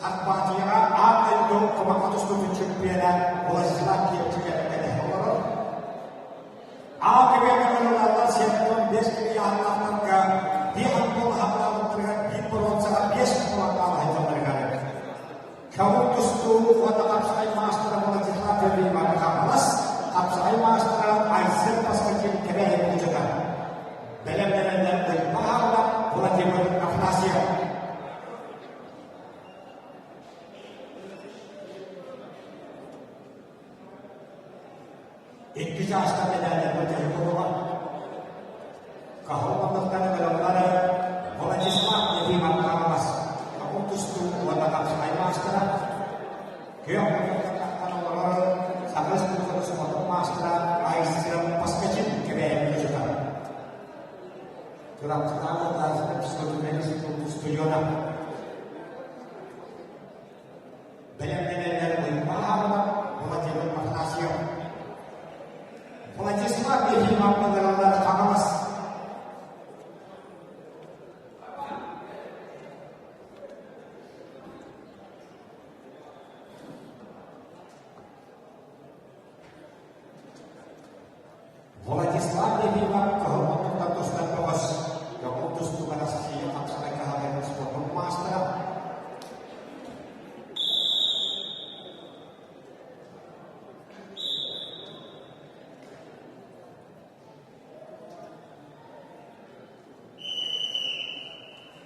[SPEAKER 1] kapasitas ada itu kemakutus tujuh piala boleh lagi juga ada orang akhirnya kalau siapa biasanya anak-anak dihampung hamba menteri di peron sangat biasa melakukan hal mereka. Kamu tustu wata kapsai master mengajar dari mana kamas kapsai master aisyah pas kecil kira yang dijaga. Dalam dan bahwa boleh diberi nafasnya. Iktijar sekali dan menjadi korban. Kau menentukan dalam boleh jismat jadi makamas. Kamu tustu wata kapsai master. Kau menentukan orang sampai semua master aisyah pas kecil kira yang dijaga. Dalam setahun dan sesuatu medis itu tujuan. Banyak yang paham boleh jadi nafasnya. Boleh jismat Majeslati Bima kehormatan Tatus dan Bos yang utus kepada saksi yang akan kehadiran sebuah pemaster.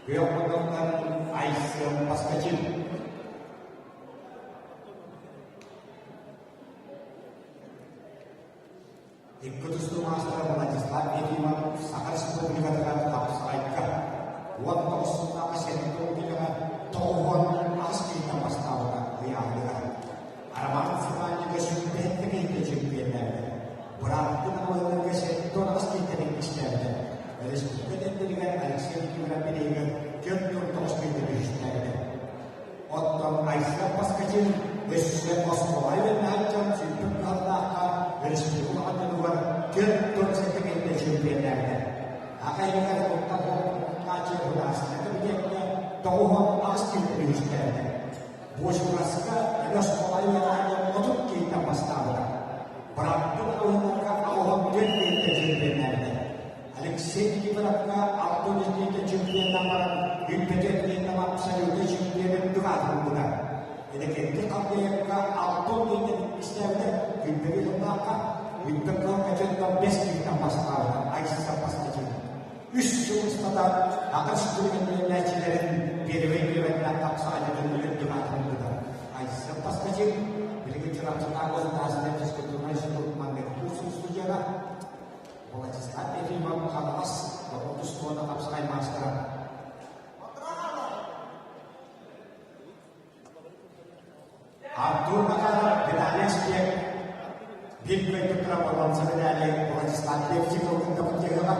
[SPEAKER 1] Yang menentukan Aisyah pas kecil. Ikutus tu master Majeslati Bima sakar sebuah dikatakan tak saikah. Buat terus tak sentuh kita tohon asli tanpa tahu lihat lihat. Araman semuanya kesulitan dengan kejadian. Berarti nama kesentuh asli dengan kejadian. Dari sebuah dengan Alexia kita pilih jatuh terus dengan kejadian. Otom Aisyah pas kecil besok sekolah macam situ kata dari sebuah luar jatuh dengan kejadian. Akhirnya kita kaca beras, kemudiannya tohon asli kejadian. Bos raska ada sekolah yang ada untuk kita pasti. Berarti Allah jadi kejadian. Alexei kita atau jadi kejadian nama kejadian nama saya kejadian itu ada. Jadi kita kalau atau jadi istilah kita maka kita kejadian best kita pasti. Aisyah pasti kejadian. Üstün ispatlar, akan seluruh netilerin bir nakap sahaja dan dengan mudah. Aisyah pas kecil, bila kita cerah nasib diskusi untuk mandek khusus sejarah. Majeslati Bima kalas, untuk semua nakap sahaja master. Abdul Makar bedanya setiap bila itu terlalu dalam sebenarnya Majeslati Bima kita menjaga.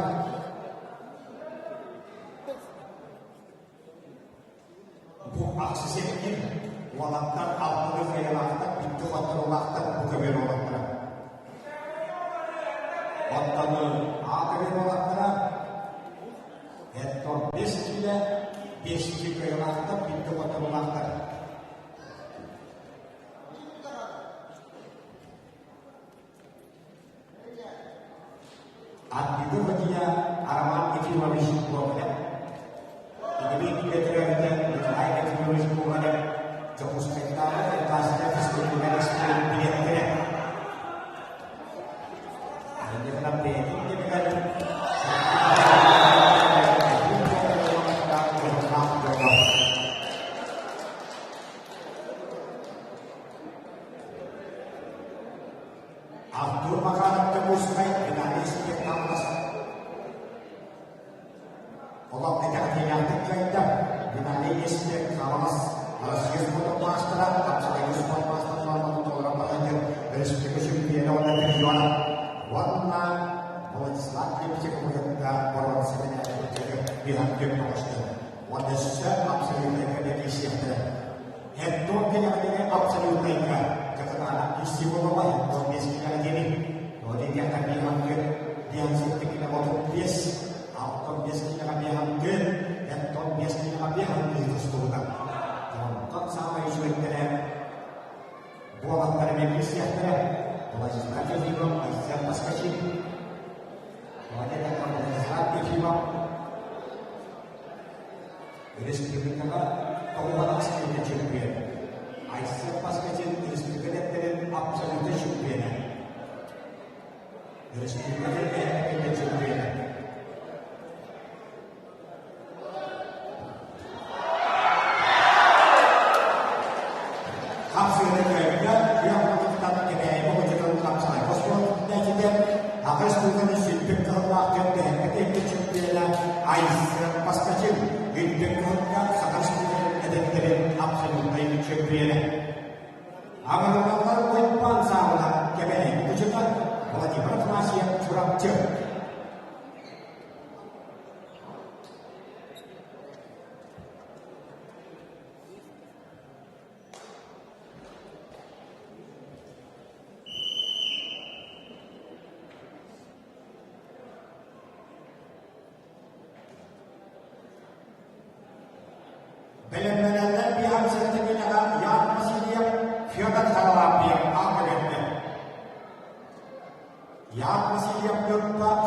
[SPEAKER 1] Aksesnya ini walaupun alur kelakar itu atau waktu bukan berwaktu. Waktu apa berwaktu? Itu biasanya kelakar itu atau waktu. Arti itu baginya araman itu habis buatnya. Jadi kita terlihat ada menulis kepada jemput spektakel dan kasihnya diskusi dari sekian pilihan. Ini kenapa ini dengan Abdul Makar tembus naik dengan spektakel. Allah tidak yang terkaitan dengan istilah kawas hasil foto master atau semua master selama orang belajar dari segi kesulitan dan kejualan warna Majeslati bisa orang sebenarnya berjaga di hampir master warna susah absolutnya kepada isinya itu tidak absolut mereka kata isi foto yang biasanya gini kalau dia akan diambil dia seperti kita mau bias atau biasanya kami hampir dan tahun biasanya kami hampir keseluruhan. Contoh sama isu internet, buat pada Indonesia internet, buat sesuatu film, Aisyah pas kecil, buat ada orang sesuatu film, jadi seperti kata penguatan asli kecil Aisyah pas kecil jadi seperti internet absolut kecil jadi seperti internet kecil Benar-benar pihak sertifikat yang masih dia fiadat halal yang apa yang masih dia berubah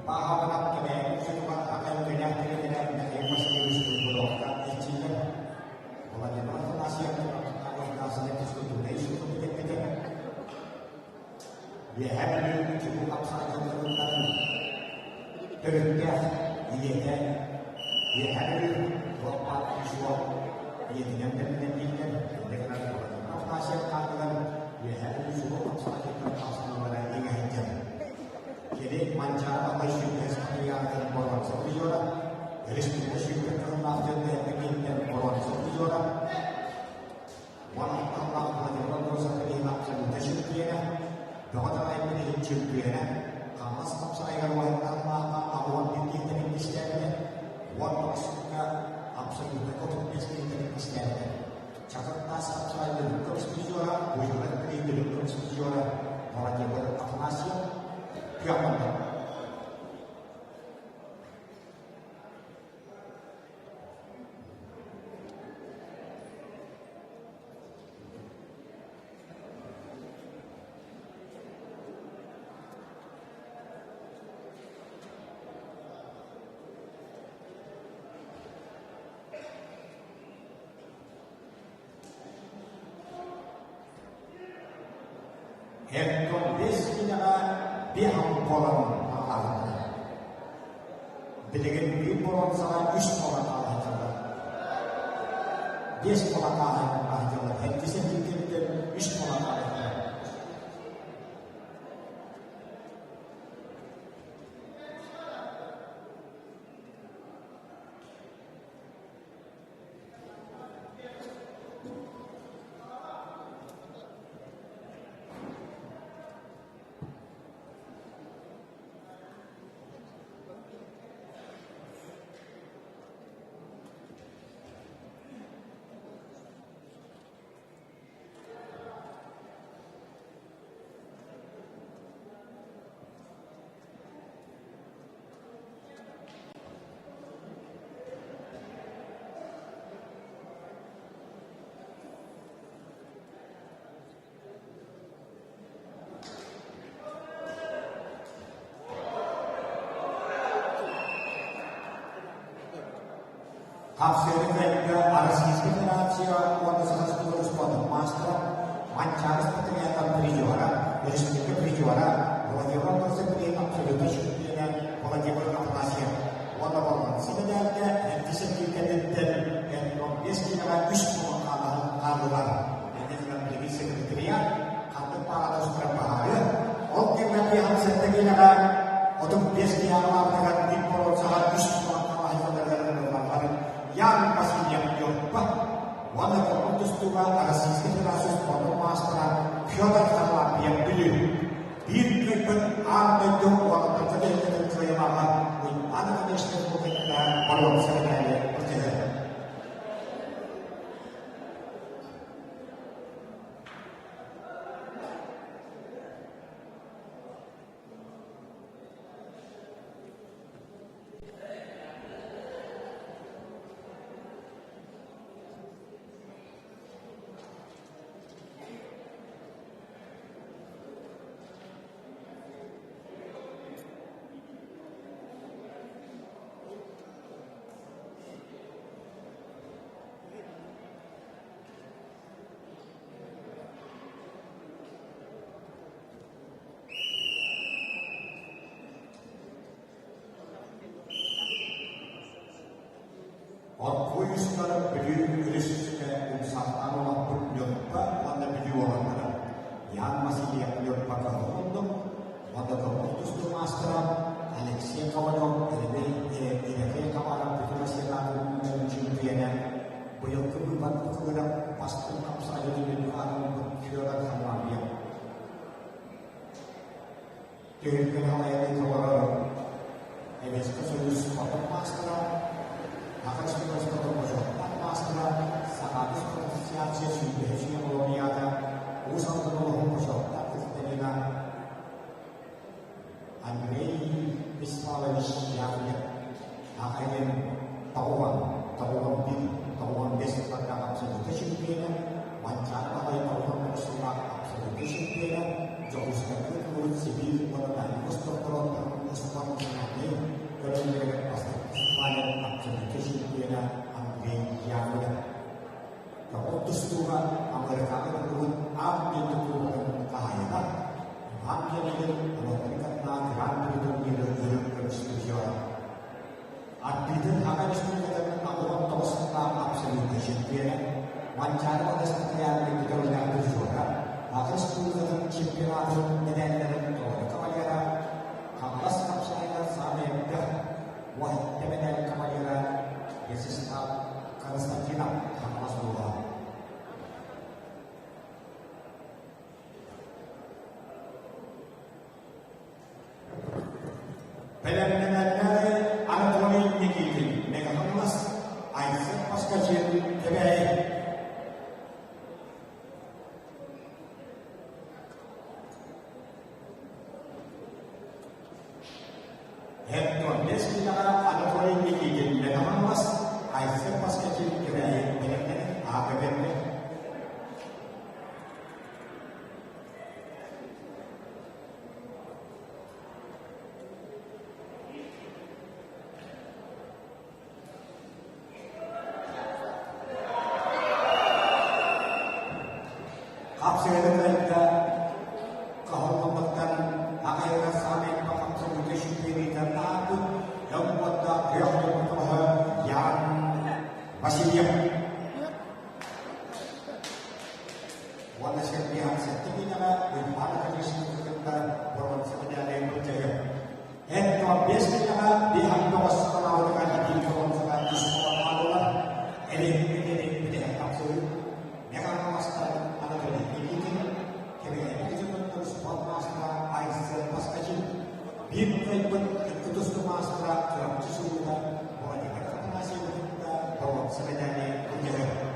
[SPEAKER 1] pahawanap kene sinuman akan kenya masih harus dibolongkan izinnya kalau dia masih harus nasinya disetujui itu tidak dia harus cukup saja tentang kerja dia harus dapat visual dia dengan dengan masih akan dia harus cukup saja tentang mengenai hijab. Jadi mancara apa juga seperti yang terborong seperti orang dari sebuah juga termasuk dan ingin borong seperti orang wanita Allah menjadi orang seperti macam tersebutnya dokter lain menjadi ciptanya kalau sebab saya wanita Allah awal ini dari Kristiannya wanita suka absolut betul dari Kristiannya catat tas saya dari seperti orang bukan dari seperti orang orang yang berafiliasi Siapa? Dia hampuran Allah. Dengan ribuan salah sekolah Allah Taala. Dia sekolah Allah Taala. Henti sendiri dan sekolah Allah Taala. Hasilnya arsis generasi kuota salah satu kuota master mancar seperti yang berjuara dari segi berjuara bahwa dia orang seperti absolut syukurnya bahwa dia berkapasitas walaupun sebenarnya yang disebutkan dan biasa kita semua kalah ini dengan beri sekretariat atau para berbahaya oke nanti harus terkena untuk biasa kita dengan tim perusahaan semua kalah yang pastinya Yoba wala terputus Tuhan asis generasi pada masa Piotr Karla yang beliau diberikan ada dong wala terjadi dengan kelemahan ada kebiasaan mungkin pada sebenarnya percaya Aku sekarang berdiri Kristusnya usaha Allah berjumpa pada berjuang yang masih dia berjumpa ke untuk pada keputus tu master Alexia kawan ini kawan itu masih lalu menjumpinya beliau kebutuhan kemudian pasti kamu saja di dalam berjuang sama dia. Jadi kalau yang itu orang ini sesuatu pada master akan sesuatu masalah masalah saat asosiasi sudah kolonial usaha untuk masalah tertentu Andrei Mislavovich yang akhirnya tahuan besar pada absolut kesimpulan mancar apa yang tahuan bersama absolut kesimpulan jauh sekali menurut sipil mengenai kostum berkali turun ambil turun kahayana ambil ini memberikan nageran turun hidup bersetujuan artinya akan disebutkan Allah terus tentang absolut champion wawancara pada sekalian di kita dengan berjuara akan disebutkan champion medali dan kemajuan Kampas kapsaya sampai dah wah medali kemajuan Yesus Konstantina Kampas luar Benar-benarnya Anatoly Nikitin Mega Kampas Aisyah Paskacil TBI Hektor Deskina Anatoly Nikitin Mega Kampas Aisyah Paskacil TBI benar-benar APBN Absirda kehormatan akhirnya sampai pakam sebagai syukur dan takut yang pada yang bertuah yang masih diam. Warna serpihan setingginya di mana kondisi kita berwarna sebenarnya yang berjaya. Itu biasanya dihantar sekolah dengan di kawasan di sekolah malulah. Ini tidak absolut. Mereka master Anatoly Nikitin, kira-kira itu terus buat master Aisyah Paskacil. Biar pun terus ke master dalam keseluruhan bahwa kita masih kita bahwa sebenarnya berjaya.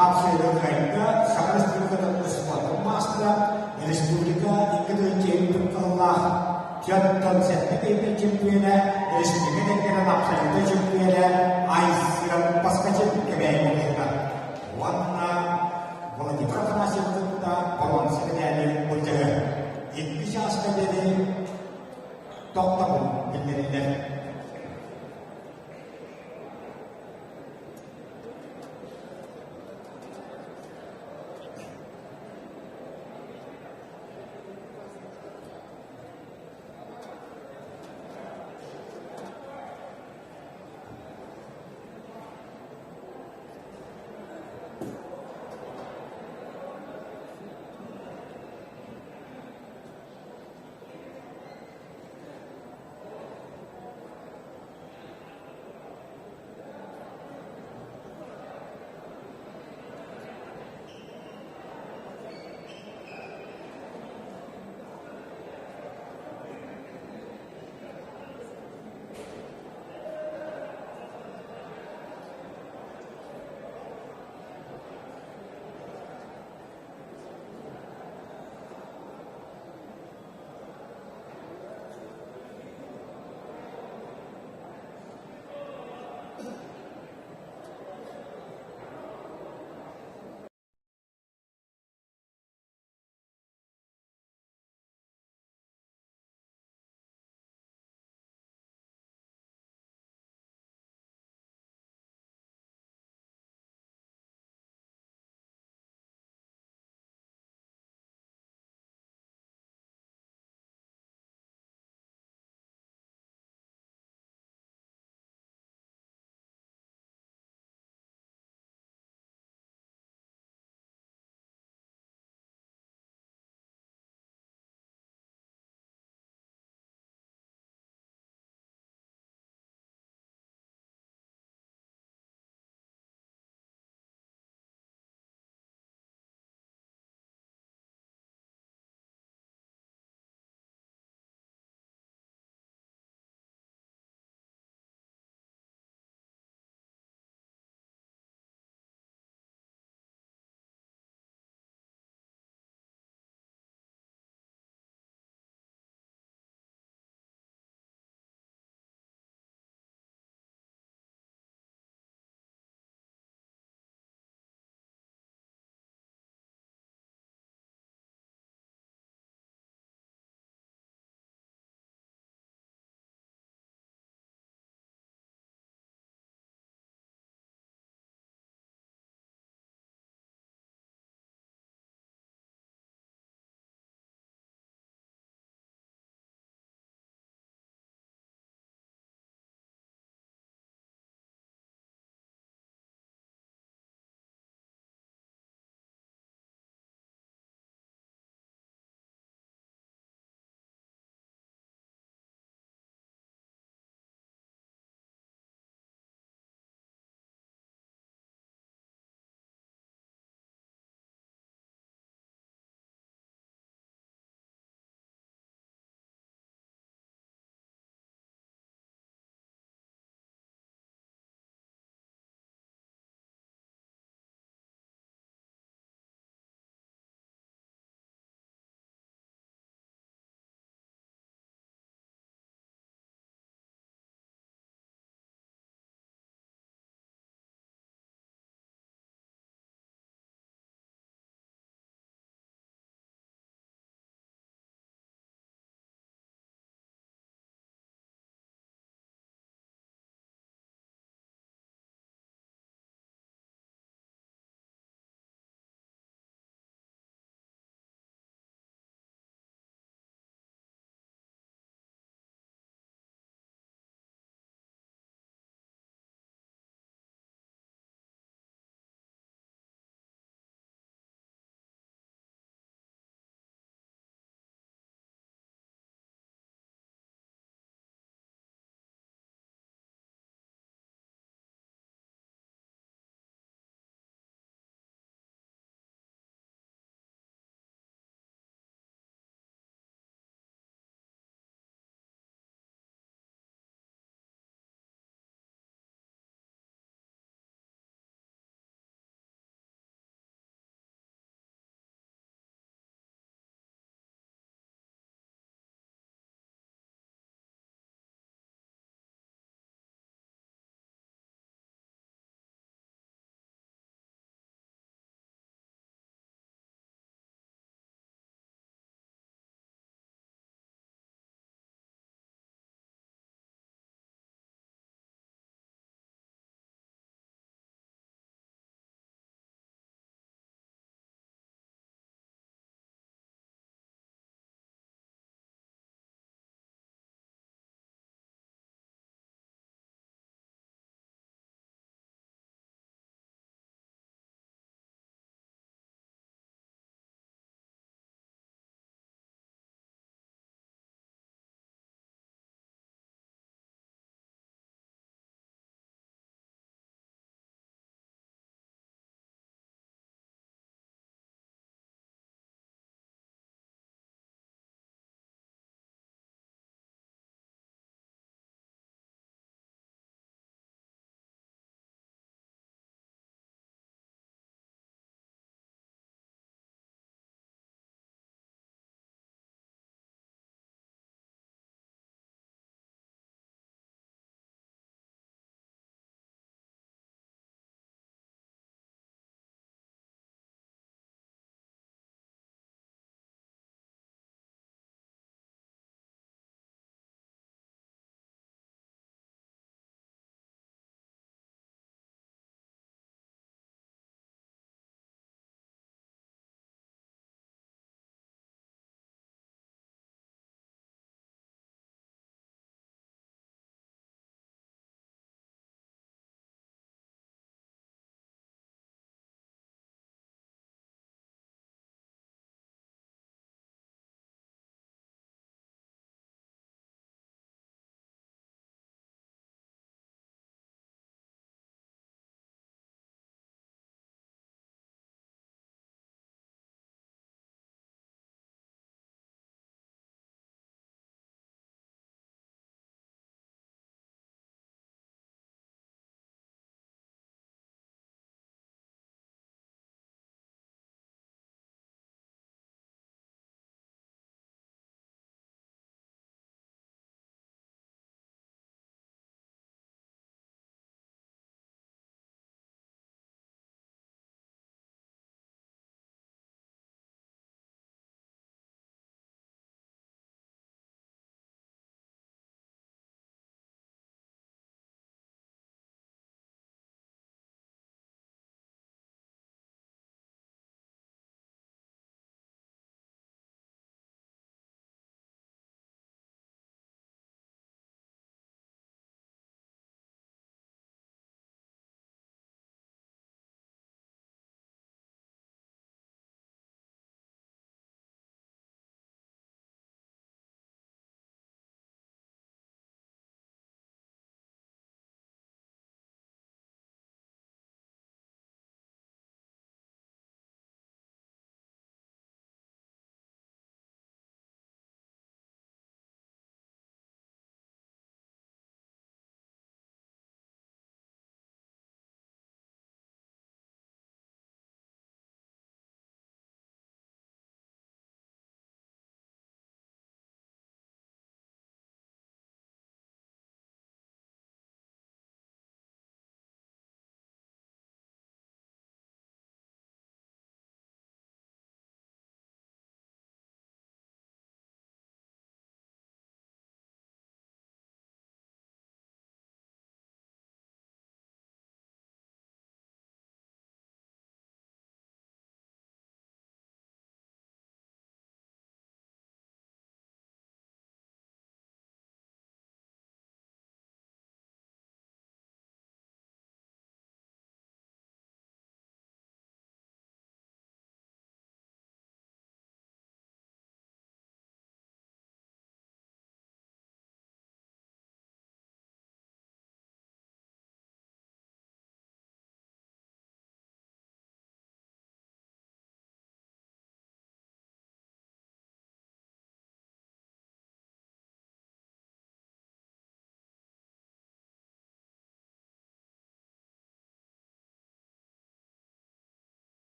[SPEAKER 1] Hasil mereka sangat setuju sesuatu master Respublika Indonesia berkelah jatuh sertifikat champion Respublika dengan absolut champion Aisyah Paskacil kebaya kita warna kalau di pertemanan kita bahwa sebenarnya berjalan Indonesia sebenarnya top menjadi